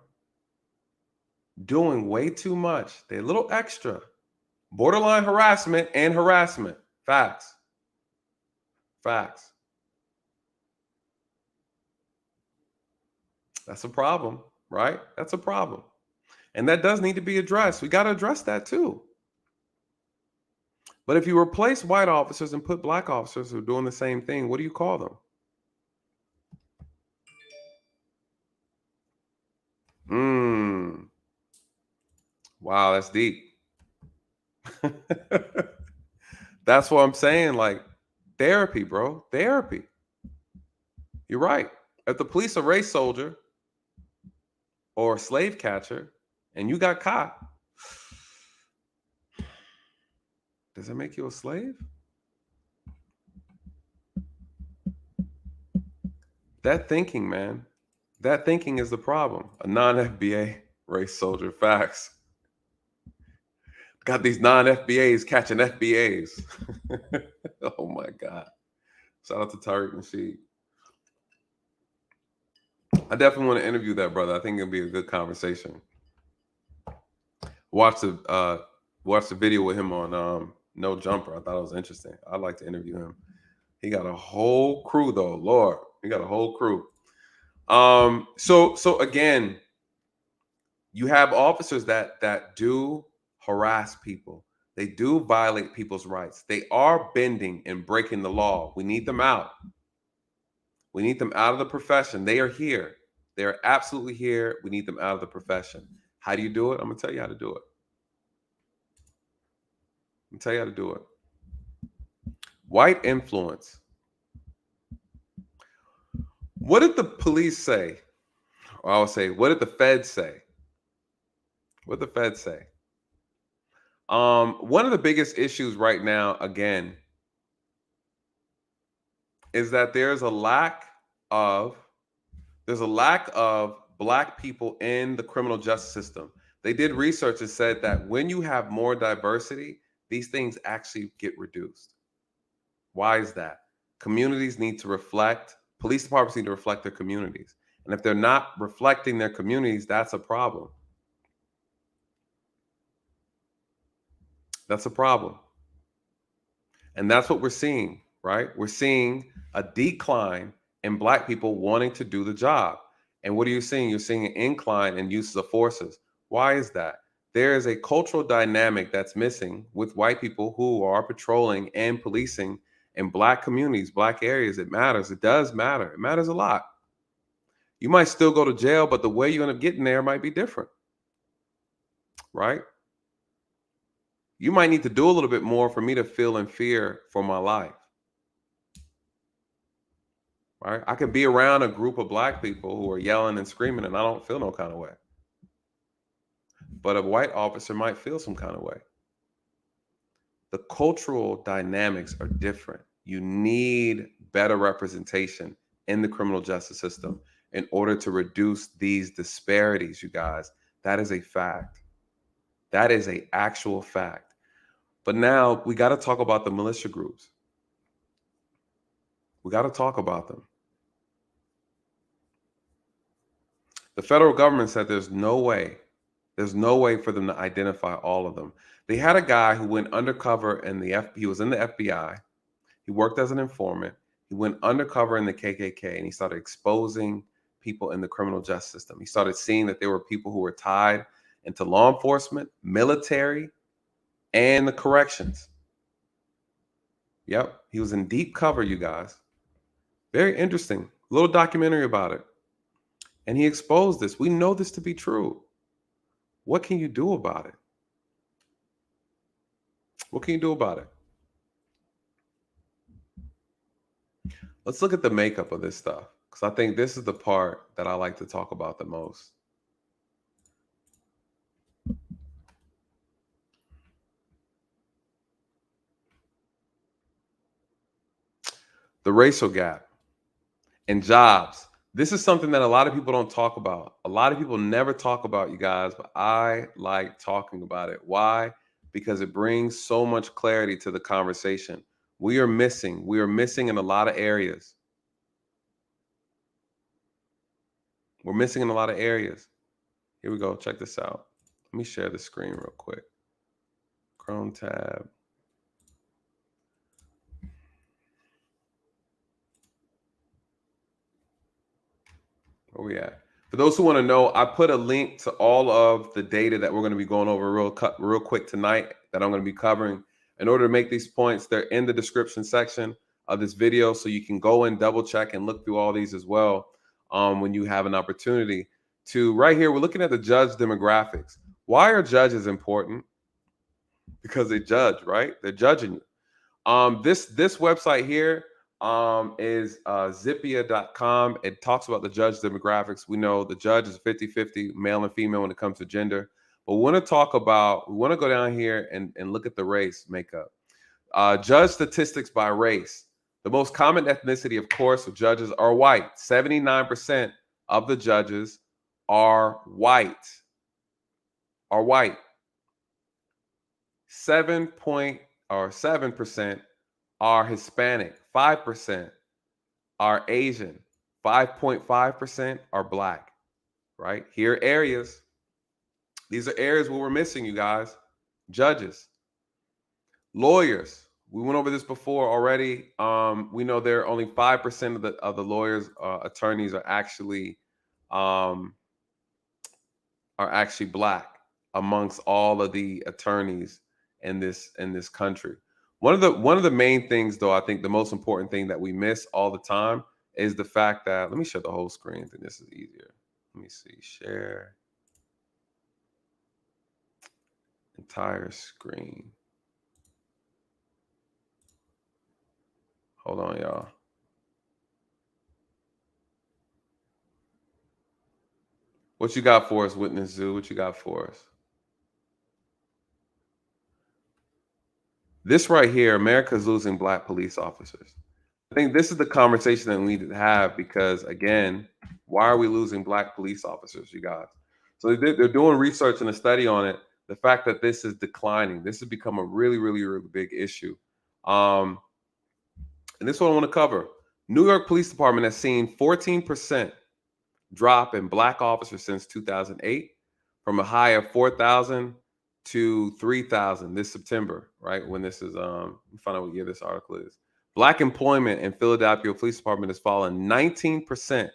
doing way too much. They're a little extra. Borderline harassment and harassment. Facts. Facts. That's a problem, right? That's a problem. And that does need to be addressed. We got to address that too. But if you replace white officers and put black officers who are doing the same thing, what do you call them? Wow, that's deep. That's what I'm saying. Like, therapy, bro. Therapy. You're right. If the police are race soldier or a slave catcher and you got caught, does that make you a slave? That thinking, man. That thinking is the problem. A non-FBA race soldier. Facts. Got these non-FBAs catching FBAs. Oh my God. Shout out to Tariq Mechee. I definitely want to interview that brother. I think it'll be a good conversation. Watch the video with him on No Jumper. I thought it was interesting. I'd like to interview him. He got a whole crew though. Lord, he got a whole crew. So again, you have officers that do harass people. They do violate people's rights. They are bending and breaking the law. We need them out. We need them out of the profession. They are here. They are absolutely here. We need them out of the profession. How do you do it? I'm going to tell you how to do it. I'm going to tell you how to do it. White influence. What did the police say? Or I would say, what did the feds say? What did the feds say? One of the biggest issues right now, again, is that there's a lack of black people in the criminal justice system. They did research and said that when you have more diversity, these things actually get reduced. Why is that? Communities need to reflect, police departments need to reflect their communities. And if they're not reflecting their communities, that's a problem. That's a problem. And that's what we're seeing, right? We're seeing a decline in black people wanting to do the job. And what are you seeing? You're seeing an incline in uses of forces. Why is that? There is a cultural dynamic that's missing with white people who are patrolling and policing in black communities, black areas. It matters. It does matter. It matters a lot. You might still go to jail, but the way you end up getting there might be different, right? You might need to do a little bit more for me to feel in fear for my life. Right? I can be around a group of black people who are yelling and screaming and I don't feel no kind of way. But a white officer might feel some kind of way. The cultural dynamics are different. You need better representation in the criminal justice system in order to reduce these disparities, you guys. That is a fact. That is an actual fact. But now we got to talk about the militia groups. We got to talk about them. The federal government said there's no way for them to identify all of them. They had a guy who went undercover he was in the FBI. He worked as an informant. He went undercover in the KKK and he started exposing people in the criminal justice system. He started seeing that there were people who were tied into law enforcement, military, and the corrections. Yep, he was in deep cover, you guys. Very interesting. A little documentary about it. And he exposed this. We know this to be true. What can you do about it? What can you do about it? Let's look at the makeup of this stuff, because I think this is the part that I like to talk about the most. The racial gap in jobs. This is something that a lot of people don't talk about. A lot of people never talk about, you guys, but I like talking about it. Why? because it brings so much clarity to the conversation. We are missing in a lot of areas. We're missing in a lot of areas. Here we go. Check this out. Let me share the screen real quick. Chrome tab. Where we at? For those who want to know, I put a link to all of the data that we're going to be going over real quick tonight that I'm going to be covering. In order to make these points, they're in the description section of this video, so you can go and double check and look through all these as well when you have an opportunity to. Right here, we're looking at the judge demographics. Why are judges important? Because they judge, right? They're judging you. This website here is zippia.com. It talks about the judge demographics. We know the judge is 50-50 male and female when it comes to gender. But we want to go down here and look at the race makeup. Judge statistics by race. The most common ethnicity, of course, of judges are white. 79% of the judges are white. 7% are Hispanic, 5% are Asian, 5.5% are Black, right? Here are areas. These are areas where we're missing, you guys. Judges. Lawyers. We went over this before already. We know there are only 5% of the lawyers, attorneys are actually Black amongst all of the attorneys in this country. One of the main things, though, I think the most important thing that we miss all the time is the fact that, let me share the whole screen. I think this is easier. Let me see, share entire screen. Hold on, y'all. What you got for us, Witness Zoo? What you got for us? This right here, America's losing Black police officers. I think this is the conversation that we need to have because, again, why are we losing Black police officers, you guys? So they're doing research and a study on it. The fact that this is declining, this has become a really, really, really big issue. And this is what I want to cover. New York Police Department has seen 14% drop in Black officers since 2008, from a high of 4,000 to 3,000 this September, right? When this is, let me find out what year this article is. Black employment in Philadelphia Police Department has fallen 19%.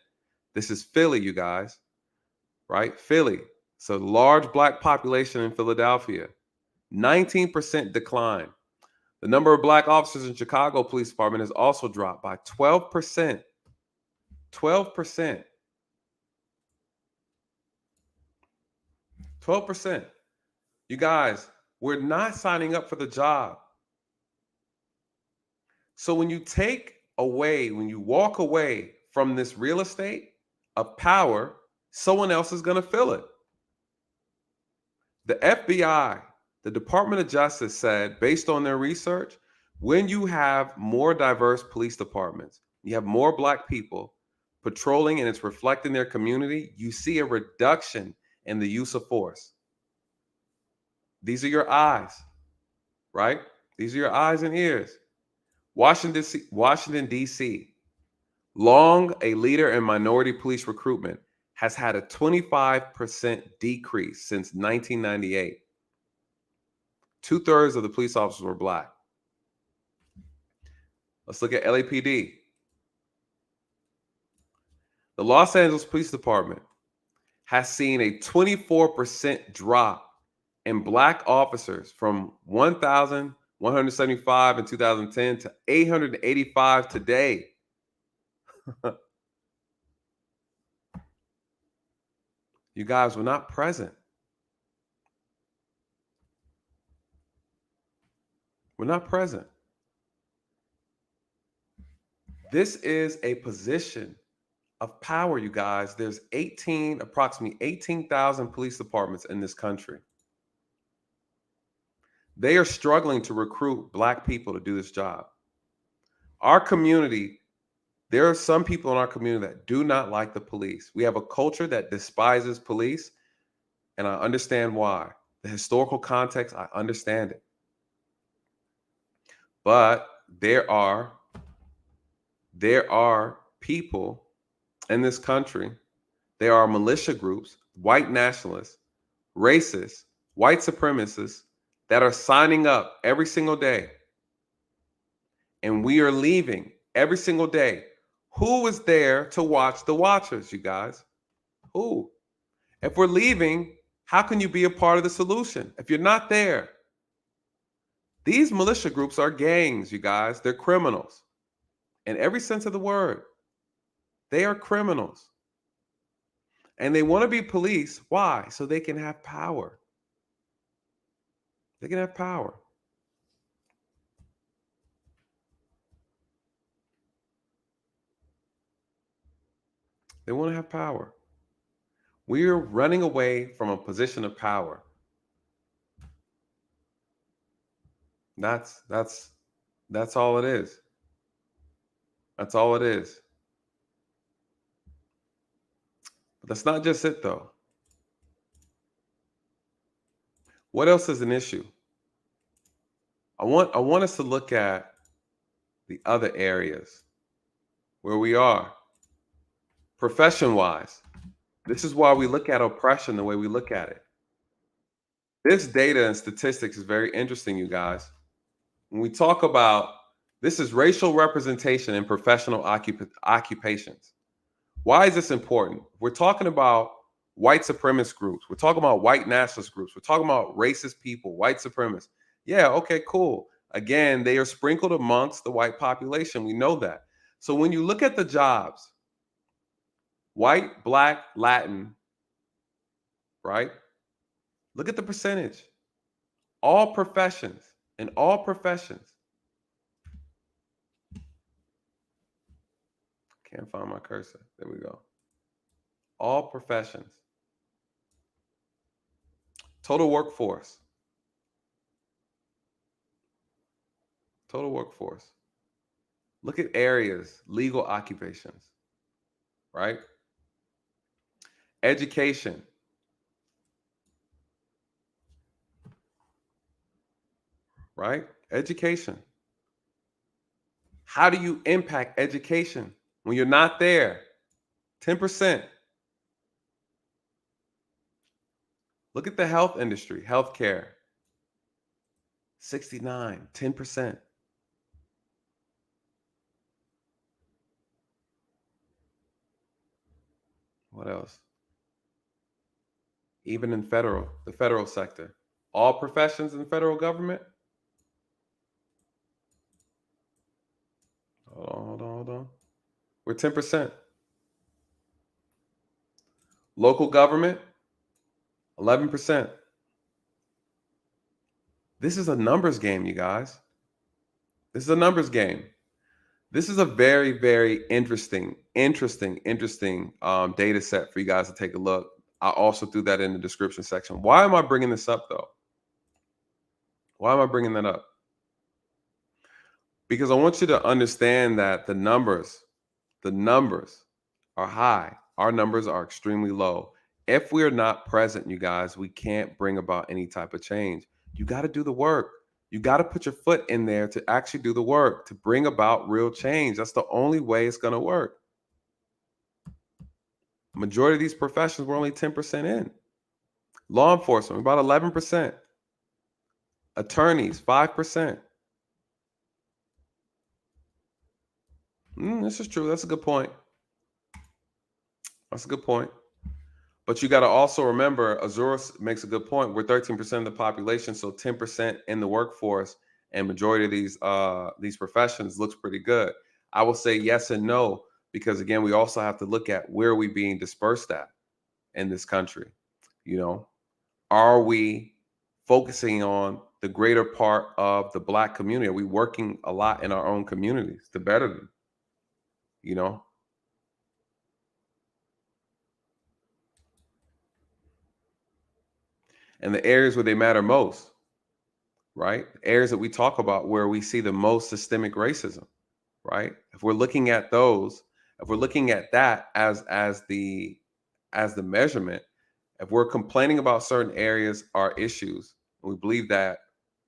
This is Philly, you guys, right? Philly. So large Black population in Philadelphia, 19% decline. The number of Black officers in Chicago Police Department has also dropped by 12%. 12%. 12%. You guys, we're not signing up for the job. So when you walk away from this real estate of power, someone else is going to fill it. The FBI, the Department of Justice said, based on their research, when you have more diverse police departments, you have more Black people patrolling and it's reflecting their community, you see a reduction in the use of force. These are your eyes, right? These are your eyes and ears. Washington, D.C., long a leader in minority police recruitment, has had a 25% decrease since 1998. 2/3 of the police officers were Black. Let's look at LAPD. The Los Angeles Police Department has seen a 24% drop in Black officers from 1,175 in 2010 to 885 today. You guys were not present. We're not present. This is a position of power, you guys. There's approximately 18,000 police departments in this country. They are struggling to recruit Black people to do this job. Our community, there are some people in our community that do not like the police. We have a culture that despises police, and I understand why. The historical context, I understand it. But there are people in this country, there are militia groups, white nationalists, racists, white supremacists that are signing up every single day. And we are leaving every single day. Who is there to watch the watchers, you guys? Who? If we're leaving, how can you be a part of the solution if you're not there? These militia groups are gangs, you guys. They're criminals. In every sense of the word, they are criminals. And they want to be police. Why? So they can have power. They can have power. They want to have power. We're running away from a position of power. That's all it is. That's all it is. But that's not just it, though. What else is an issue? I want us to look at the other areas where we are profession-wise. This is why we look at oppression the way we look at it. This data and statistics is very interesting, you guys. When we talk about this is racial representation in professional occupations. Why is this important? We're talking about white supremacist groups. We're talking about white nationalist groups. We're talking about racist people, white supremacists. Yeah, okay, cool. Again, they are sprinkled amongst the white population. We know that. So when you look at the jobs, white, black, Latin, right? Look at the percentage. All professions, in all professions. Can't find my cursor. There we go. All professions. Total workforce. Total workforce. Look at areas, legal occupations, right? Education. Right? Education. How do you impact education when you're not there? 10%. Look at the health industry, healthcare. 69, 10%. What else? Even in the federal sector, all professions in the federal government. Hold on. We're 10%. Local government, 11%. This is a numbers game, you guys. This is a numbers game. This is a very, very interesting data set for you guys to take a look. I also threw that in the description section. Why am I bringing this up, though? Why am I bringing that up? Because I want you to understand that the numbers are high. Our numbers are extremely low. If we're not present, you guys, we can't bring about any type of change. You got to do the work. You got to put your foot in there to actually do the work, to bring about real change. That's the only way it's going to work. Majority of these professions were only 10% in. Law enforcement, about 11%. Attorneys, 5%. This is true. That's a good point. That's a good point. But you got to also remember, Azurus makes a good point. We're 13% of the population, so 10% in the workforce, and majority of these professions looks pretty good. I will say yes and no, because again, we also have to look at where are we being dispersed at in this country. You know, are we focusing on the greater part of the Black community? Are we working a lot in our own communities to better them? You know, and the areas where they matter most, right? Areas that we talk about where we see the most systemic racism, right? If we're looking at those, if we're looking at that as the measurement, If we're complaining about certain areas or issues, and we believe that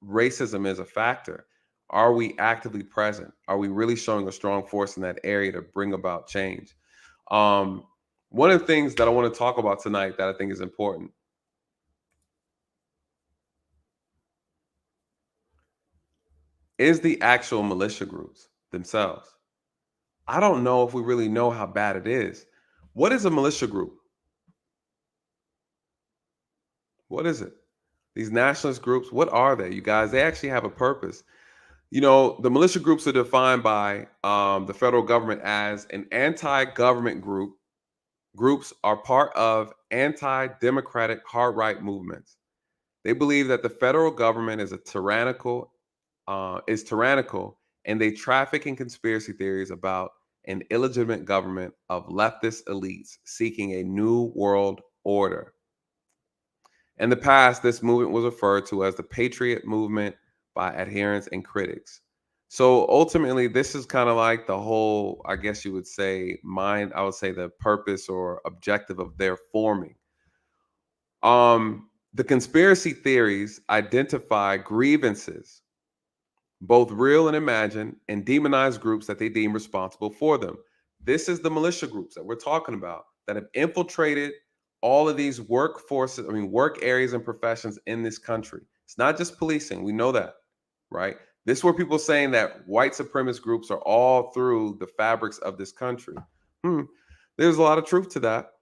racism is a factor, are we actively present? Are we really showing a strong force in that area to bring about change? One of the things that I want to talk about tonight that I think is important is the actual militia groups themselves. I don't know if we really know how bad it is. What is a militia group? What is it? These nationalist groups, what are they, you guys? They actually have a purpose. You know, the militia groups are defined by the federal government as an anti-government group. Groups are part of anti-democratic hard right movements. They believe that the federal government is tyrannical, and they traffic in conspiracy theories about an illegitimate government of leftist elites seeking a new world order. In the past, this movement was referred to as the Patriot Movement by adherents and critics. So ultimately, this is kind of like the whole, I guess you would say, I would say the purpose or objective of their forming. The conspiracy theories identify grievances, both real and imagined, and demonize groups that they deem responsible for them. This is the militia groups that we're talking about that have infiltrated all of these work areas and professions in this country. It's not just policing. We know that, right? This is where people saying that white supremacist groups are all through the fabrics of this country. There's a lot of truth to that.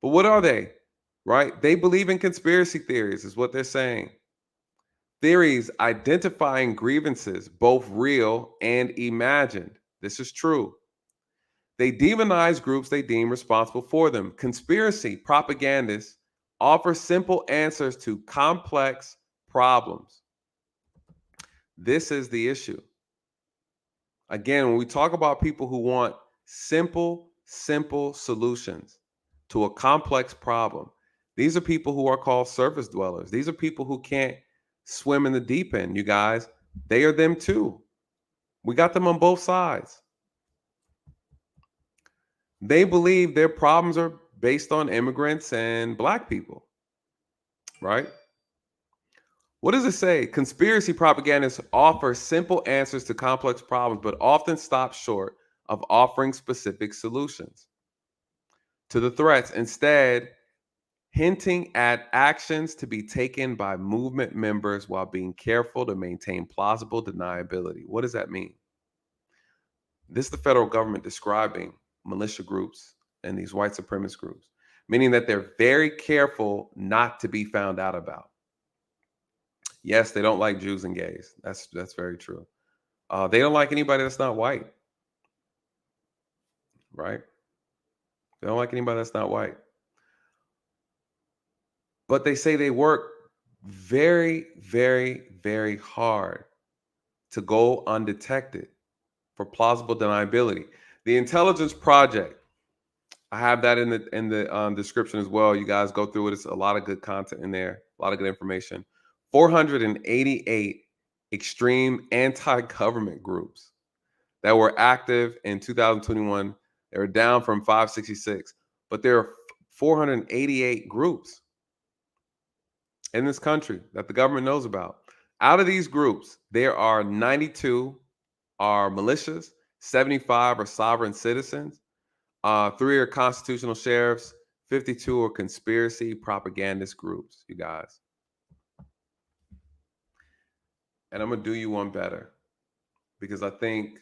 But what are they, right? They believe in conspiracy theories is what they're saying. Theories identifying grievances, both real and imagined. This is true. They demonize groups they deem responsible for them. Conspiracy propagandists offer simple answers to complex problems. This is the issue. Again, when we talk about people who want simple solutions to a complex problem, these are people who are called surface dwellers. These are people who can't swim in the deep end, you guys. They are them too. We got them on both sides. They believe their problems are based on immigrants and black people, right? What does it say? Conspiracy propagandists offer simple answers to complex problems, but often stop short of offering specific solutions to the threats, instead hinting at actions to be taken by movement members while being careful to maintain plausible deniability. What does that mean? This is the federal government describing militia groups and these white supremacist groups, meaning that they're very careful not to be found out about. Yes, they don't like Jews and gays. That's very true. They don't like anybody that's not white, right? They don't like anybody that's not white. But they say they work very, very, very hard to go undetected for plausible deniability. The Intelligence Project, I have that in the description as well. You guys go through it. It's a lot of good content in there, a lot of good information. 488 extreme anti-government groups that were active in 2021. They were down from 566, but there are 488 groups in this country that the government knows about. Out of these groups, there are 92 are militias, 75 are sovereign citizens, 3 are constitutional sheriffs, 52 are conspiracy propagandist groups, you guys. And I'm going to do you one better, because I think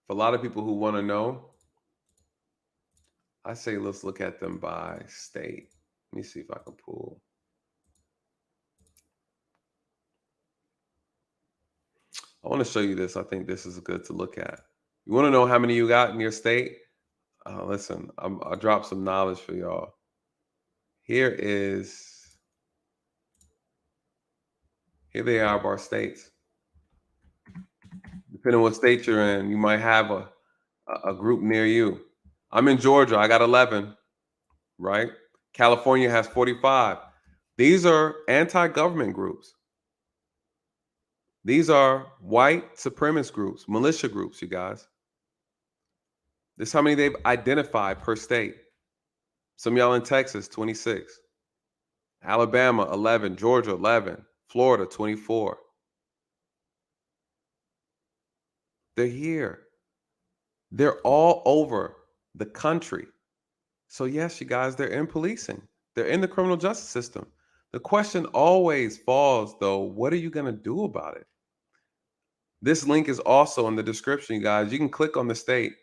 for a lot of people who want to know, I say let's look at them by state. Let me see if I can pull. I want to show you this. I think this is good to look at. You want to know how many you got in your state? Listen, I'll drop some knowledge for y'all. Here they are, our states. Depending on what state you're in, you might have a group near you. I'm in Georgia. I got 11, right? California has 45. These are anti-government groups. These are white supremacist groups, militia groups, you guys. This is how many they've identified per state. Some of y'all in Texas, 26. Alabama, 11. Georgia, 11. Florida, 24. They're here. They're all over the country. So yes, you guys, they're in policing. They're in the criminal justice system. The question always falls, though, what are you going to do about it? This link is also in the description, you guys. You can click on the state,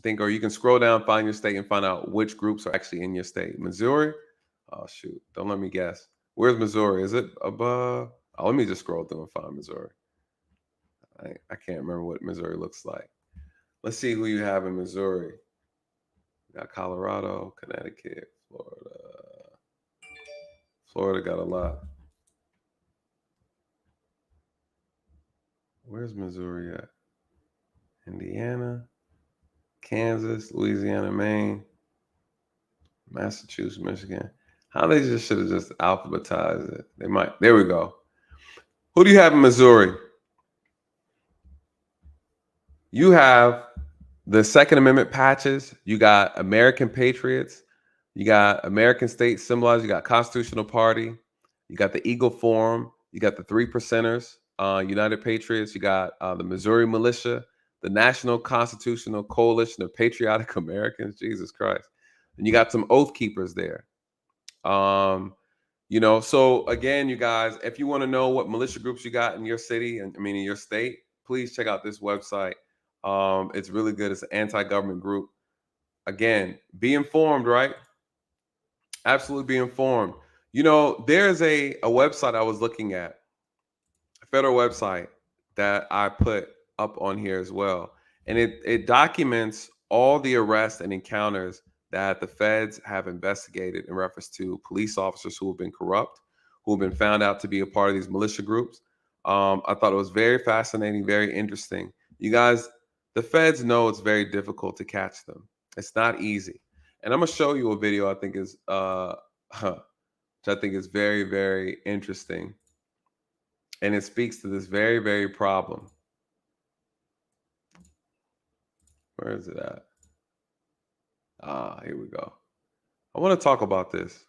or you can scroll down, find your state, and find out which groups are actually in your state. Missouri? Oh, shoot. Don't let me guess. Where's Missouri? Is it above? Oh, let me just scroll through and find Missouri. I can't remember what Missouri looks like. Let's see who you have in Missouri. You got Colorado, Connecticut, Florida. Florida got a lot. Where's Missouri at? Indiana, Kansas, Louisiana, Maine, Massachusetts, Michigan. How they just should have just alphabetized it. They might. There we go. Who do you have in Missouri? You have the Second Amendment patches. You got American Patriots. You got American State Symbolized. You got Constitutional Party. You got the Eagle Forum. You got the Three Percenters, United Patriots. You got the Missouri Militia, the National Constitutional Coalition of Patriotic Americans. Jesus Christ. And you got some Oath Keepers there. So again, you guys, if you want to know what militia groups you got in your city, and in your state, please check out this website. It's really good. It's an anti-government group. Again, be informed, right? Absolutely be informed. There's a website I was looking at, a federal website that I put up on here as well. And it documents all the arrests and encounters that the feds have investigated in reference to police officers who have been corrupt, who have been found out to be a part of these militia groups. I thought it was very fascinating, very interesting. You guys, the feds know it's very difficult to catch them. It's not easy. And I'm going to show you a video I think is which I think is very, very interesting. And it speaks to this very, very problem. Where is it at? Here we go. I want to talk about this.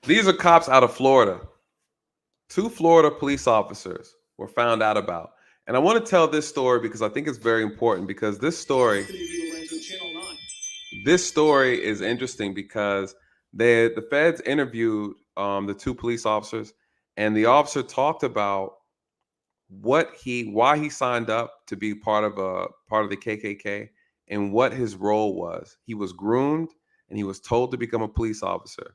These are cops out of Florida. 2 Florida police officers were found out about. And I want to tell this story because I think it's very important, because this story is interesting because the feds interviewed the 2 police officers, and the officer talked about why he signed up to be part of the KKK and what his role was. He was groomed and he was told to become a police officer.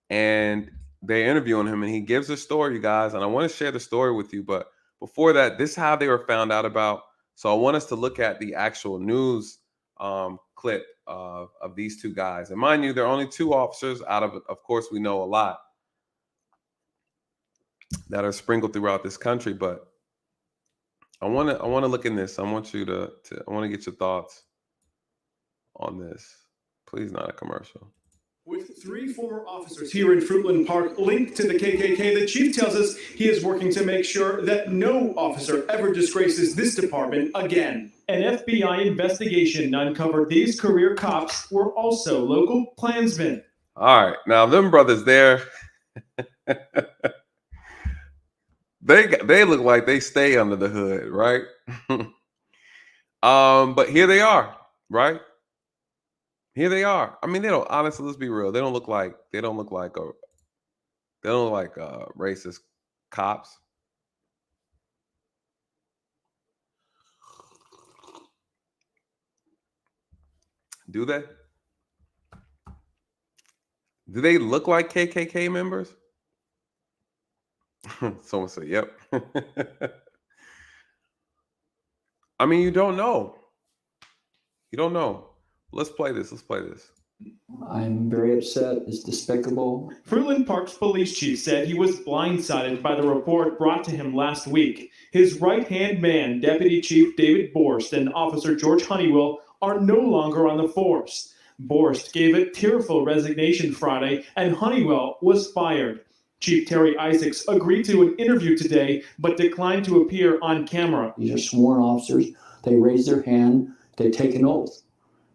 And they're interviewing him and he gives a story, you guys, and I want to share the story with you. But before that, this is how they were found out about. So I want us to look at the actual news clip of these 2 guys. And mind you, there are only 2 officers out of course, we know a lot that are sprinkled throughout this country. But I want to look in this. I want you to I want to get your thoughts on this. Please, not a commercial. With 3 former officers here in Fruitland Park linked to the KKK, the chief tells us he is working to make sure that no officer ever disgraces this department again. An FBI investigation uncovered these career cops were also local Klansmen. All right, now them brothers there, they look like they stay under the hood, right? But here they are, right? Here they are. I mean, they don't. Honestly, let's be real. They don't look like racist cops. Do they? Do they look like KKK members? Someone say, "Yep." I mean, you don't know. You don't know. Let's play this. I'm very upset. It's despicable. Fruitland Park's police chief said he was blindsided by the report brought to him last week. His right-hand man, Deputy Chief David Borst and Officer George Honeywell, are no longer on the force. Borst gave a tearful resignation Friday, and Honeywell was fired. Chief Terry Isaacs agreed to an interview today, but declined to appear on camera. These are sworn officers. They raise their hand. They take an oath.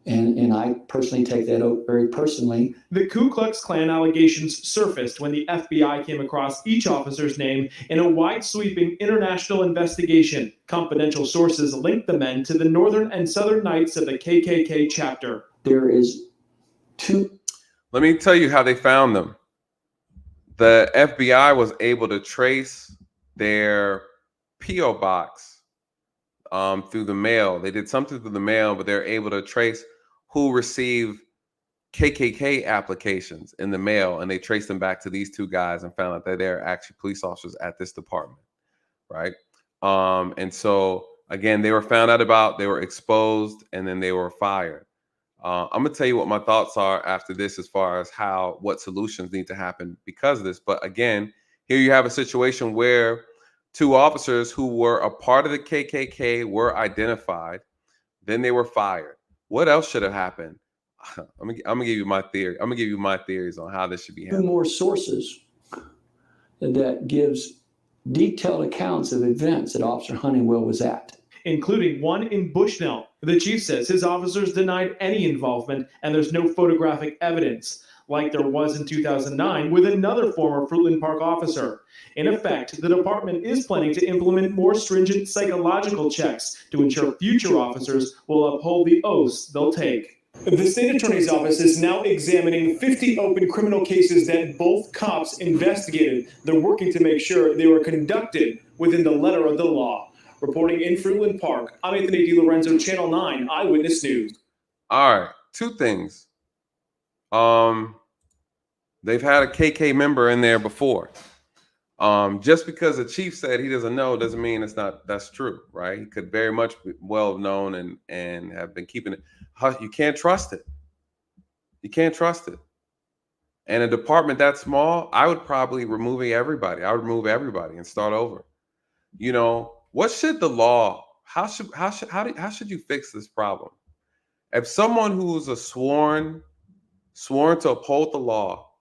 And I personally take that oath very personally. The Ku Klux Klan allegations surfaced when the FBI came across each officer's name in a wide-sweeping international investigation. Confidential sources linked the men to the Northern and Southern Knights of the KKK chapter. There is two. Let me tell you how they found them. The FBI was able to trace their P.O. box through the mail. They did something through the mail, but they're able to trace who received KKK applications in the mail, and they traced them back to these two guys and found out that they're actually police officers at this department, right? And so again, they were found out about, they were exposed, and then they were fired. I'm gonna tell you what my thoughts are after this, as far as what solutions need to happen because of this. But again, here you have a situation where two officers who were a part of the KKK were identified, then they were fired. What else should have happened? I'm gonna give you my theory. I'm gonna give you my theories on how this should be Two handled. more sources that gives detailed accounts of events that Officer Honeywell was at, including one in Bushnell. The chief says his officers denied any involvement, and there's no photographic evidence, like there was in 2009 with another former Fruitland Park officer. In effect, the department is planning to implement more stringent psychological checks to ensure future officers will uphold the oaths they'll take. The state attorney's office is now examining 50 open criminal cases that both cops investigated. They're working to make sure they were conducted within the letter of the law. Reporting in Fruitland Park, I'm Anthony DiLorenzo, Channel 9 Eyewitness News. All right, two things. They've had a KK member in there before. Just because the chief said he doesn't know doesn't mean that's true, right? He could very much be well have known and have been keeping it. You can't trust it. You can't trust it. And a department that small, I would probably remove everybody. I would remove everybody and start over. You know, what should the law? How should you fix this problem? If someone who's a sworn to uphold the law,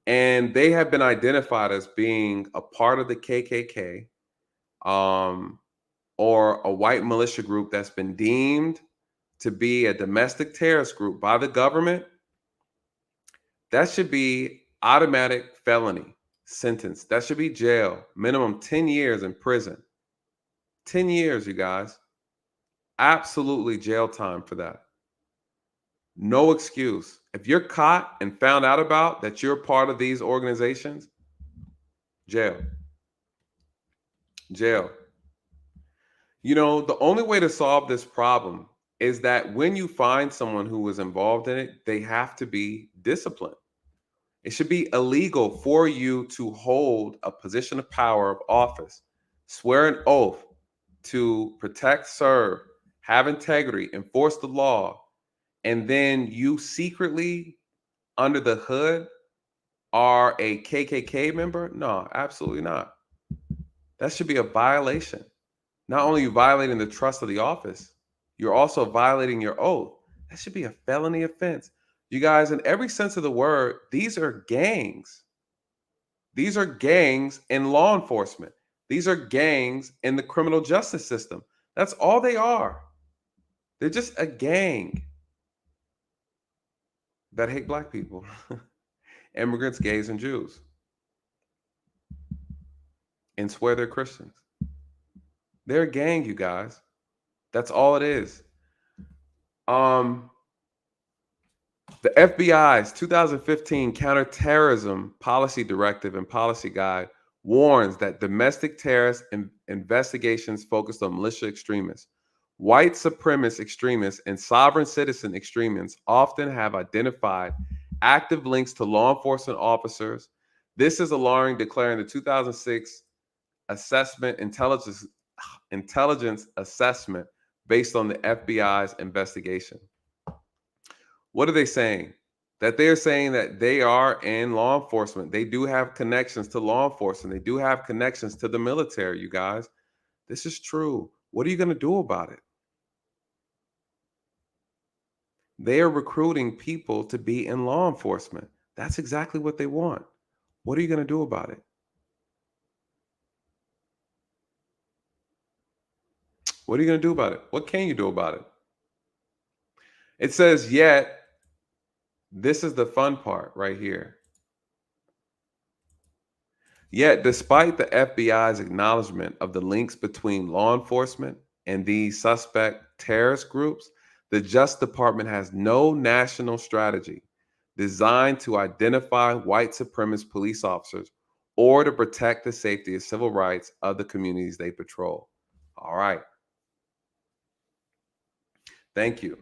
and they have been identified as being a part of the KKK, or a white militia group that's been deemed to be a domestic terrorist group by the government, that should be automatic felony sentence. That should be jail, minimum 10 years in prison. 10 years, you guys. Absolutely jail time for that. No excuse. If you're caught and found out about that you're part of these organizations, jail. Jail. You know, the only way to solve this problem is that when you find someone who was involved in it, they have to be disciplined. It should be illegal for you to hold a position of power, of office, swear an oath to protect, serve, have integrity, enforce the law, and then you secretly, under the hood, are a KKK member? No, absolutely not. That should be a violation. Not only are you violating the trust of the office, you're also violating your oath. That should be a felony offense. You guys, in every sense of the word, these are gangs. These are gangs in law enforcement. These are gangs in the criminal justice system. That's all they are. They're just a gang that hate Black people, immigrants, gays, and Jews, and swear they're Christians. They're a gang, you guys. That's all it is. The FBI's 2015 Counterterrorism Policy Directive and Policy Guide warns that domestic terrorist investigations focused on militia extremists, white supremacist extremists, and sovereign citizen extremists often have identified active links to law enforcement officers. This is alarming, declaring the 2006 intelligence assessment based on the FBI's investigation. What are they saying? That they're saying that they are in law enforcement. They do have connections to law enforcement. They do have connections to the military, you guys. This is true. What are you going to do about it? They are recruiting people to be in law enforcement. That's exactly what they want. What are you going to do about it? What are you going to do about it? What can you do about it? It says, yet, this is the fun part right here. Yet, despite the FBI's acknowledgement of the links between law enforcement and these suspect terrorist groups, the Justice Department has no national strategy designed to identify white supremacist police officers or to protect the safety and civil rights of the communities they patrol. All right. Thank you.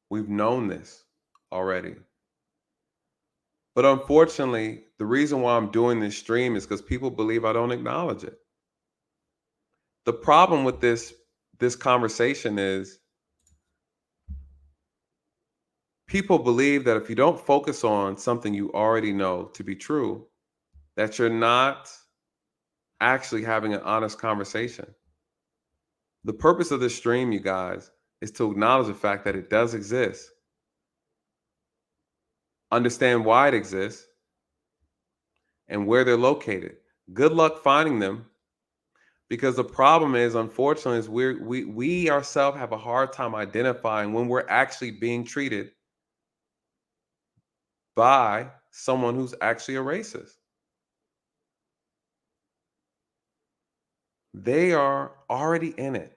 We've known this already. But unfortunately, the reason why I'm doing this stream is because people believe I don't acknowledge it. The problem with this conversation is people believe that if you don't focus on something you already know to be true, that you're not actually having an honest conversation. The purpose of this stream, you guys, is to acknowledge the fact that it does exist. Understand why it exists and where they're located. Good luck finding them, because the problem is, unfortunately, is we ourselves have a hard time identifying when we're actually being treated by someone who's actually a racist. They are already in it.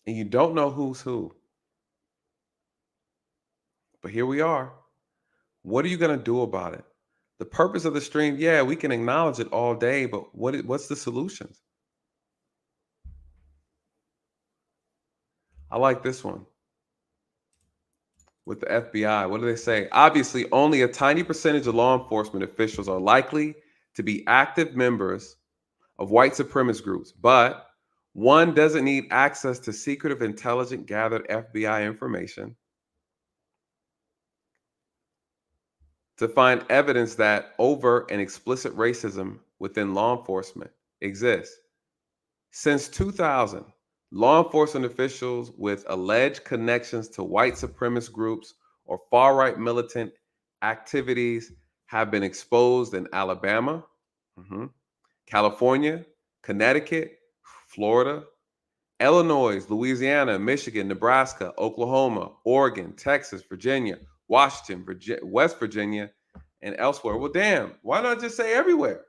And you don't know who's who. But here we are. What are you going to do about it? The purpose of the stream, yeah, we can acknowledge it all day, but what's the solutions? I like this one with the FBI. What do they say? Obviously, only a tiny percentage of law enforcement officials are likely to be active members of white supremacist groups, but one doesn't need access to secretive, intelligent, gathered FBI information to find evidence that overt and explicit racism within law enforcement exists. Since 2000, law enforcement officials with alleged connections to white supremacist groups or far-right militant activities have been exposed in Alabama, California, Connecticut, Florida, Illinois, Louisiana, Michigan, Nebraska, Oklahoma, Oregon, Texas, Virginia, Washington, West Virginia, and elsewhere. Well, damn, why not just say everywhere?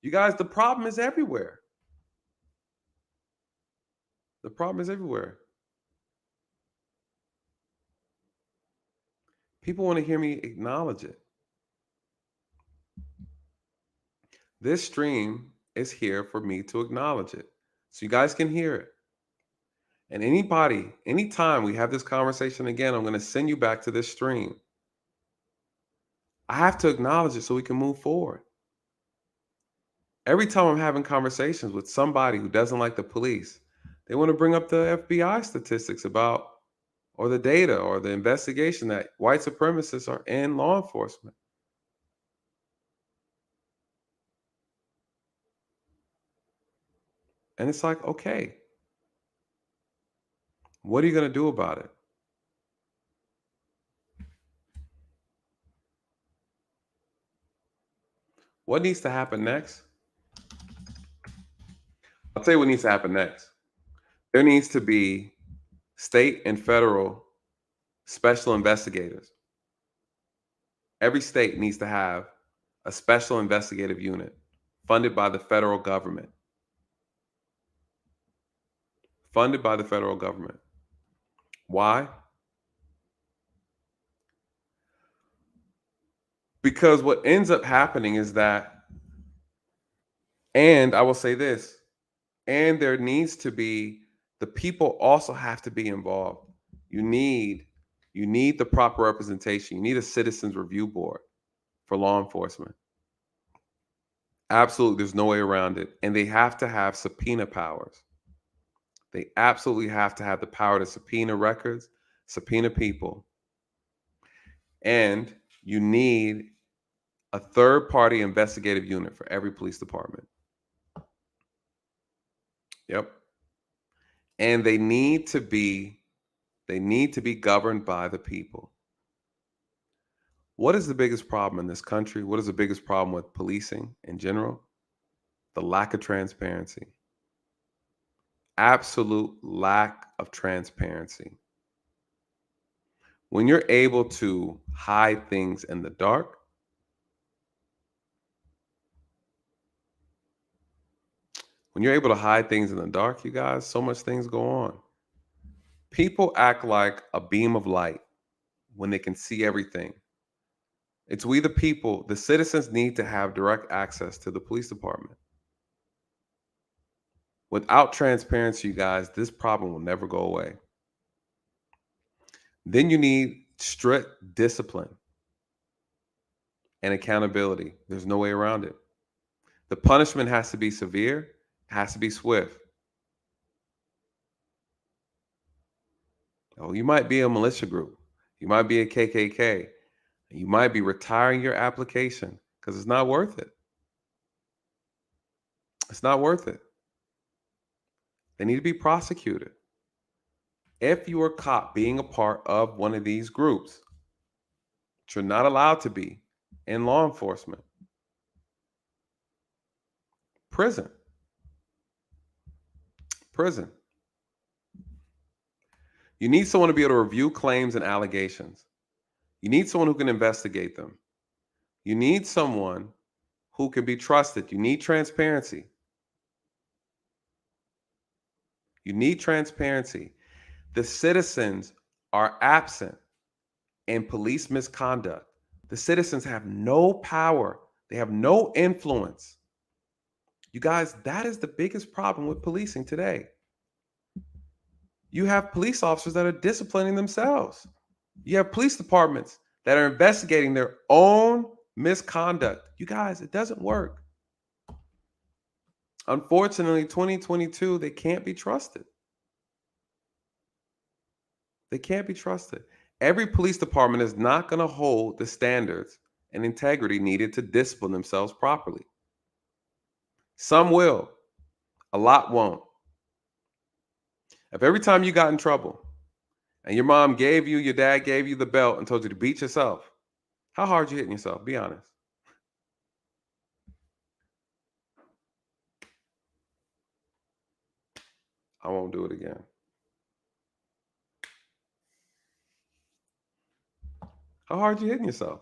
You guys, the problem is everywhere. The problem is everywhere. People want to hear me acknowledge it. This stream is here for me to acknowledge it, so you guys can hear it. And anybody, anytime we have this conversation again, I'm going to send you back to this stream. I have to acknowledge it so we can move forward. Every time I'm having conversations with somebody who doesn't like the police, they want to bring up the FBI statistics about, or the data or the investigation that white supremacists are in law enforcement. And it's like, okay, what are you going to do about it? What needs to happen next? I'll tell you what needs to happen next. There needs to be state and federal special investigators. Every state needs to have a special investigative unit funded by the federal government. Funded by the federal government. Why? Because what ends up happening is that, and I will say this, and there needs to be, the people also have to be involved. You need the proper representation. You need a citizens review board for law enforcement. Absolutely, there's no way around it. And they have to have subpoena powers. They absolutely have to have the power to subpoena records, subpoena people. And you need a third-party investigative unit for every police department. Yep. And they need to be governed by the people. What is the biggest problem in this country? What is the biggest problem with policing in general? The lack of transparency. Absolute lack of transparency. When you're able to hide things in the dark, you guys, so much things go on. People act like a beam of light when they can see everything. It's we the people, the citizens need to have direct access to the police department. Without transparency, you guys, this problem will never go away. Then you need strict discipline and accountability. There's no way around it. The punishment has to be severe, it has to be swift. Oh, you might be a militia group, you might be a KKK, you might be retiring your application because it's not worth it. It's not worth it. They need to be prosecuted. If you are caught being a part of one of these groups, which you're not allowed to be in law enforcement, prison. You need someone to be able to review claims and allegations. You need someone who can investigate them. You need someone who can be trusted. You need transparency. You need transparency. The citizens are absent in police misconduct. The citizens have no power. They have no influence. You guys, that is the biggest problem with policing today. You have police officers that are disciplining themselves. You have police departments that are investigating their own misconduct. You guys, it doesn't work. Unfortunately, 2022, they can't be trusted. They can't be trusted. Every police department is not going to hold the standards and integrity needed to discipline themselves properly. Some will, a lot won't. If every time you got in trouble and your mom gave you, your dad gave you the belt and told you to beat yourself, how hard you hitting yourself? Be honest. I won't do it again. How hard you hitting yourself?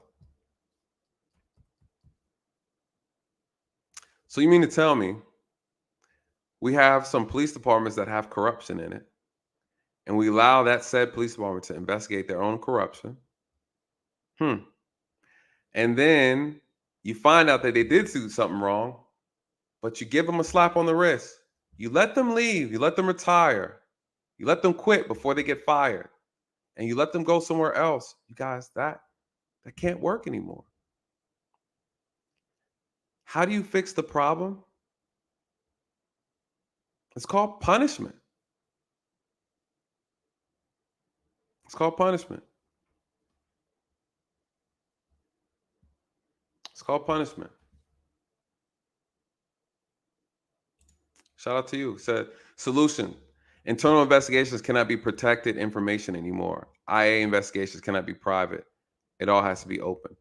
So you mean to tell me we have some police departments that have corruption in it, and we allow that said police department to investigate their own corruption? And then you find out that they did do something wrong, but you give them a slap on the wrist. You let them leave. You let them retire. You let them quit before they get fired. And you let them go somewhere else. You guys, that can't work anymore. How do you fix the problem? It's called punishment. It's called punishment. It's called punishment. Shout out to you. Said, solution. Internal investigations cannot be protected information anymore. IA investigations cannot be private. It all has to be open.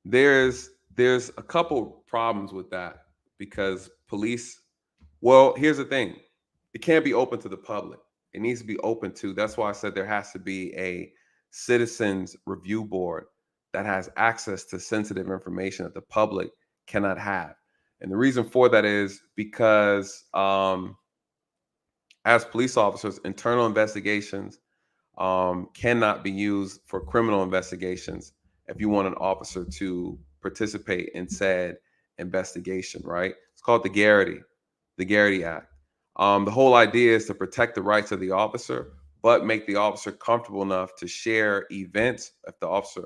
There's a couple problems with that because police, well, here's the thing. It can't be open to the public. It needs to be open to, that's why I said there has to be a citizens review board that has access to sensitive information that the public cannot have. And the reason for that is because as police officers, internal investigations cannot be used for criminal investigations if you want an officer to participate in said investigation, right? It's called the Garrity Act. The whole idea is to protect the rights of the officer, but make the officer comfortable enough to share events if the officer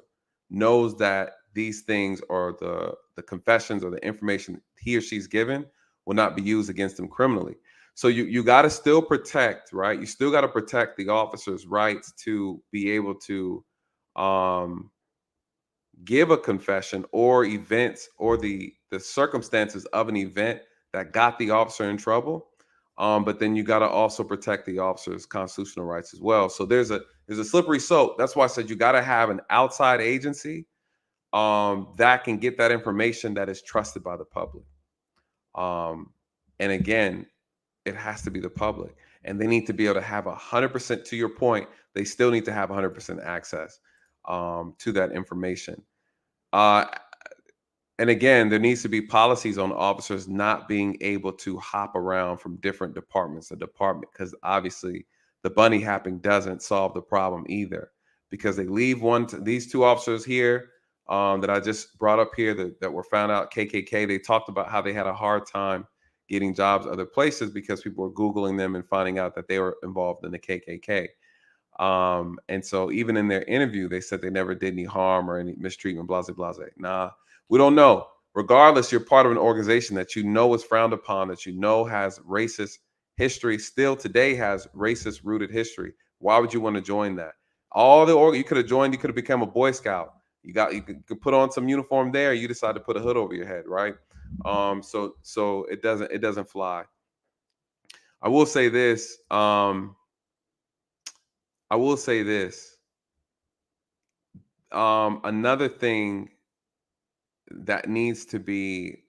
knows that these things or the confessions or the information he or she's given will not be used against them criminally. So you got to still protect, right? You still got to protect the officer's rights to be able to give a confession or events or the circumstances of an event that got the officer in trouble. But then you got to also protect the officer's constitutional rights as well. So there's There's a slippery slope. That's why I said you got to have an outside agency that can get that information that is trusted by the public. And again, it has to be the public, and they need to be able to have 100%. To your point, they still need to have 100% access to that information. And again, there needs to be policies on officers not being able to hop around from different departments to department, because obviously the bunny hopping doesn't solve the problem either, because they leave these two officers here that I just brought up here that were found out KKK. They talked about how they had a hard time getting jobs other places because people were Googling them and finding out that they were involved in the KKK. And so even in their interview, they said they never did any harm or any mistreatment, blah, blah, blah. Nah, we don't know. Regardless, you're part of an organization that you know is frowned upon, that you know has racist history, still today has racist rooted history. Why would you want to join that? You could have joined, you could have become a Boy Scout. You could put on some uniform there. You decide to put a hood over your head, right? So it doesn't fly. I will say this. Another thing that needs to be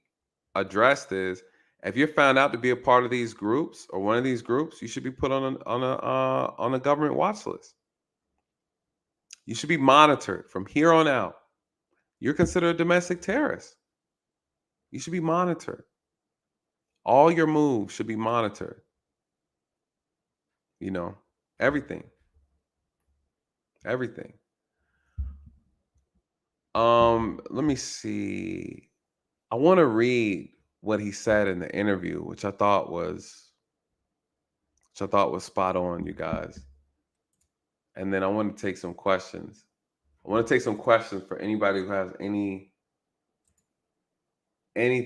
addressed is, if you're found out to be a part of these groups or one of these groups, you should be put on a government watch list. You should be monitored from here on out. You're considered a domestic terrorist. You should be monitored. All your moves should be monitored. You know, everything. Let me see. I want to read what he said in the interview, which I thought was spot on, you guys. And then I want to take some questions. I want to take some questions for anybody who has any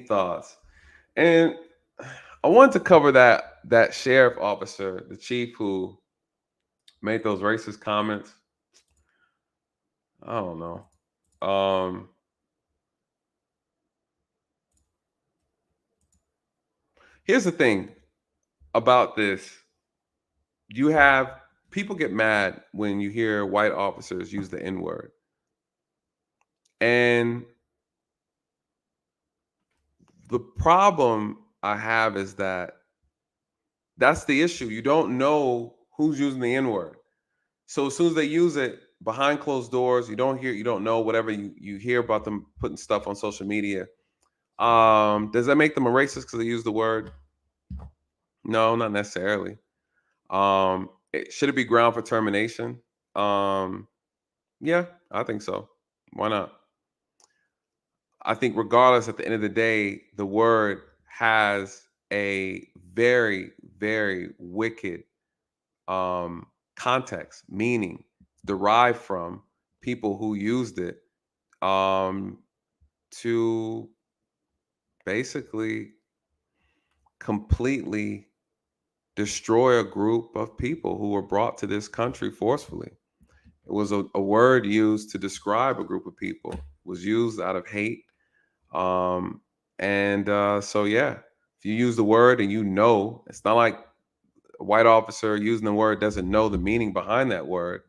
thoughts. And I wanted to cover that sheriff officer, the chief who made those racist comments. I don't know. Here's the thing about this. You have people get mad when you hear white officers use the N-word. And the problem I have is that's the issue. You don't know who's using the N-word. So as soon as they use it behind closed doors, you don't know whatever you hear about them putting stuff on social media. Does that make them a racist because they use the word? No, not necessarily. Should it be ground for termination? Yeah, I think so. Why not? I think regardless, at the end of the day, the word has a very, very wicked context, meaning derived from people who used it to basically completely destroy a group of people who were brought to this country forcefully. It was a word used to describe a group of people. It was used out of hate. So yeah, if you use the word and it's not like a white officer using the word doesn't know the meaning behind that word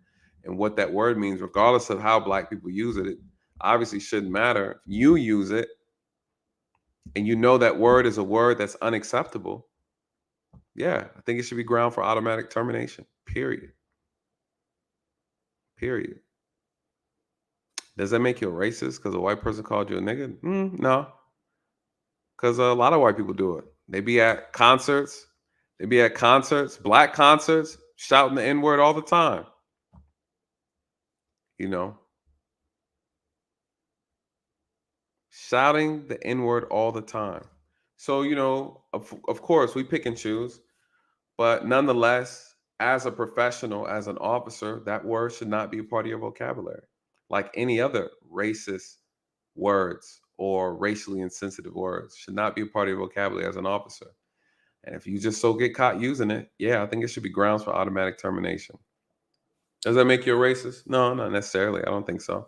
and what that word means, regardless of how black people use it. It obviously shouldn't matter. If you use it and you know that word is a word that's unacceptable, yeah, I think it should be ground for automatic termination. Period. Does that make you a racist because a white person called you a nigga? No. Because a lot of white people do it. They be at concerts, black concerts, shouting the N-word all the time. Shouting the N-word all the time. So, of course, we pick and choose. But nonetheless, as a professional, as an officer, that word should not be a part of your vocabulary. Like any other racist words or racially insensitive words should not be a part of your vocabulary as an officer. And if you just get caught using it, yeah, I think it should be grounds for automatic termination. Does that make you a racist? No, not necessarily. I don't think so.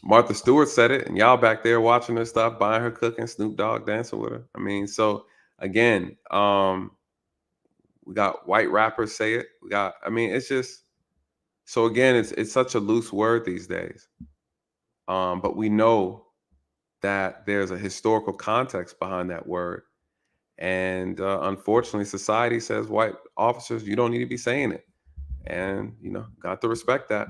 Martha Stewart said it, and y'all back there watching her stuff, buying her cooking, Snoop Dogg dancing with her. I mean, so again, We got white rappers say it. I mean, it's just, so again, it's such a loose word these days. But we know that there's a historical context behind that word. And unfortunately, society says, white officers, you don't need to be saying it. And, got to respect that.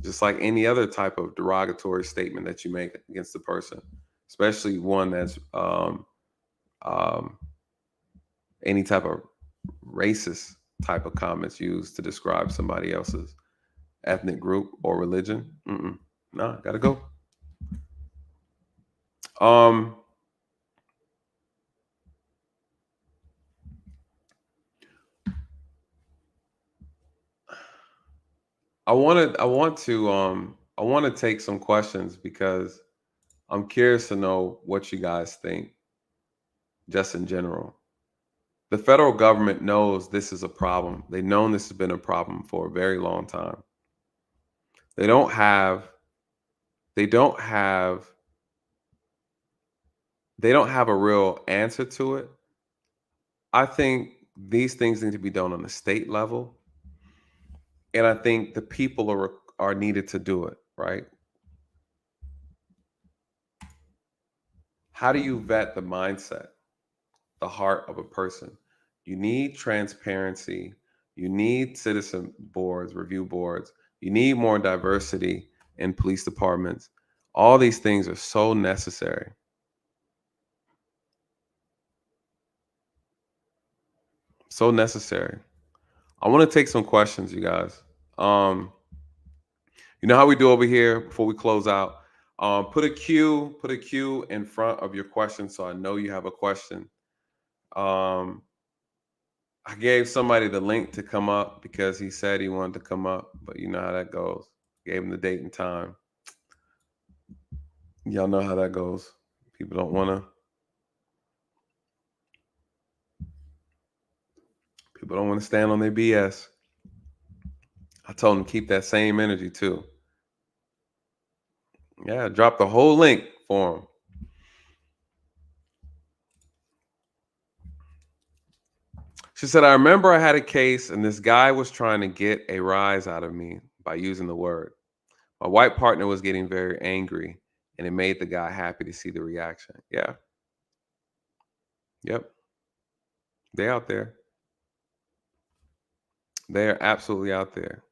Just like any other type of derogatory statement that you make against a person, especially one that's any type of racist type of comments used to describe somebody else's ethnic group or religion. Nah, gotta go. I want to take some questions because I'm curious to know what you guys think, just in general. The federal government knows this is a problem. They've known this has been a problem for a very long time. They don't have a real answer to it. I think these things need to be done on a state level. And I think the people are needed to do it, right? How do you vet the mindset, the heart of a person? You need transparency. You need citizen boards, review boards. You need more diversity in police departments. All these things are so necessary. So necessary. I want to take some questions, you guys. You know how we do over here before we close out? Put a Q in front of your question so I know you have a question. I gave somebody the link to come up because he said he wanted to come up, but you know how that goes. Gave him the date and time. Y'all know how that goes. People don't want to stand on their BS. I told him keep that same energy too. Yeah, drop the whole link for him. She said, I remember I had a case and this guy was trying to get a rise out of me by using the word. My white partner was getting very angry and it made the guy happy to see the reaction. Yeah. Yep. They out there. They are absolutely out there.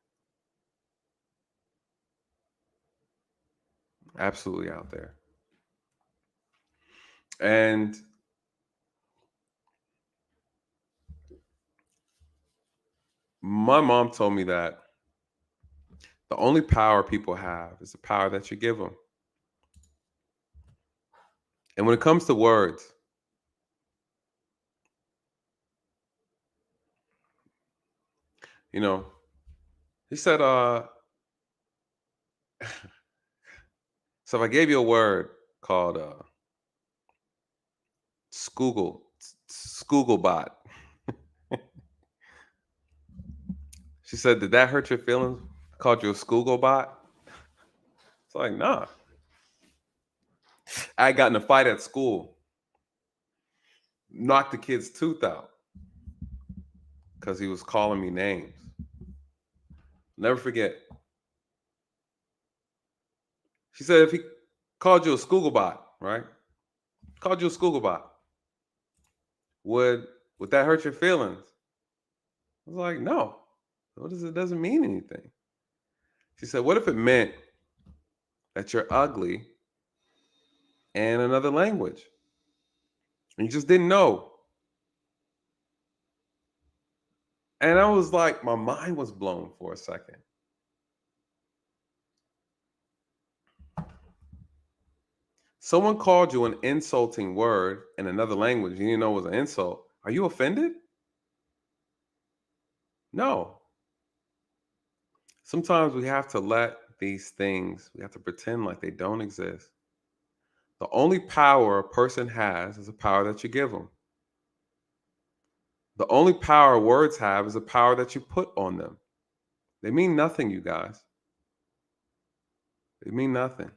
Absolutely out there. And my mom told me that the only power people have is the power that you give them. And when it comes to words, he said, so if I gave you a word called Scooglebot, she said, did that hurt your feelings? I called you a Scooglebot? It's like, nah. I got in a fight at school, knocked the kid's tooth out because he was calling me names. Never forget. She said, if he called you a Scooglebot, right? Called you a Scooglebot, would that hurt your feelings? I was like, no. It doesn't mean anything. She said, what if it meant that you're ugly in another language? And you just didn't know. And I was like, my mind was blown for a second. Someone called you an insulting word in another language. You didn't know it was an insult. Are you offended? No. Sometimes we have to let these things, we have to pretend like they don't exist. The only power a person has is the power that you give them. The only power words have is the power that you put on them. They mean nothing, you guys. They mean nothing.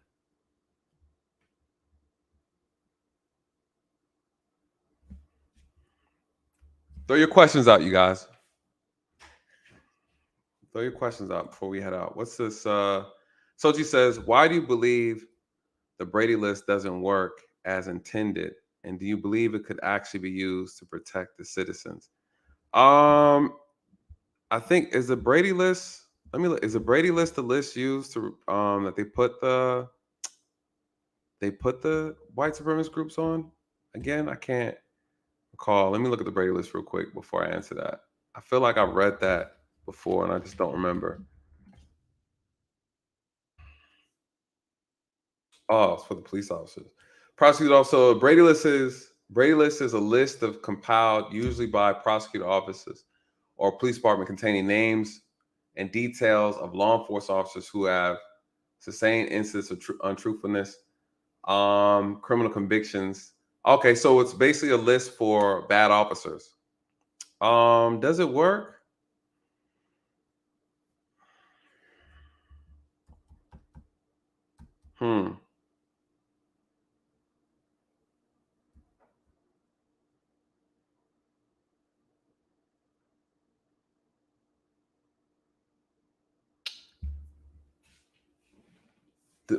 Throw your questions out, you guys. Throw your questions out before we head out. What's this? Sochi says, why do you believe the Brady list doesn't work as intended? And do you believe it could actually be used to protect the citizens? I think is the Brady list. Let me look. Is the Brady list the list used to that they put the white supremacist groups on? Again, I can't recall. Let me look at the Brady list real quick before I answer that. I feel like I've read that before and I just don't remember. Oh, it's for the police officers. Prosecutor also Brady list is a list of compiled usually by prosecutor offices or police department containing names and details of law enforcement officers who have sustained incidents of untruthfulness, criminal convictions. Okay, so it's basically a list for bad officers. Does it work?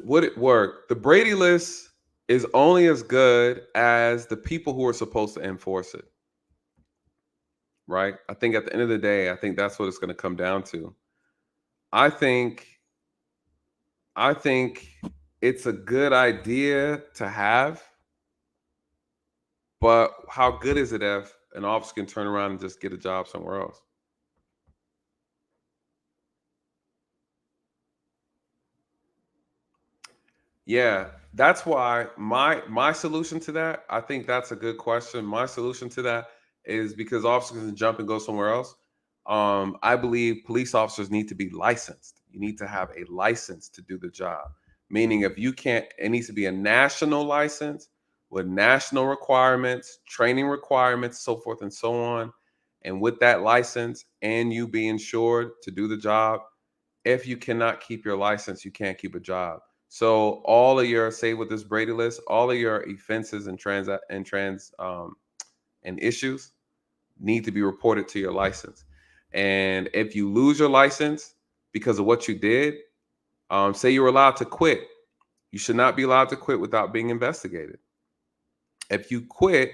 Would it work? The Brady list is only as good as the people who are supposed to enforce it. Right? I think at the end of the day, I think that's what it's going to come down to. I think it's a good idea to have, but how good is it if an officer can turn around and just get a job somewhere else? Yeah, that's why my solution to that, I think that's a good question. My solution to that is because officers can jump and go somewhere else. I believe police officers need to be licensed. You need to have a license to do the job. Meaning, if you can't, it needs to be a national license with national requirements, training requirements, so forth and so on. And with that license and you be insured to do the job, if you cannot keep your license, you can't keep a job. So all of your, say with this Brady list, all of your offenses and and issues need to be reported to your license. And if you lose your license because of what you did, say you were allowed to quit, you should not be allowed to quit without being investigated. If you quit,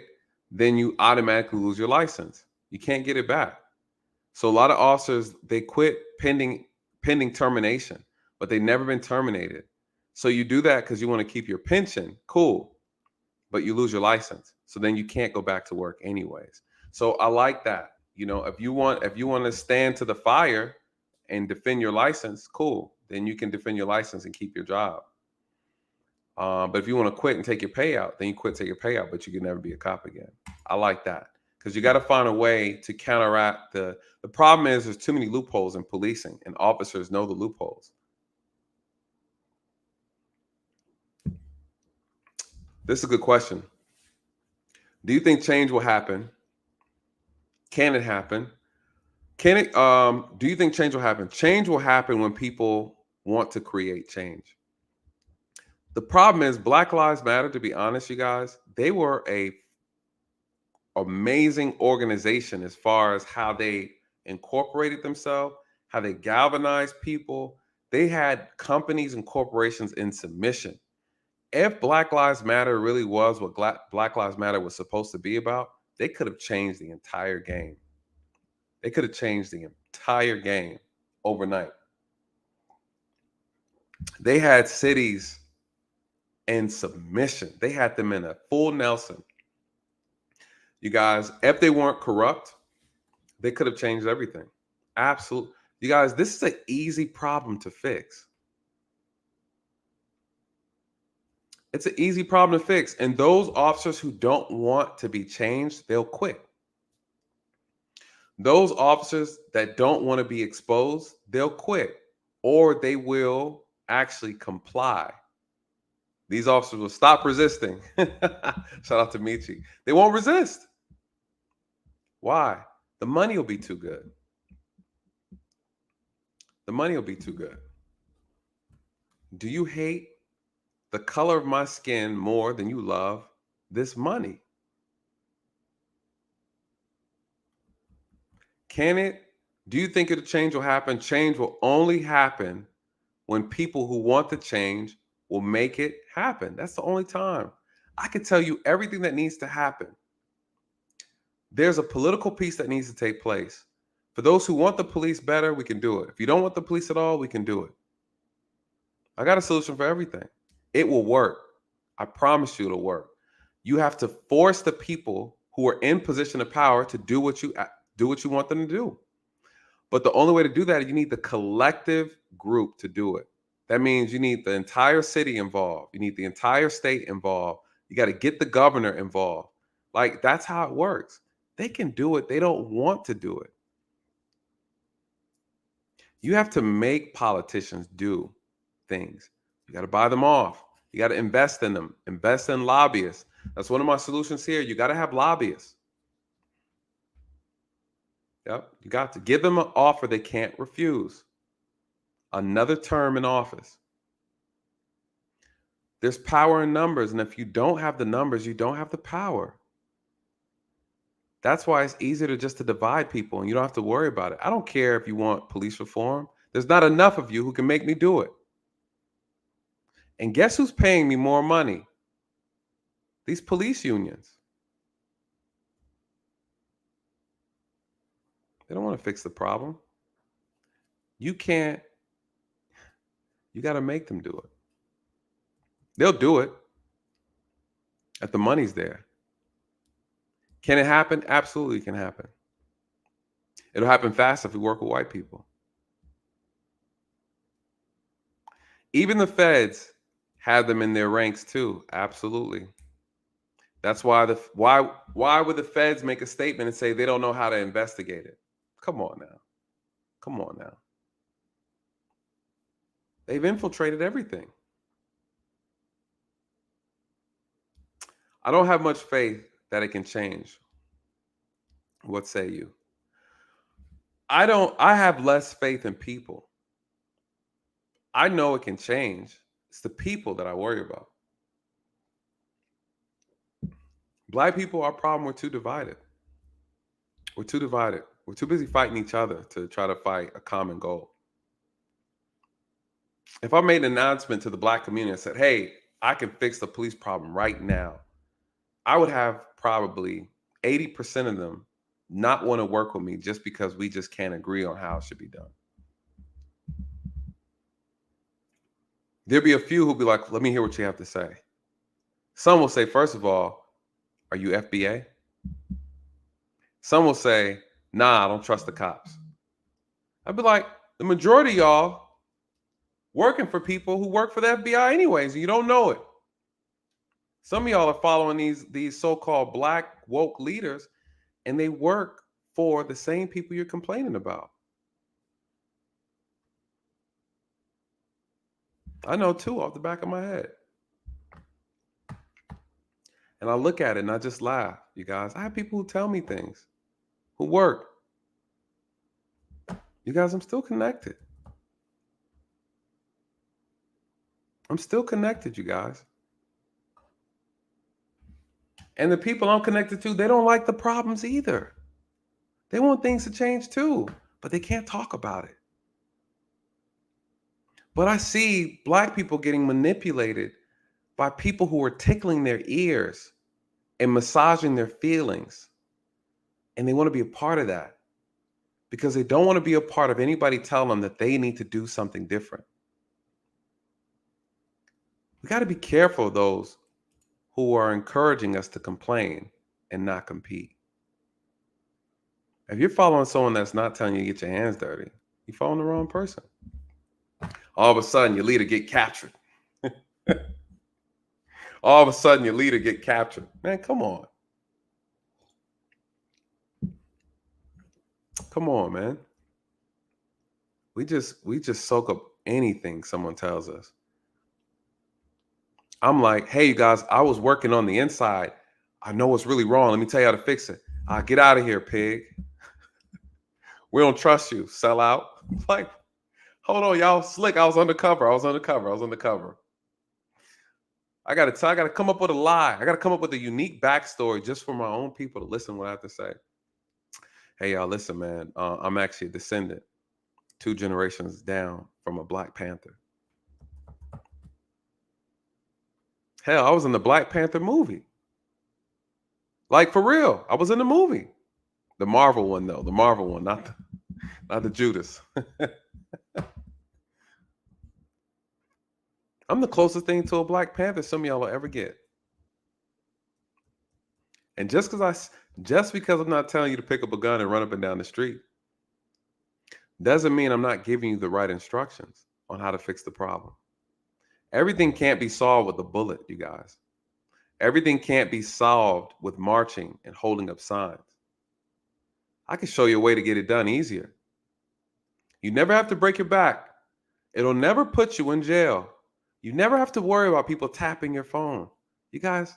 then you automatically lose your license. You can't get it back. So a lot of officers, they quit pending termination, but they've never been terminated. So you do that because you want to keep your pension, cool, but you lose your license. So then you can't go back to work anyways. So I like that. You know, if you want to stand to the fire and defend your license, cool. Then you can defend your license and keep your job. But if you want to quit and take your payout, then you quit, take your payout, but you can never be a cop again. I like that because you got to find a way to counteract the problem is there's too many loopholes in policing and officers know the loopholes. This is a good question. Do you think change will happen? Can it happen? Can it? Do you think change will happen? Change will happen when people want to create change. The problem is Black Lives Matter, to be honest, you guys, they were a amazing organization as far as how they incorporated themselves, how they galvanized people. They had companies and corporations in submission. If Black Lives Matter really was what Black Lives Matter was supposed to be about, they could have changed the entire game. They could have changed the entire game overnight. They had cities in submission. They had them in a full Nelson. You guys, if they weren't corrupt, they could have changed everything. Absolutely. You guys, this is an easy problem to fix. It's an easy problem to fix. And those officers who don't want to be changed, they'll quit. Those officers that don't want to be exposed, they'll quit. Or they will actually comply. These officers will stop resisting. Shout out to Mechee. They won't resist. Why? The money will be too good. The money will be too good. Do you hate the color of my skin more than you love this money? Can it? Do you think a change will happen? Change will only happen when people who want the change will make it happen. That's the only time. I can tell you everything that needs to happen. There's a political piece that needs to take place. For those who want the police better, we can do it. If you don't want the police at all, we can do it. I got a solution for everything. It will work. I promise you it'll work. You have to force the people who are in position of power to do what you want them to do. But the only way to do that is you need the collective group to do it. That means you need the entire city involved. You need the entire state involved. You got to get the governor involved. Like, that's how it works. They can do it. They don't want to do it. You have to make politicians do things. You got to buy them off. You got to invest in them. Invest in lobbyists. That's one of my solutions here. You got to have lobbyists. Yep. You got to give them an offer they can't refuse. Another term in office. There's power in numbers. And if you don't have the numbers, you don't have the power. That's why it's easier to divide people and you don't have to worry about it. I don't care if you want police reform. There's not enough of you who can make me do it. And guess who's paying me more money? These police unions. They don't want to fix the problem. You can't. You got to make them do it. They'll do it if the money's there. Can it happen? Absolutely can happen. It'll happen fast if we work with white people. Even the feds have them in their ranks too. Absolutely. That's why why would the feds make a statement and say they don't know how to investigate it? Come on now. Come on now. They've infiltrated everything. I don't have much faith that it can change. What say you? I have less faith in people. I know it can change. It's the people that I worry about. Black people, our problem, we're too divided. We're too divided. We're too busy fighting each other to try to fight a common goal. If I made an announcement to the Black community and said, hey, I can fix the police problem right now, I would have probably 80% of them not want to work with me just because we just can't agree on how it should be done. There'll be a few who'll be like, let me hear what you have to say. Some will say, first of all, are you FBA? Some will say, nah, I don't trust the cops. I'd be like, the majority of y'all working for people who work for the FBI anyways, and you don't know it. Some of y'all are following these so-called Black woke leaders, and they work for the same people you're complaining about. I know too, off the back of my head. And I look at it and I just laugh, you guys. I have people who tell me things, who work. You guys, I'm still connected. I'm still connected, you guys. And the people I'm connected to, they don't like the problems either. They want things to change too, but they can't talk about it. But I see Black people getting manipulated by people who are tickling their ears and massaging their feelings. And they want to be a part of that because they don't want to be a part of anybody telling them that they need to do something different. We got to be careful of those who are encouraging us to complain and not compete. If you're following someone that's not telling you to get your hands dirty, you're following the wrong person. All of a sudden, your leader get captured. All of a sudden, your leader get captured. Man, come on. Come on, man. We just soak up anything someone tells us. I'm like, hey, you guys, I was working on the inside. I know what's really wrong. Let me tell you how to fix it. Get out of here, pig. We don't trust you. Sell out. Like, hold on, y'all. Slick. I was undercover. I gotta come up with a lie. I gotta come up with a unique backstory just for my own people to listen to what I have to say. Hey, y'all, listen, man. I'm actually a descendant, 2 generations down from a Black Panther. Hell, I was in the Black Panther movie. Like, for real. I was in the movie. The Marvel one, though. The Marvel one, not the Judas. I'm the closest thing to a Black Panther some of y'all will ever get. And just because I'm not telling you to pick up a gun and run up and down the street, doesn't mean I'm not giving you the right instructions on how to fix the problem. Everything can't be solved with a bullet, you guys. Everything can't be solved with marching and holding up signs. I can show you a way to get it done easier. You never have to break your back. It'll never put you in jail. You never have to worry about people tapping your phone. You guys,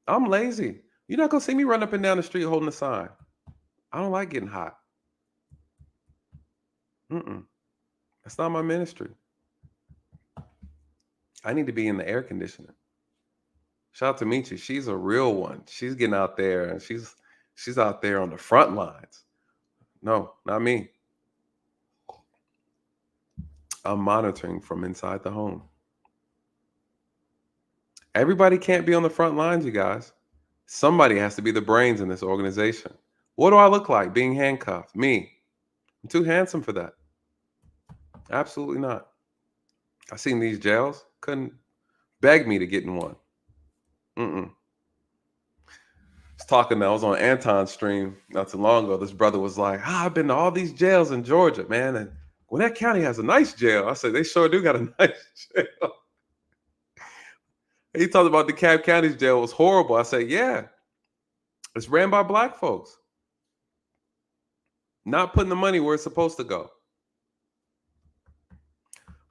I'm lazy. You're not going to see me run up and down the street holding a sign. I don't like getting hot. That's not my ministry. I need to be in the air conditioning. Shout out to Mechee. She's a real one. She's getting out there and she's out there on the front lines. No, not me. I'm monitoring from inside the home. Everybody can't be on the front lines, you guys. Somebody has to be the brains in this organization. What do I look like being handcuffed? Me. I'm too handsome for that. Absolutely not. I've seen these jails. Couldn't beg me to get in one. I was on Anton's stream not too long ago. This brother was like, I've been to all these jails in Georgia, man. And Gwinnett County has a nice jail. I said, they sure do got a nice jail. He talked about DeKalb County's jail was horrible. I said, yeah, it's ran by Black folks. Not putting the money where it's supposed to go.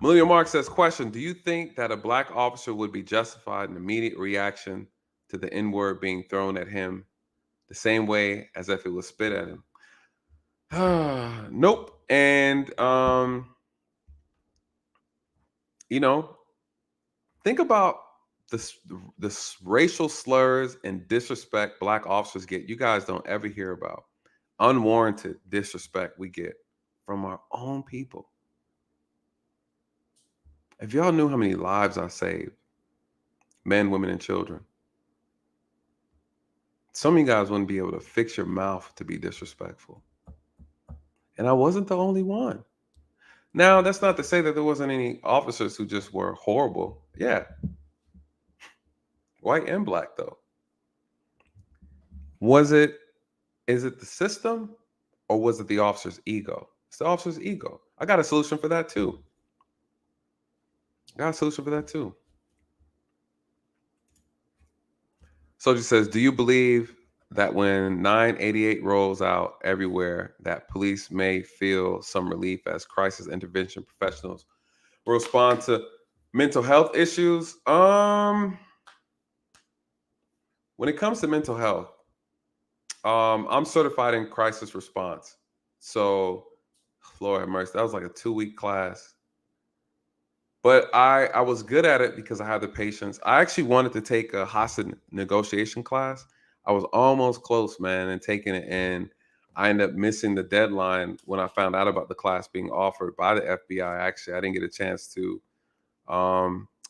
Malitia Mark says, question, do you think that a Black officer would be justified in immediate reaction to the N-word being thrown at him the same way as if it was spit at him? Nope. And, think about the racial slurs and disrespect Black officers get. You guys don't ever hear about unwarranted disrespect we get from our own people. If y'all knew how many lives I saved, men, women, and children, some of you guys wouldn't be able to fix your mouth to be disrespectful. And I wasn't the only one. Now, that's not to say that there wasn't any officers who just were horrible. Yeah. White and Black, though. Is it the system or was it the officer's ego? It's the officer's ego. I got a solution for that too. Soldier says, do you believe that when 988 rolls out everywhere, that police may feel some relief as crisis intervention professionals will respond to mental health issues? When it comes to mental health, I'm certified in crisis response. So, Lord have mercy, that was like a 2-week class. But I was good at it because I had the patience. I actually wanted to take a hostage negotiation class. I was almost close, man, and taking it, and I ended up missing the deadline when I found out about the class being offered by the FBI. Actually, I didn't get a chance to.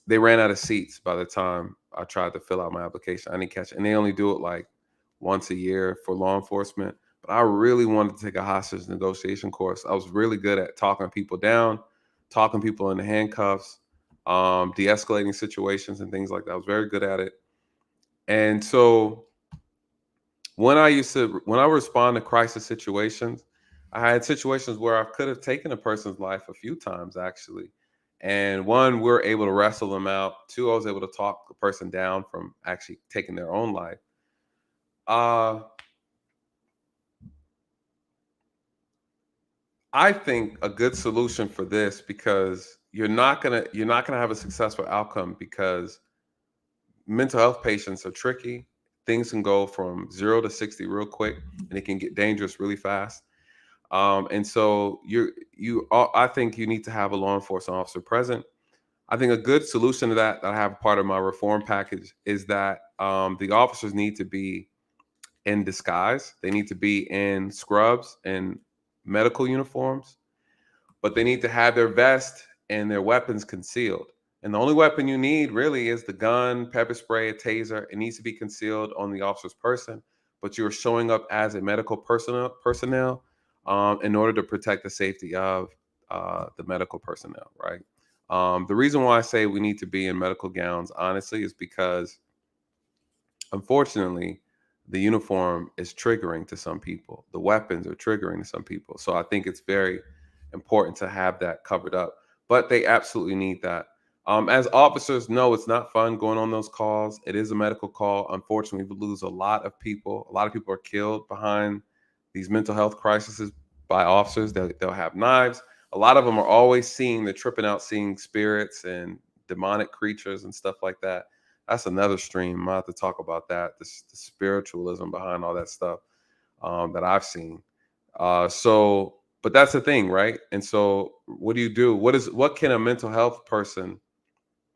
They ran out of seats by the time I tried to fill out my application. I didn't catch it. And they only do it like once a year for law enforcement. But I really wanted to take a hostage negotiation course. I was really good at talking people down, talking people into handcuffs, de-escalating situations and things like that. I was very good at it. And so when I respond to crisis situations, I had situations where I could have taken a person's life a few times, actually. And one, we were able to wrestle them out. 2, I was able to talk the person down from actually taking their own life. I think a good solution for this, because you're not gonna have a successful outcome, because mental health patients are tricky. Things can go from 0 to 60 real quick, and it can get dangerous really fast. And so I think you need to have a law enforcement officer present. I think a good solution to that I have part of my reform package is that the officers need to be in disguise. They need to be in scrubs and medical uniforms, but they need to have their vest and their weapons concealed. And the only weapon you need really is the gun, pepper spray, a taser. It needs to be concealed on the officer's person, but you're showing up as a medical personnel in order to protect the safety of the medical personnel, right? The reason why I say we need to be in medical gowns, honestly, is because unfortunately, the uniform is triggering to some people. The weapons are triggering to some people. So I think it's very important to have that covered up. But they absolutely need that. As officers, no, it's not fun going on those calls. It is a medical call. Unfortunately, we lose a lot of people. A lot of people are killed behind these mental health crises by officers. They'll have knives. A lot of them are always they're tripping out, seeing spirits and demonic creatures and stuff like that. That's another stream. I have to talk about that, the spiritualism behind all that stuff that I've seen. But that's the thing, right? And so what do you do? What can a mental health person,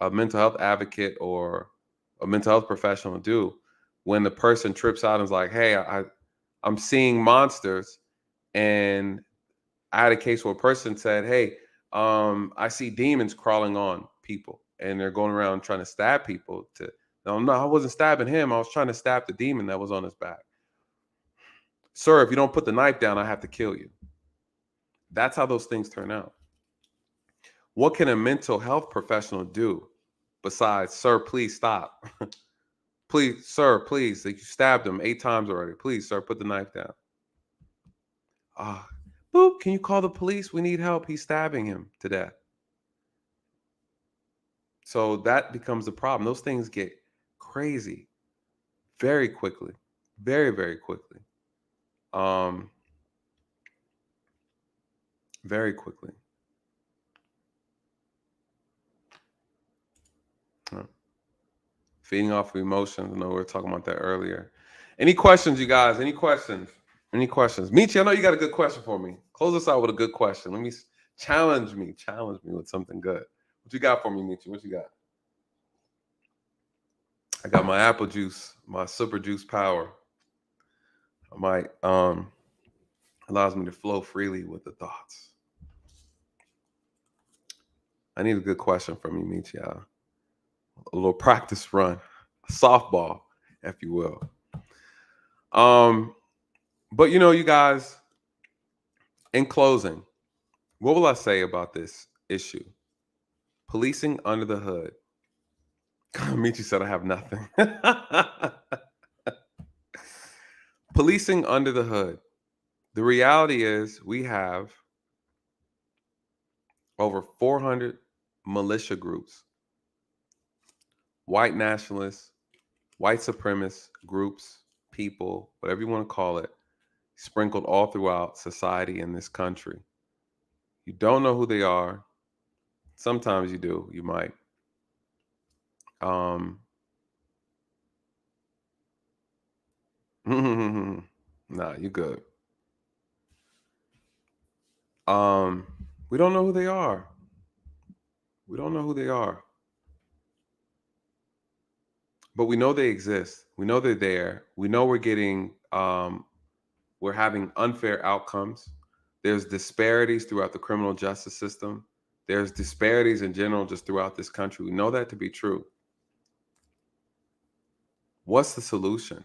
a mental health advocate, or a mental health professional do when the person trips out and is like, hey, I'm seeing monsters? And I had a case where a person said, hey, I see demons crawling on people. And they're going around trying to stab people. No, I wasn't stabbing him. I was trying to stab the demon that was on his back. Sir, if you don't put the knife down, I have to kill you. That's how those things turn out. What can a mental health professional do besides, sir, please stop? Please, sir, please. You stabbed him 8 times already. Please, sir, put the knife down. Boop, can you call the police? We need help. He's stabbing him to death. So that becomes a problem. Those things get crazy very quickly, very, very quickly. Very quickly. Feeding off of emotions. I know we were talking about that earlier. Any questions, you guys? Any questions? Any questions? Mechee, I know you got a good question for me. Close us out with a good question. Let me challenge me with something good. What you got for me, Mechee? What you got? I got my apple juice, my super juice power. I might allows me to flow freely with the thoughts. I need a good question from you, Mechee. A little practice run, a softball, if you will. But you guys, in closing, what will I say about this issue? Policing under the hood. Mechee said I have nothing. Policing under the hood. The reality is we have over 400 militia groups, white nationalists, white supremacist groups, people, whatever you want to call it, sprinkled all throughout society in this country. You don't know who they are. Sometimes you do. You might. Nah, you good. We don't know who they are. We don't know who they are. But we know they exist. We know they're there. We know we're having unfair outcomes. There's disparities throughout the criminal justice system. There's disparities in general just throughout this country. We know that to be true. What's the solution?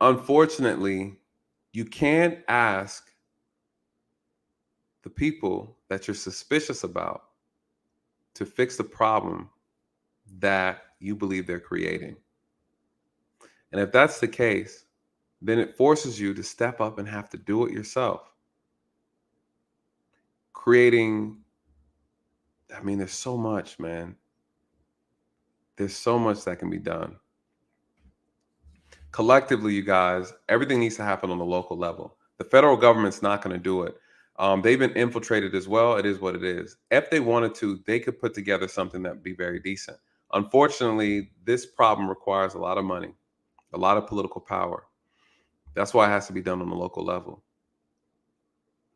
Unfortunately, you can't ask the people that you're suspicious about to fix the problem that you believe they're creating. And if that's the case, then it forces you to step up and have to do it yourself. There's so much, man. There's so much that can be done. Collectively, you guys, everything needs to happen on the local level. The federal government's not going to do it. They've been infiltrated as well. It is what it is. If they wanted to, they could put together something that would be very decent. Unfortunately, this problem requires a lot of money, a lot of political power. That's why it has to be done on the local level.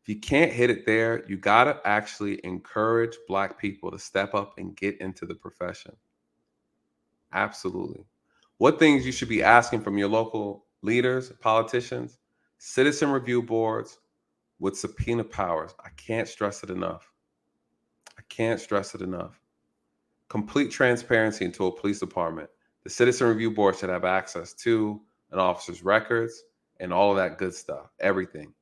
If you can't hit it there, you got to actually encourage Black people to step up and get into the profession. Absolutely. What things you should be asking from your local leaders, politicians, citizen review boards with subpoena powers. I can't stress it enough. I can't stress it enough. Complete transparency into a police department. The citizen review board should have access to an officer's records and all of that good stuff, everything.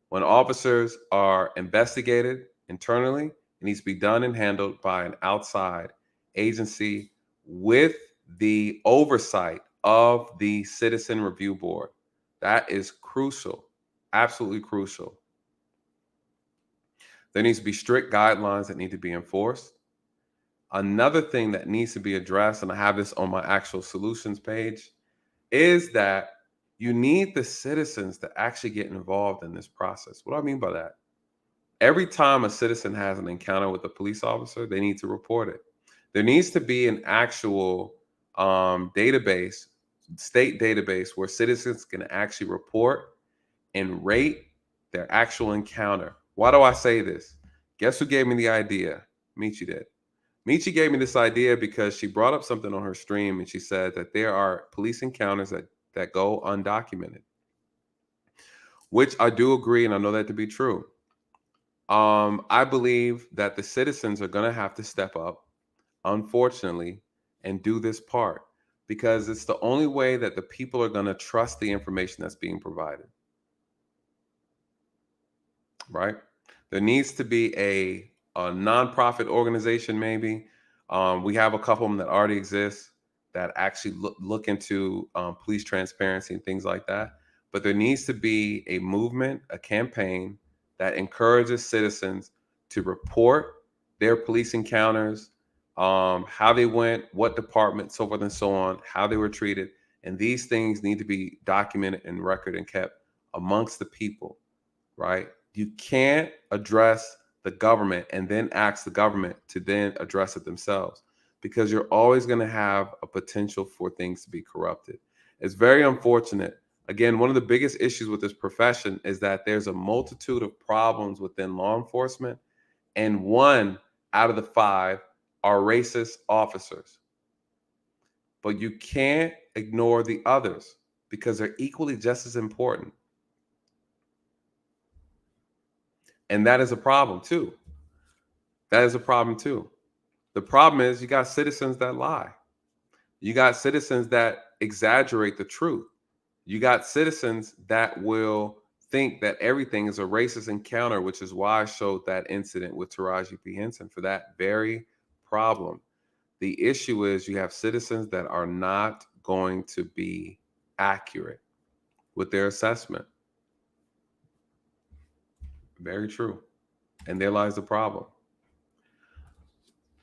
When officers are investigated internally, it needs to be done and handled by an outside agency with the oversight of the citizen review board. That is crucial, absolutely crucial. There needs to be strict guidelines that need to be enforced. Another thing that needs to be addressed, and I have this on my actual solutions page, is that you need the citizens to actually get involved in this process. What do I mean by that? Every time a citizen has an encounter with a police officer, they need to report it. There needs to be an actual database, state database, where citizens can actually report and rate their actual encounter. Why do I say this? Guess who gave me the idea? Mechee did. Mechee gave me this idea because she brought up something on her stream, and she said that there are police encounters that go undocumented, which I do agree, and I know that to be true. I believe that the citizens are going to have to step up, unfortunately, and do this part, because it's the only way that the people are going to trust the information that's being provided. Right? There needs to be a nonprofit organization, maybe. We have a couple of them that already exist that actually look into police transparency and things like that. But there needs to be a movement, a campaign that encourages citizens to report their police encounters, how they went, what department, so forth and so on, how they were treated. And these things need to be documented and recorded and kept amongst the people, right? You can't address the government and then ask the government to then address it themselves, because you're always going to have a potential for things to be corrupted. It's very unfortunate. Again, one of the biggest issues with this profession is that there's a multitude of problems within law enforcement, and 1 out of the 5 are racist officers. But you can't ignore the others because they're equally just as important. And that is a problem too. That is a problem too. The problem is you got citizens that lie. You got citizens that exaggerate the truth. You got citizens that will think that everything is a racist encounter, which is why I showed that incident with Taraji P. Henson for that very problem. The issue is you have citizens that are not going to be accurate with their assessment. Very true. And there lies the problem.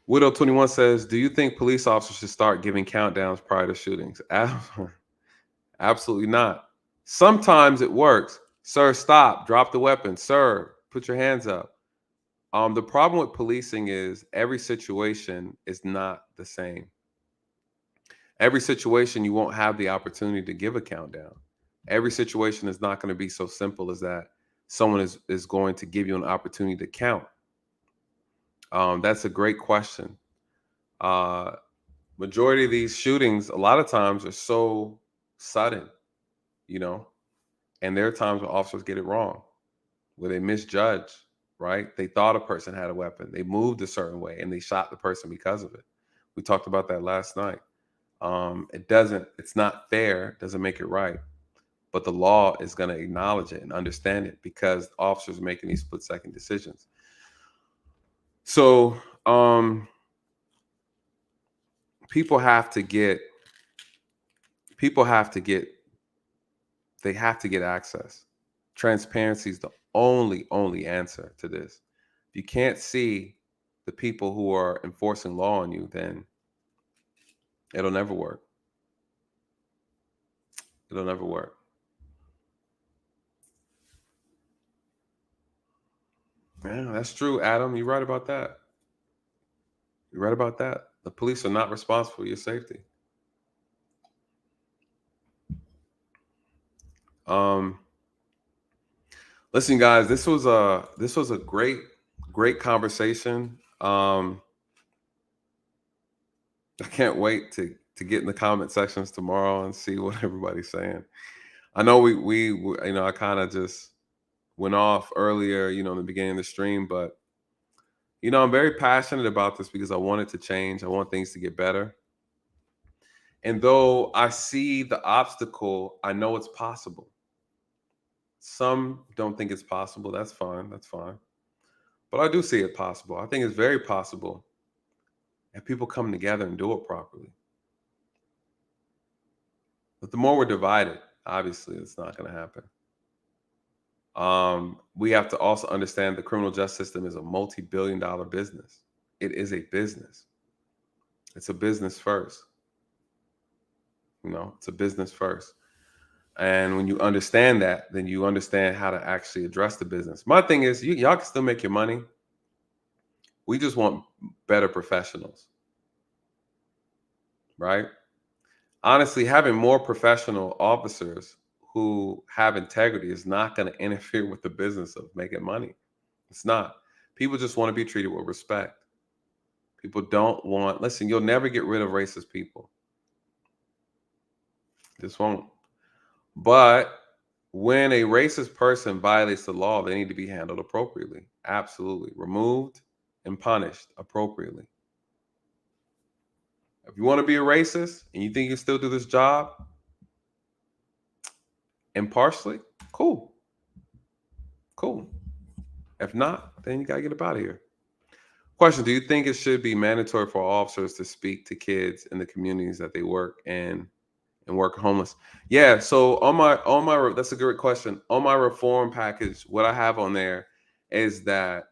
Widow21 says, do you think police officers should start giving countdowns prior to shootings? Absolutely not. Sometimes it works. Sir, stop. Drop the weapon. Sir, put your hands up. The problem with policing is every situation is not the same. Every situation you won't have the opportunity to give a countdown. Every situation is not going to be so simple as that someone is going to give you an opportunity to count. That's a great question. Majority of these shootings, a lot of times, are so sudden, and there are times where officers get it wrong, where they misjudge, right? They thought a person had a weapon. They moved a certain way and they shot the person because of it. We talked about that last night. It's not fair, doesn't make it right, but the law is going to acknowledge it and understand it because officers are making these split-second decisions. So people have to get access. Transparency is the only answer to this. If you can't see the people who are enforcing law on you, then it'll never work. It'll never work. Yeah, that's true, Adam. You're right about that. You're right about that. The police are not responsible for your safety. Listen, guys, this was a great conversation. I can't wait to to get in the comment sections tomorrow and see what everybody's saying. I know we I kind of just went off earlier, in the beginning of the stream, but I'm very passionate about this because I want it to change. I want things to get better. And though I see the obstacle, I know it's possible. Some don't think it's possible. That's fine. That's fine. But I do see it possible. I think it's very possible if people come together and do it properly. But the more we're divided, obviously, it's not going to happen. We have to also understand the criminal justice system is a multi-billion-dollar business. It is a business. It's a business first. It's a business first. And when you understand that, then you understand how to actually address the business. My thing is, y'all can still make your money. We just want better professionals, right? Honestly, having more professional officers who have integrity is not going to interfere with the business of making money. It's not. People just want to be treated with respect. People don't want, listen, you'll never get rid of racist people. Just won't. But when a racist person violates the law, they need to be handled appropriately. Absolutely. Removed and punished appropriately. If you want to be a racist and you think you can still do this job impartially, cool. If not, then you got to get up out of here. Question, do you think it should be mandatory for officers to speak to kids in the communities that they work in and work homeless? Yeah, so on my that's a great question. On my reform package, what I have on there is that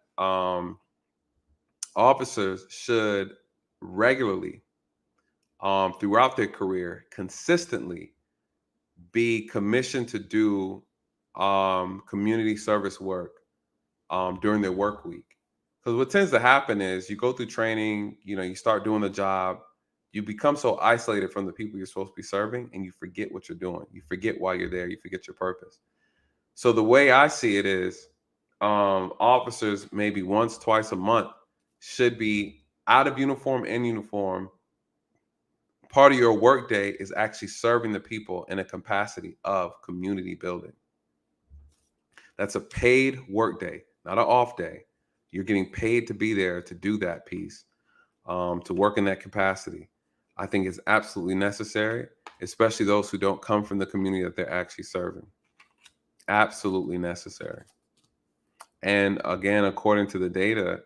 officers should regularly throughout their career consistently be commissioned to do community service work during their work week. Because what tends to happen is you go through training, you start doing the job, you become so isolated from the people you're supposed to be serving, and you forget what you're doing. You forget why you're there. You forget your purpose. So the way I see it is officers maybe once, twice a month should be out of uniform, in uniform. Part of your work day is actually serving the people in a capacity of community building. That's a paid work day, not an off day. You're getting paid to be there to do that piece, to work in that capacity. I think it's absolutely necessary, especially those who don't come from the community that they're actually serving. Absolutely necessary. And again, according to the data,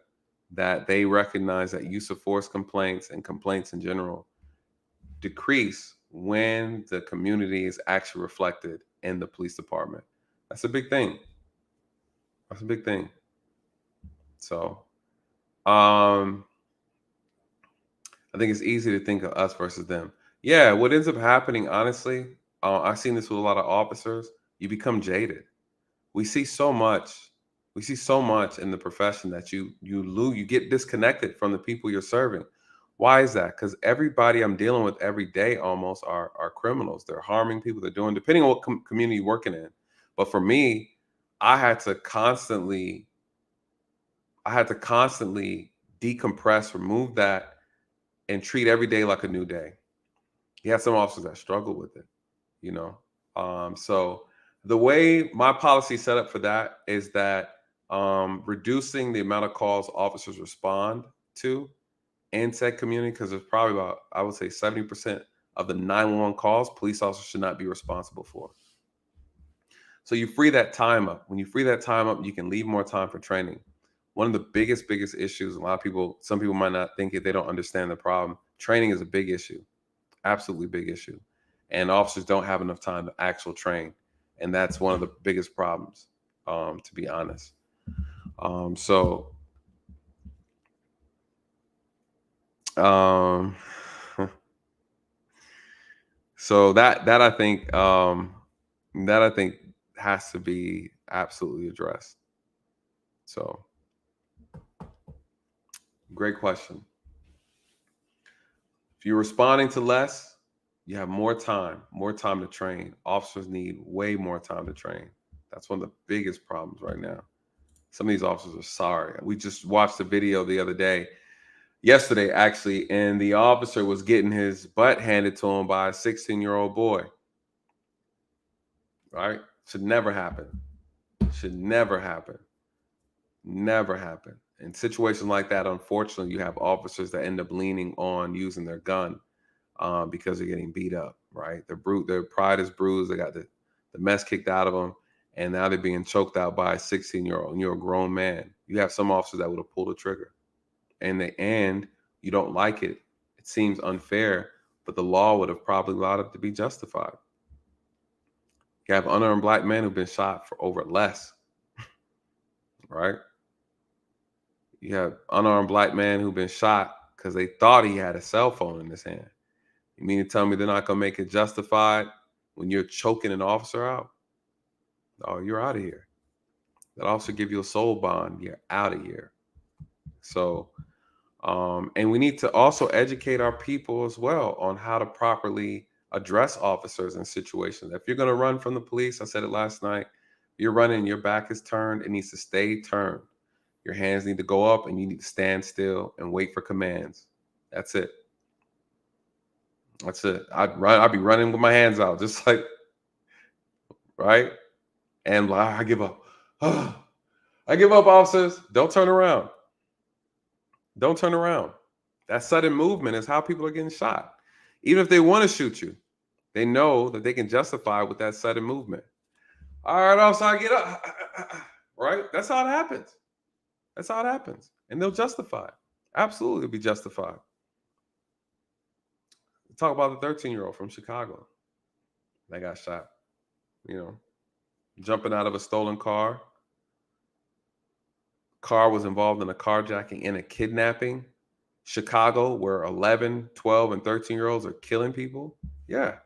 that they recognize that use of force complaints and complaints in general decrease when the community is actually reflected in the police department. That's a big thing. That's a big thing. So I think it's easy to think of us versus them. Yeah, what ends up happening, honestly, I've seen this with a lot of officers, you become jaded. We see so much in the profession that you lose, you get disconnected from the people you're serving. Why is that? Because everybody I'm dealing with every day almost are criminals. They're harming people. They're doing, depending on what community you're working in. But for me, I had to constantly decompress, remove that, and treat every day like a new day. You have some officers that struggle with it, So the way my policy is set up for that is that reducing the amount of calls officers respond to in said community, because there's probably about, I would say 70% of the 911 calls police officers should not be responsible for. So you free that time up. When you free that time up, you can leave more time for training. One of the biggest issues, some people might not think it, they don't understand the problem. Training is a big issue, absolutely big issue. And officers don't have enough time to actually train. And that's one of the biggest problems, to be honest. So that I think has to be absolutely addressed. So great question. If you're responding to less, you have more time to train. Officers need way more time to train. That's one of the biggest problems right now. Some of these officers are sorry. We just watched a video the other day. yesterday, actually, and the officer was getting his butt handed to him by a 16-year-old boy. Right? Should never happen. Should never happen. Never happen. In situations like that, unfortunately, you have officers that end up leaning on using their gun because they're getting beat up, right? Their pride is bruised. They got the mess kicked out of them, and now they're being choked out by a 16-year-old, and you're a grown man. You have some officers that would have pulled the trigger, and you don't like it. It seems unfair, but the law would have probably allowed it to be justified. You have unarmed black men who've been shot for over less, right? You have unarmed black men who've been shot because they thought he had a cell phone in his hand. You mean to tell me they're not going to make it justified when you're choking an officer out? Oh, you're out of here. That officer give you a soul bond. You're out of here. So, and we need to also educate our people as well on how to properly address officers in situations. If you're going to run from the police, I said it last night, if you're running, your back is turned, it needs to stay turned. Your hands need to go up and you need to stand still and wait for commands. That's it. That's it. I'd be running with my hands out, just like, right? And I give up. I give up, officers. Don't turn around. Don't turn around. That sudden movement is how people are getting shot. Even if they want to shoot you, they know that they can justify with that sudden movement. All right, officer, I get up. Right? That's how it happens. That's how it happens. And they'll justify it. Absolutely be justified. Talk about the 13-year-old from Chicago that got shot. You know, jumping out of a stolen car. Car was involved in a carjacking and a kidnapping. Chicago, where 11, 12, and 13-year-olds are killing people. Yeah.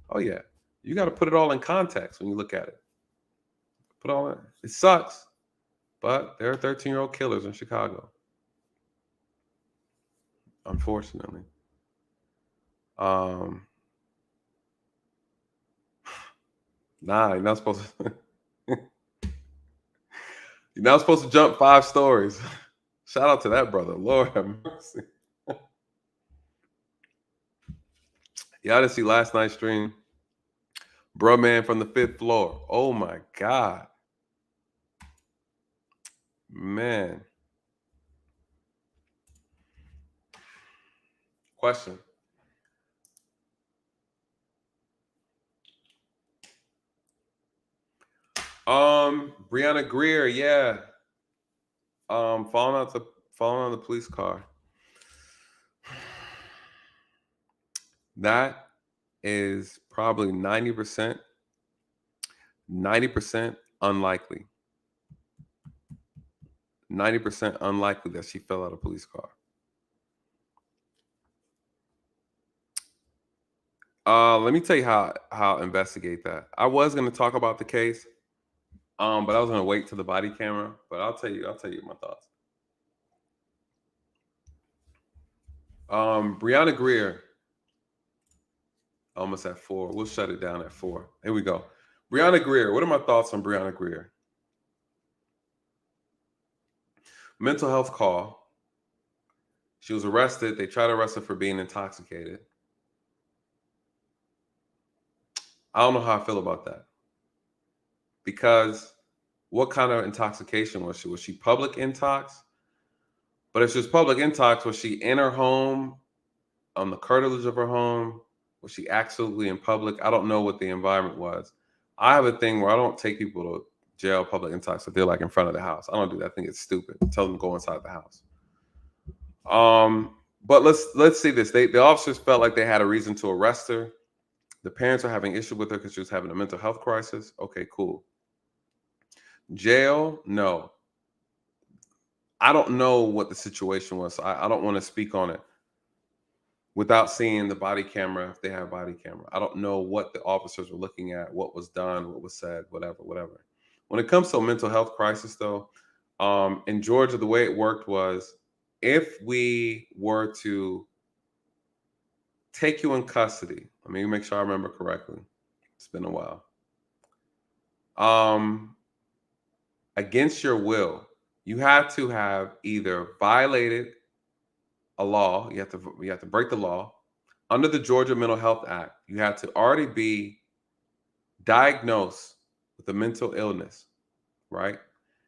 Oh, yeah. You got to put it all in context when you look at it. Put all in. It sucks, but there are 13-year-old killers in Chicago. Unfortunately. Nah, you're not supposed to. You're not supposed to jump 5 stories. Shout out to that brother. Lord have mercy. Y'all didn't see last night's stream. Bro man from the 5th floor. Oh my God. Man. Question. Breonna Greer, yeah. Falling on the police car. That is probably 90% unlikely. 90% unlikely that she fell out of a police car. Let me tell you how I investigate that. I was going to talk about the case, but I was going to wait till the body camera. But I'll tell you my thoughts. Breonna Greer, almost at 4. We'll shut it down at 4. Here we go. Breonna Greer. What are my thoughts on Breonna Greer? Mental health call. She was arrested. They tried to arrest her for being intoxicated. I don't know how I feel about that. Because what kind of intoxication was she? Was she public intox? But if she was public intox, was she in her home, on the curtilage of her home? Was she absolutely in public? I don't know what the environment was. I have a thing where I don't take people to jail, public intox, if they're like in front of the house. I don't do that. I think it's stupid. Tell them to go inside the house. But let's see this. The officers felt like they had a reason to arrest her. The parents are having issue with her because she was having a mental health crisis. Okay, cool. Jail? No. I don't know what the situation was. So I don't want to speak on it without seeing the body camera, if they have body camera. I don't know what the officers were looking at, what was done, what was said, whatever. When it comes to a mental health crisis, though, in Georgia, the way it worked was if we were to take you in custody, let me make sure I remember correctly. It's been a while. Against your will, you had to have either violated a law. You have to break the law. Under the Georgia Mental Health Act, you have to already be diagnosed with a mental illness, right?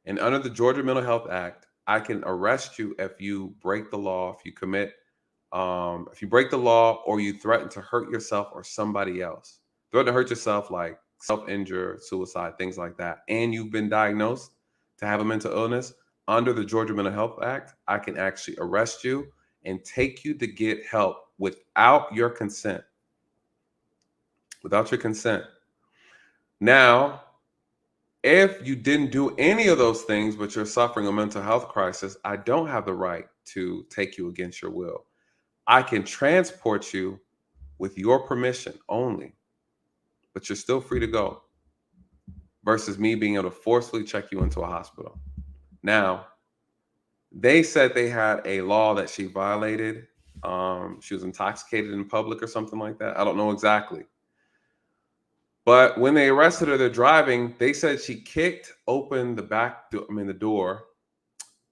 And under the Georgia Mental Health Act, I can arrest you if you break the law, if you break the law or you threaten to hurt yourself or somebody else. Threaten to hurt yourself, like self-injure, suicide, things like that, and you've been diagnosed to have a mental illness, under the Georgia Mental Health Act, I can actually arrest you and take you to get help without your consent. Without your consent. Now, if you didn't do any of those things, but you're suffering a mental health crisis, I don't have the right to take you against your will. I can transport you with your permission only, but you're still free to go, versus me being able to forcefully check you into a hospital. Now, they said they had a law that she violated. She was intoxicated in public or something like that. I don't know exactly. But when they arrested her, they're driving. They said she kicked open the door,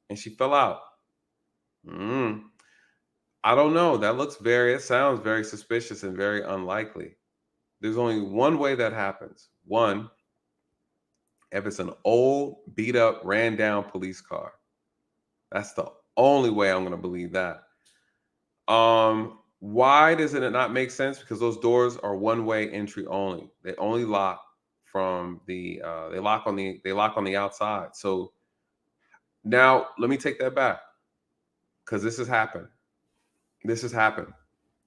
and she fell out. I don't know. It sounds very suspicious and very unlikely. There's only one way that happens. One, if it's an old, beat up, ran down police car. That's the only way I'm going to believe that. Why does it not make sense? Because those doors are one-way entry only. They only lock from they lock on the outside. So now let me take that back, because this has happened. This has happened.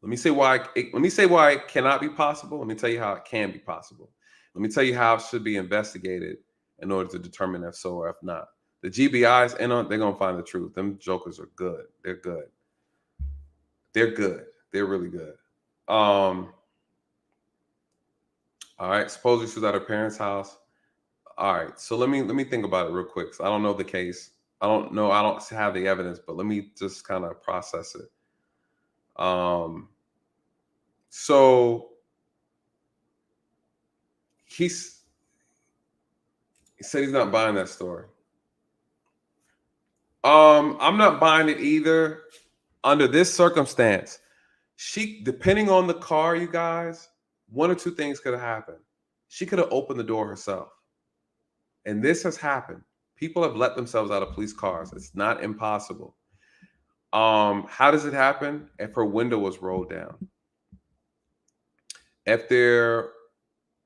Let me say why it cannot be possible. Let me tell you how it can be possible. Let me tell you how it should be investigated in order to determine if so or if not. The GBIs, they're going to find the truth. Them jokers are good. They're good. They're good. They're really good. All right. Supposedly she was at her parents' house. All right. So let me think about it real quick. I don't know the case. I don't know. I don't have the evidence, but let me just kind of process it. So he said he's not buying that story. I'm not buying it either. Under this circumstance, depending on the car, you guys, one or two things could have happened. She could have opened the door herself. And this has happened. People have let themselves out of police cars. It's not impossible. How does it happen? If her window was rolled down. Even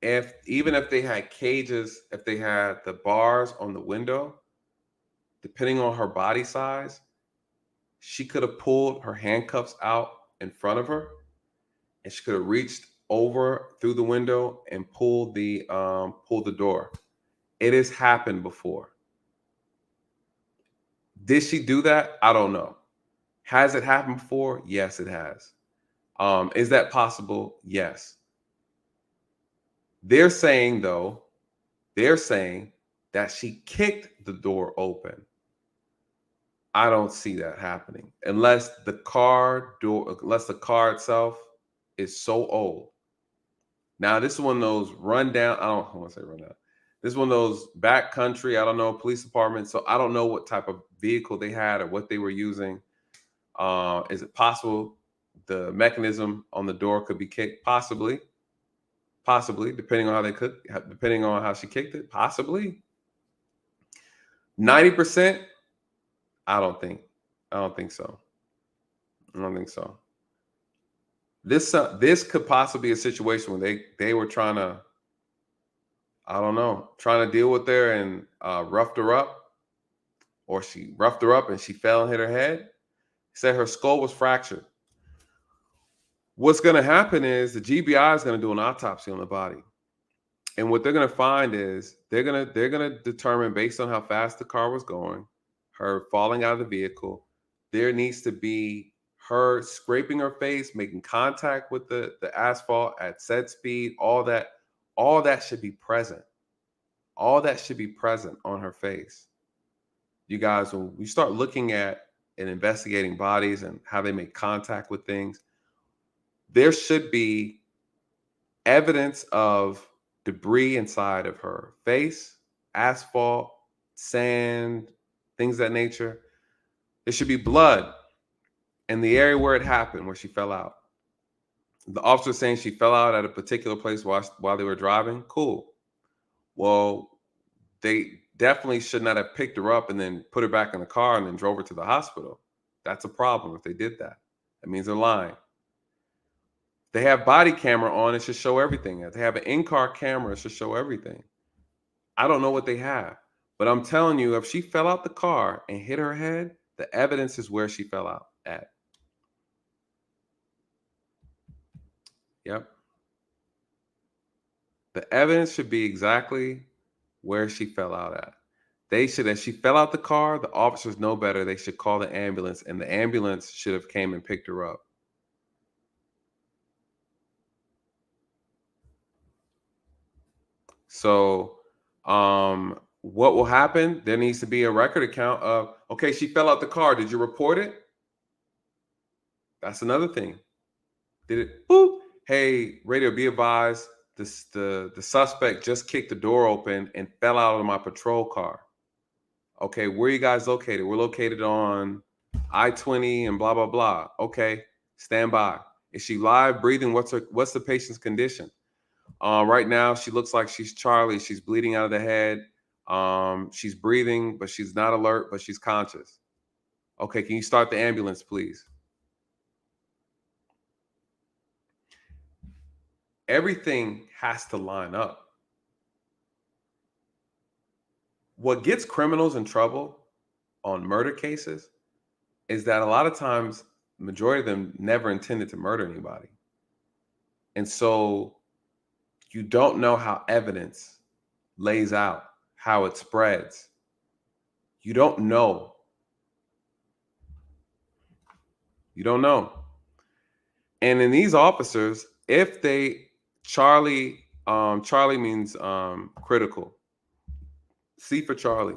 if they had cages, if they had the bars on the window, depending on her body size, she could have pulled her handcuffs out in front of her, and she could have reached over through the window and pulled the door. It has happened before. Did she do that? I don't know. Has it happened before? Yes, it has. Is that possible? Yes. They're saying that she kicked the door open. I don't see that happening unless the car itself is so old. Now, this is one of those rundown. I don't want to say rundown. This is one of those backcountry, I don't know, police departments. So I don't know what type of vehicle they had or what they were using. Is it possible the mechanism on the door could be kicked? Possibly, depending on how she kicked it. Possibly. 90%. I don't think so. This could possibly be a situation where they were trying to deal with her and roughed her up, or she roughed her up and she fell and hit her head. Said her skull was fractured. What's going to happen is the GBI is going to do an autopsy on the body. And what they're going to find is they're going to determine, based on how fast the car was going, her falling out of the vehicle, there needs to be her scraping her face, making contact with the asphalt at said speed. All that should be present. All that should be present on her face. You guys, when you start looking at and investigating bodies and how they make contact with things, there should be evidence of debris inside of her face, asphalt, sand, things of that nature. There should be blood. and the area where it happened, where she fell out. The officer saying she fell out at a particular place while they were driving. Cool. Well, they definitely should not have picked her up and then put her back in the car and then drove her to the hospital. That's a problem if they did that. That means they're lying. They have body camera on, it should show everything. If they have an in-car camera, it should show everything. I don't know what they have, but I'm telling you, if she fell out the car and hit her head, the evidence is where she fell out at. Yep. The evidence should be exactly where she fell out at. They should, as she fell out the car, the officers know better. They should call the ambulance, and the ambulance should have came and picked her up. So, what will happen? There needs to be a record account of, okay, she fell out the car. Did you report it? That's another thing. Did it? Boop. Hey, radio, be advised. The suspect just kicked the door open and fell out of my patrol car. Okay, where are you guys located? We're located on I-20 and blah, blah, blah. Okay, stand by. Is she live, breathing? What's the patient's condition? Right now, she looks like she's Charlie. She's bleeding out of the head. She's breathing, but she's not alert, but she's conscious. Okay, can you start the ambulance, please? Everything has to line up. What gets criminals in trouble on murder cases is that a lot of times, the majority of them never intended to murder anybody. And so you don't know how evidence lays out, how it spreads. You don't know. You don't know. And in these officers, if they, Charlie means critical. C for Charlie,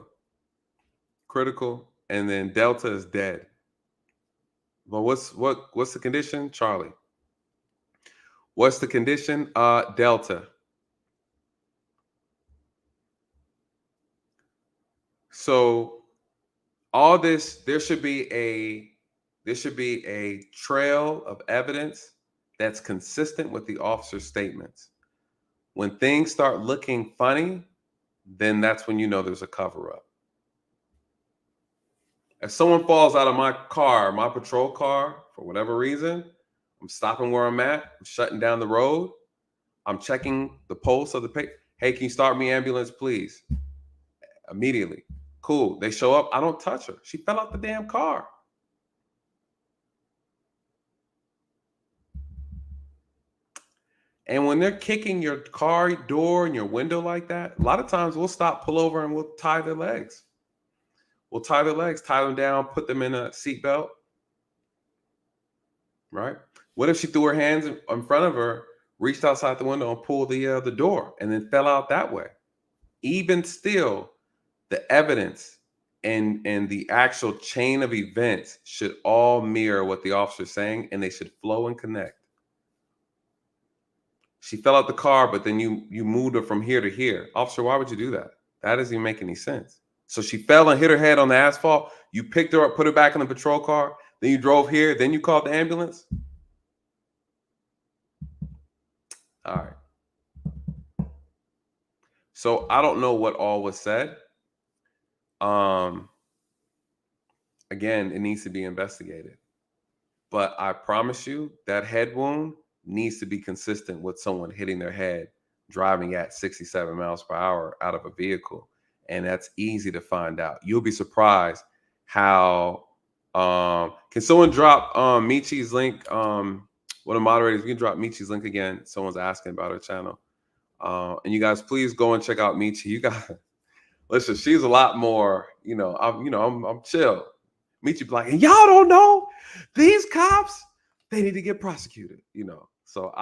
critical, and then Delta is dead. But what's the condition? Charlie. What's the condition? Delta. So all this, there should be a trail of evidence that's consistent with the officer's statements. When things start looking funny, then that's when you know there's a cover-up. If someone falls out of my car, my patrol car, for whatever reason, I'm stopping where I'm at, I'm shutting down the road, I'm checking the pulse of the patient. Hey, can you start me ambulance, please? Immediately. Cool. They show up. I don't touch her. She fell out the damn car. And when they're kicking your car door and your window like that, a lot of times we'll stop, pull over, and we'll tie their legs. We'll tie their legs, tie them down, put them in a seatbelt. Right? What if she threw her hands in front of her, reached outside the window and pulled the door and then fell out that way? Even still, the evidence and the actual chain of events should all mirror what the officer's saying, and they should flow and connect. She fell out the car, but then you moved her from here to here. Officer, why would you do that? That doesn't even make any sense. So she fell and hit her head on the asphalt. You picked her up, put her back in the patrol car. Then you drove here. Then you called the ambulance. All right. So I don't know what all was said. Again, it needs to be investigated. But I promise you that head wound needs to be consistent with someone hitting their head driving at 67 miles per hour out of a vehicle. And that's easy to find out. You'll be surprised how can someone drop Mechee's link? One of the moderators, you can drop Mechee's link again. Someone's asking about her channel. And you guys, please go and check out Mechee. You guys, listen, she's a lot more, I'm chill. Mechee be like, and y'all don't know these cops, they need to get prosecuted, So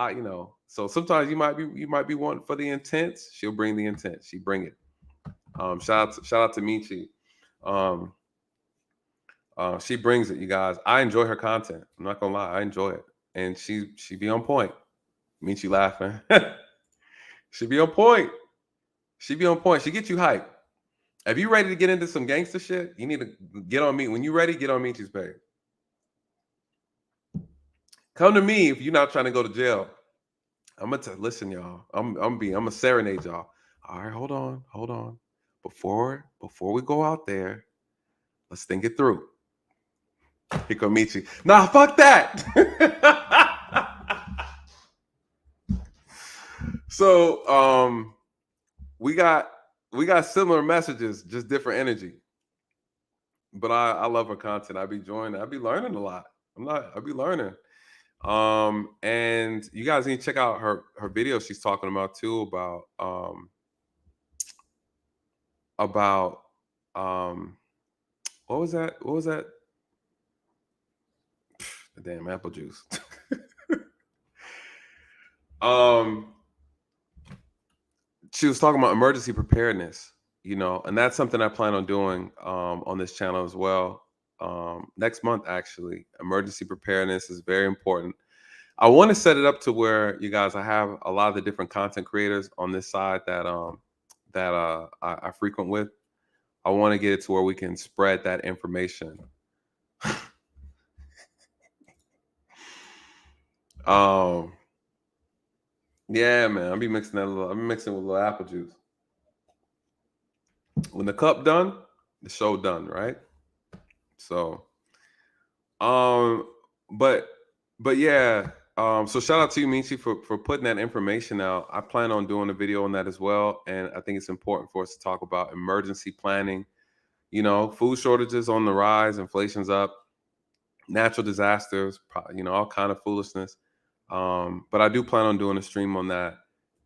so sometimes you might be wanting for the intent. She'll bring the intent. She bring it. Shout out to Mechee. She brings it, you guys. I enjoy her content. I'm not gonna lie, I enjoy it, and she be on point. Mechee laughing. She be on point. She be on point. She gets you hyped. If you ready to get into some gangster shit, you need to get on me. When you ready, get on Mechee's page. Come to me if you're not trying to go to jail. I'm gonna listen, y'all. I'm gonna serenade y'all. All right, hold on. Before we go out there, let's think it through. Here come Mechee. Nah, fuck that. So we got similar messages, just different energy. But I love her content. I be learning a lot. I be learning. And you guys need to check out her video she's talking about too, about what was that? The damn apple juice. She was talking about emergency preparedness, and that's something I plan on doing on this channel as well. Next month, actually. Emergency preparedness is very important. I want to set it up to where you guys, I have a lot of the different content creators on this side that I frequent with. I want to get it to where we can spread that information. Yeah, man, I'm mixing with a little apple juice. When the cup done, the show done, right? So, but yeah. So shout out to you, Mechee, for putting that information out. I plan on doing a video on that as well. And I think it's important for us to talk about emergency planning. Food shortages on the rise, inflation's up, natural disasters, all kind of foolishness. But I do plan on doing a stream on that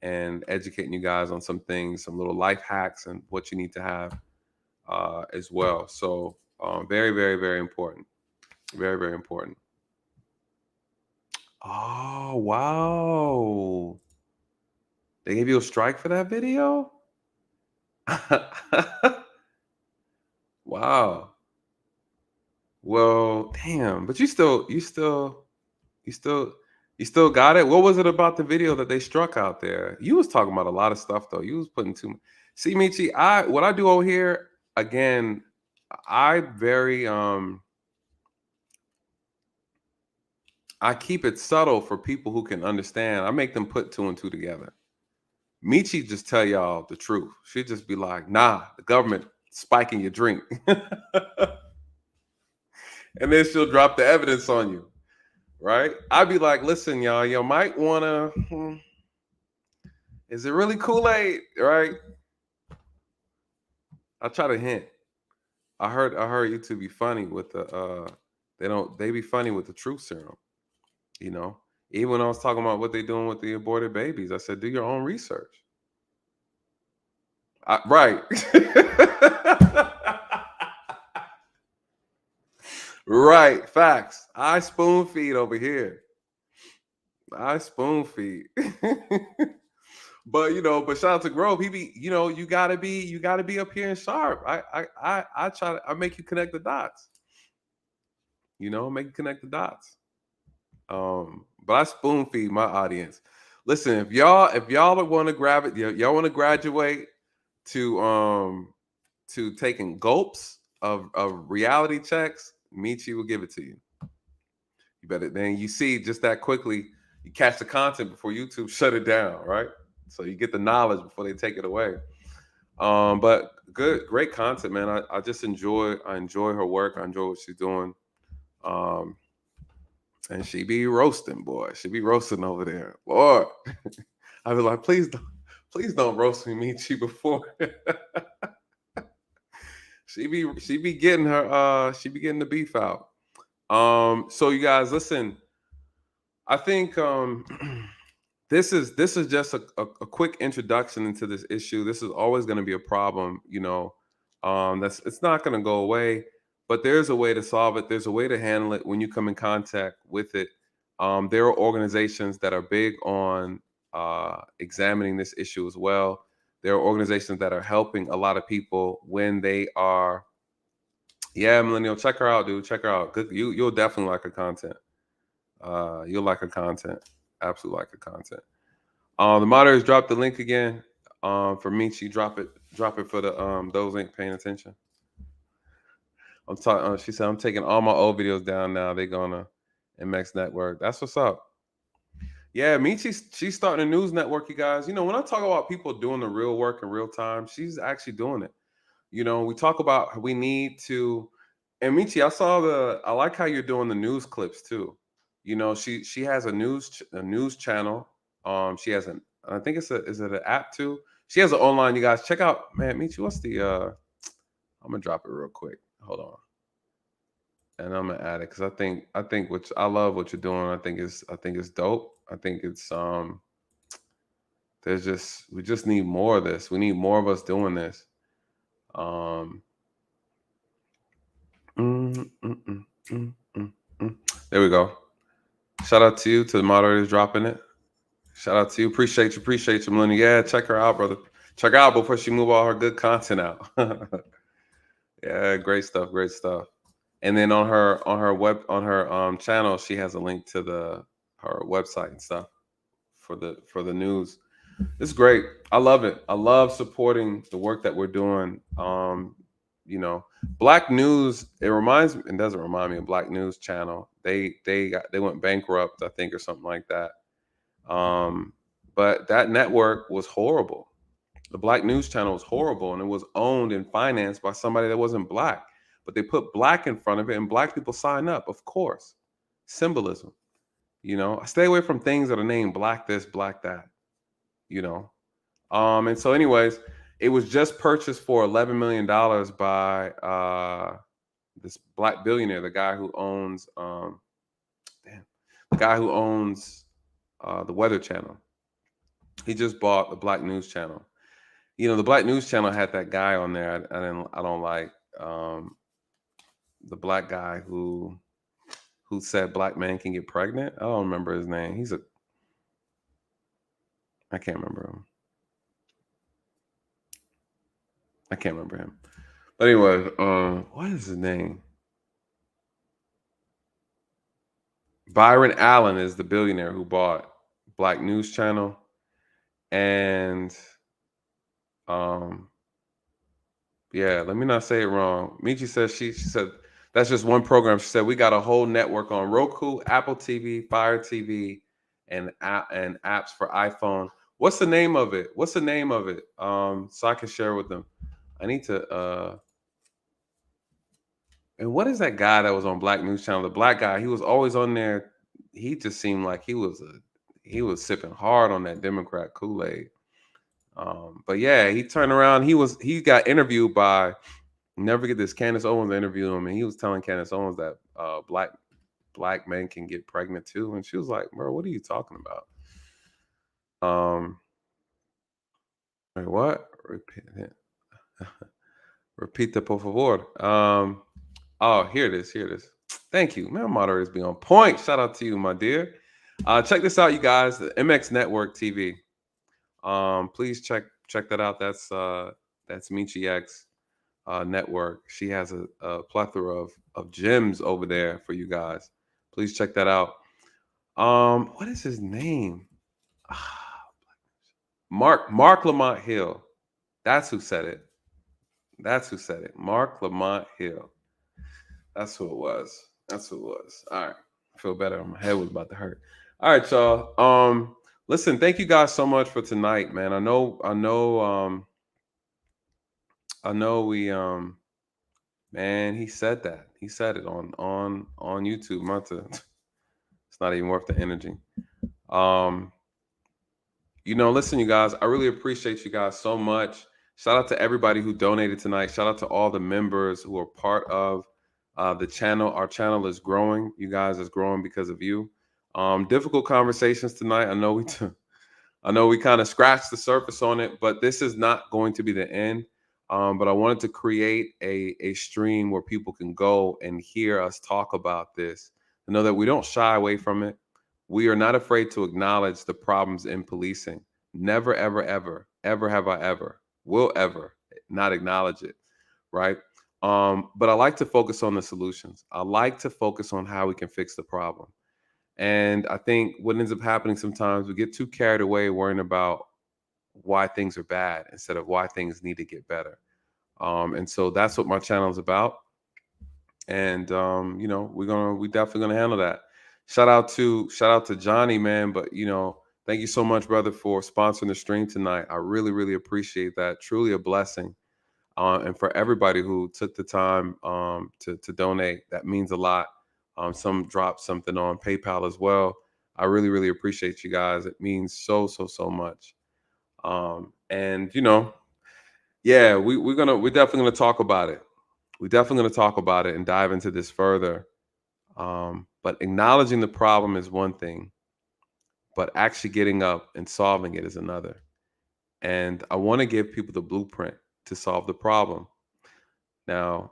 and educating you guys on some things, some little life hacks and what you need to have as well. So very, very, very important. Very, very important. Oh, wow. They gave you a strike for that video? Wow. Well, damn, but you still got it. What was it about the video that they struck out there? You was talking about a lot of stuff though. You was putting too much. See, Mechee, what I do over here, again, I keep it subtle for people who can understand. I make them put two and two together. Mechee just tell y'all the truth. She'd just be like, nah, the government spiking your drink. And then she'll drop the evidence on you, right? I'd be like, listen, y'all might want to, is it really Kool-Aid, right? I try to hint. I heard YouTube be funny with the, they be funny with the truth serum, Even when I was talking about what they're doing with the aborted babies, I said, do your own research. Right. Right. Facts. I spoon feed over here. I spoon feed. But shout out to Grove. He be, you gotta be up here and sharp. I make you connect the dots. Make you connect the dots. But I spoon feed my audience. Listen, if y'all want to grab it, y'all want to graduate to taking gulps of reality checks, Mechee will give it to you. You better, then you see just that quickly, you catch the content before YouTube shut it down, right? So you get the knowledge before they take it away. But great content, man. I just enjoy her work. I enjoy what she's doing. And she be roasting, boy. She be roasting over there. Lord. I be like, please don't roast me, Mechee, before. She be getting the beef out. So you guys, listen. I think this is just a quick introduction into this issue. This is always going to be a problem, it's not going to go away, but there's a way to solve it. There's a way to handle it when you come in contact with it. There are organizations that are big on examining this issue as well. There are organizations that are helping a lot of people when they are. Yeah, Millennial, check her out, dude. Check her out. Good, you'll definitely like her content. You'll like her content. Absolutely like her content. The moderators dropped the link again. For Mechee, drop it for the those ain't paying attention. I'm talking. She said I'm taking all my old videos down now. They're gonna MX Network. That's what's up. Yeah, Mechee, she's starting a news network, you guys. You know, when I talk about people doing the real work in real time, she's actually doing it. You know, we talk about how we need to, and Mechee, I like how you're doing the news clips too. You know, she has a news channel. She has I think is it an app too? She has an online, you guys. Check out, man, Mechee, what's the I'm gonna drop it real quick. Hold on. And I'm gonna add it because I think I love what you're doing. I think it's dope. I think it's we just need more of this. We need more of us doing this. Um mm, mm, mm, mm, mm, mm. There we go. Shout out to you, to the moderators dropping it. Shout out to you. Appreciate you, Melinda. Yeah, check her out, brother. Check her out before she move all her good content out. Yeah, great stuff, great stuff. And then on her channel, she has a link to her website and stuff for the news. It's great. I love it. I love supporting the work that we're doing. You know, Black News. It doesn't remind me of Black News Channel. They went bankrupt, I think, or something like that. But that network was horrible. The Black News Channel was horrible, and it was owned and financed by somebody that wasn't Black. But they put Black in front of it, and Black people sign up, of course. Symbolism. You know, I stay away from things that are named Black this, Black that. You know, and so, anyways, it was just purchased for $11 million by this Black billionaire, the guy who owns the Weather Channel. He just bought the Black News Channel. You know, the Black News Channel had that guy on there. I don't like the Black guy who said Black men can get pregnant. I don't remember his name. I can't remember him. I can't remember him. But anyway, what is his name? Byron Allen is the billionaire who bought Black News Channel. And yeah, let me not say it wrong. Mechee says she said that's just one program. She said we got a whole network on Roku, Apple TV, Fire TV, and apps for iPhone. What's the name of it? So I can share with them. I need to and what is that guy that was on Black News Channel? The Black guy, he was always on there. He just seemed like he was sipping hard on that Democrat Kool-Aid. But yeah, he turned around. He got interviewed by, never forget this, Candace Owens interviewed him, and he was telling Candace Owens that black men can get pregnant too, and she was like, "Bro, what are you talking about?" Wait, what? Repeat por favor. Oh, here it is. Thank you, man. Moderators be on point. Shout out to you, my dear. Check this out, you guys. The MX Network TV. Please check that out. That's Mechee X network. She has a plethora of gems over there for you guys. Please check that out. What is his name? Mark Lamont Hill. That's who said it. Mark Lamont Hill. That's who it was. All right. I feel better. My head was about to hurt. All right, y'all. Listen, thank you guys so much for tonight, man. I know we man, he said that. He said it on YouTube. It's not even worth the energy. Listen, you guys, I really appreciate you guys so much. Shout out to everybody who donated tonight. Shout out to all the members who are part of the channel. Our channel is growing. You guys is growing because of you. Difficult conversations tonight. I know we kind of scratched the surface on it, but this is not going to be the end. But I wanted to create a stream where people can go and hear us talk about this. To know that we don't shy away from it. We are not afraid to acknowledge the problems in policing. Never, ever, ever, ever have I ever, will ever not acknowledge it, right? But I like to focus on the solutions. I like to focus on how we can fix the problem. And I think what ends up happening sometimes, we get too carried away worrying about why things are bad instead of why things need to get better. And so that's what my channel is about. And, we're definitely going to handle that. shout out to Johnny, man. But thank you so much, brother, for sponsoring the stream tonight. I really, really appreciate that. Truly a blessing. And for everybody who took the time to donate, that means a lot. Some dropped something on PayPal as well. I really, really appreciate you guys. It means so much. And yeah, we're definitely gonna talk about it. We're definitely gonna talk about it and dive into this further. But acknowledging the problem is one thing, but actually getting up and solving it is another. And I want to give people the blueprint to solve the problem. Now,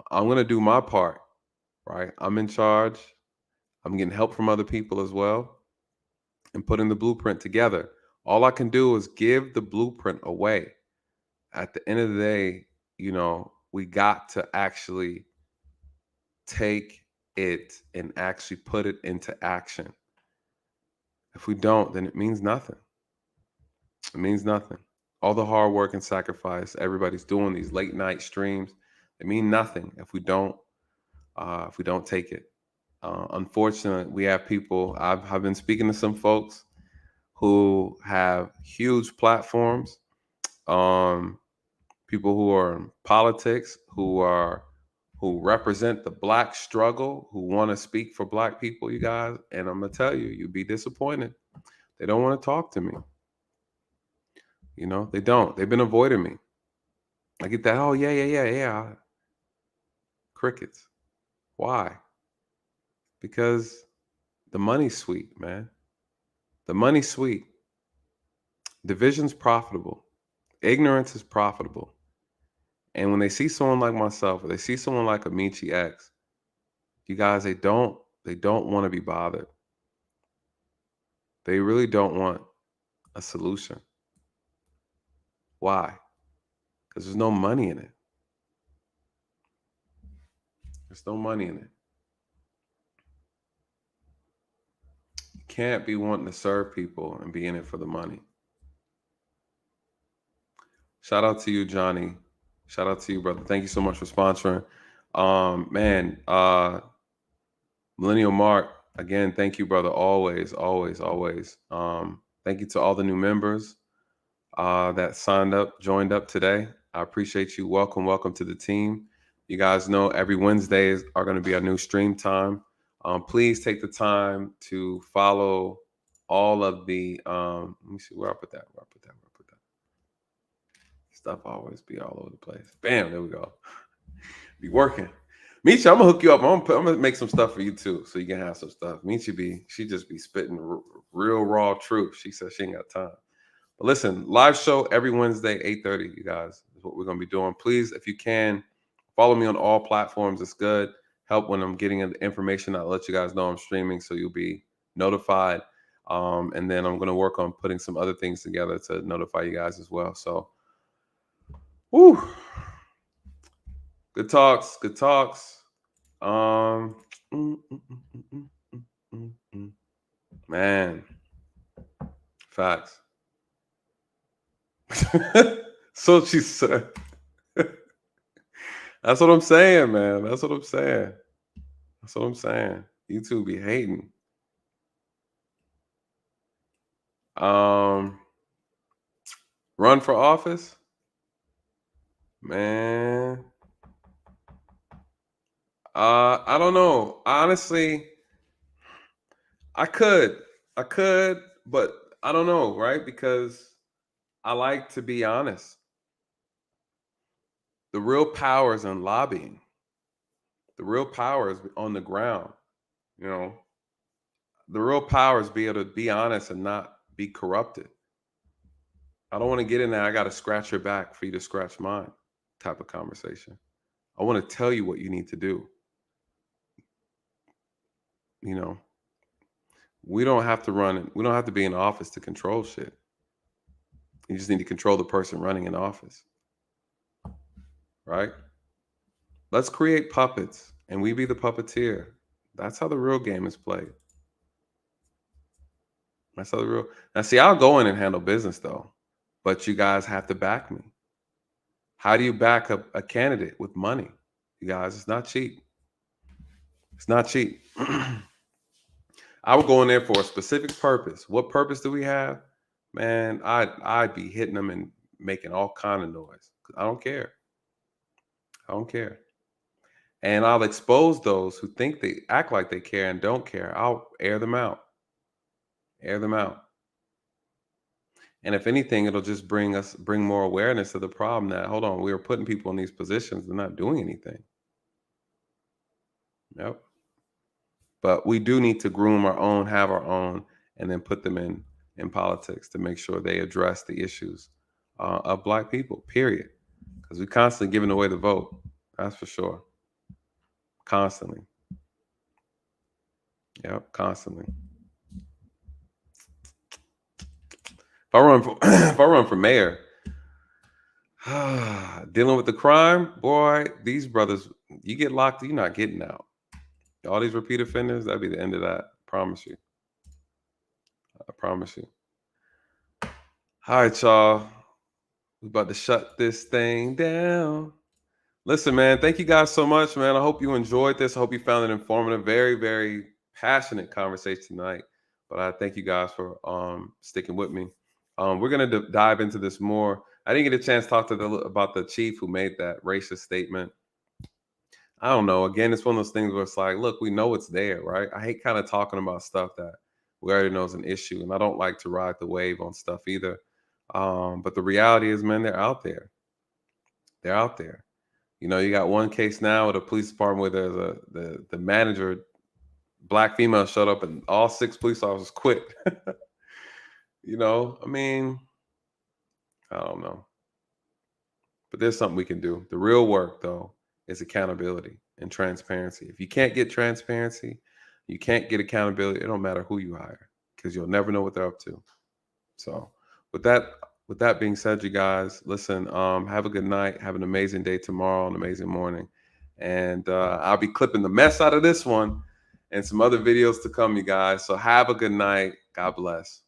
I'm going to do my part, right? I'm in charge. I'm getting help from other people as well and putting the blueprint together. All I can do is give the blueprint away. At the end of the day, we got to actually take it and actually put it into action. If we don't, then it means nothing. It means nothing. All the hard work and sacrifice everybody's doing, these late night streams, they mean nothing if we don't take it. Unfortunately, we have people. I've been speaking to some folks who have huge platforms. People who are in politics, who represent the Black struggle, who want to speak for Black people, you guys. And I'm gonna tell you, you'd be disappointed. They don't want to talk to me. They don't. They've been avoiding me. I get that. Oh, yeah. Crickets. Why? Because the money's sweet, man. The money's sweet. Division's profitable. Ignorance is profitable. And when they see someone like myself, or they see someone like a Mechee X, you guys, they don't want to be bothered. They really don't want a solution. Why? Because there's no money in it. There's no money in it. You can't be wanting to serve people and be in it for the money. Shout out to you, Johnny. Shout out to you, brother. Thank you so much for sponsoring. Millennial Mark, again, thank you, brother. Always. Thank you to all the new members that joined up today. I appreciate you. Welcome to the team. You guys know every Wednesdays are going to be our new stream time. Please take the time to follow all of the. Let me see where I put that. Stuff always be all over the place. Bam, there we go. Be working. Mechee, I'm gonna hook you up. I'm gonna make some stuff for you too, so you can have some stuff. Mechee she just be spitting real raw truth. She says she ain't got time. But listen, live show every Wednesday, 8:30. You guys, is what we're gonna be doing. Please, if you can, follow me on all platforms. It's good. Help when I'm getting the information. I'll let you guys know I'm streaming, so you'll be notified. And then I'm gonna work on putting some other things together to notify you guys as well. So, woo. Good talks. Man, facts. So she said. That's what I'm saying, man. That's what I'm saying. You two be hating. Run for office, man. I don't know. Honestly, I could, but I don't know, right? Because I like to be honest. The real power is in lobbying. The real power is on the ground. The real power is be able to be honest and not be corrupted. I don't want to get in there. I got to scratch your back for you to scratch mine type of conversation. I want to tell you what you need to do. We don't have to run. We don't have to be in office to control shit. You just need to control the person running in office. Right? Let's create puppets and we be the puppeteer. That's how the real game is played. Now, see, I'll go in and handle business though, but you guys have to back me. How do you back up a candidate with money? You guys, it's not cheap. It's not cheap. I would go in there for a specific purpose. What purpose do we have? Man, I'd be hitting them and making all kind of noise. I don't care. I don't care. And I'll expose those who think they act like they care and don't care. I'll air them out. Air them out. And if anything, it'll just bring more awareness to the problem that, hold on, we are putting people in these positions. They're not doing anything. Yep. But we do need to groom our own, have our own, and then put them in politics to make sure they address the issues of Black people, period. Because we're constantly giving away the vote. That's for sure. Constantly. Yep, constantly. If I run for mayor, dealing with the crime, boy, these brothers, you get locked, you're not getting out. All these repeat offenders, that'd be the end of that. I promise you. I promise you. All right, y'all. We're about to shut this thing down. Listen, man, thank you guys so much, man. I hope you enjoyed this. I hope you found it informative. Very, very passionate conversation tonight. But I thank you guys for sticking with me. We're going to dive into this more. I didn't get a chance to talk about the chief who made that racist statement. I don't know. Again, it's one of those things where it's like, look, we know it's there, right? I hate kind of talking about stuff that we already know is an issue. And I don't like to ride the wave on stuff either. But the reality is, man, they're out there. They're out there. You know, you got one case now at a police department where there's the manager, Black female, showed up and all 6 police officers quit. You know, I mean, I don't know. But there's something we can do. The real work, though, is accountability and transparency. If you can't get transparency, you can't get accountability, it don't matter who you hire because you'll never know what they're up to. So with that being said, you guys, listen, have a good night. Have an amazing day tomorrow, an amazing morning. And I'll be clipping the mess out of this one and some other videos to come, you guys. So have a good night. God bless.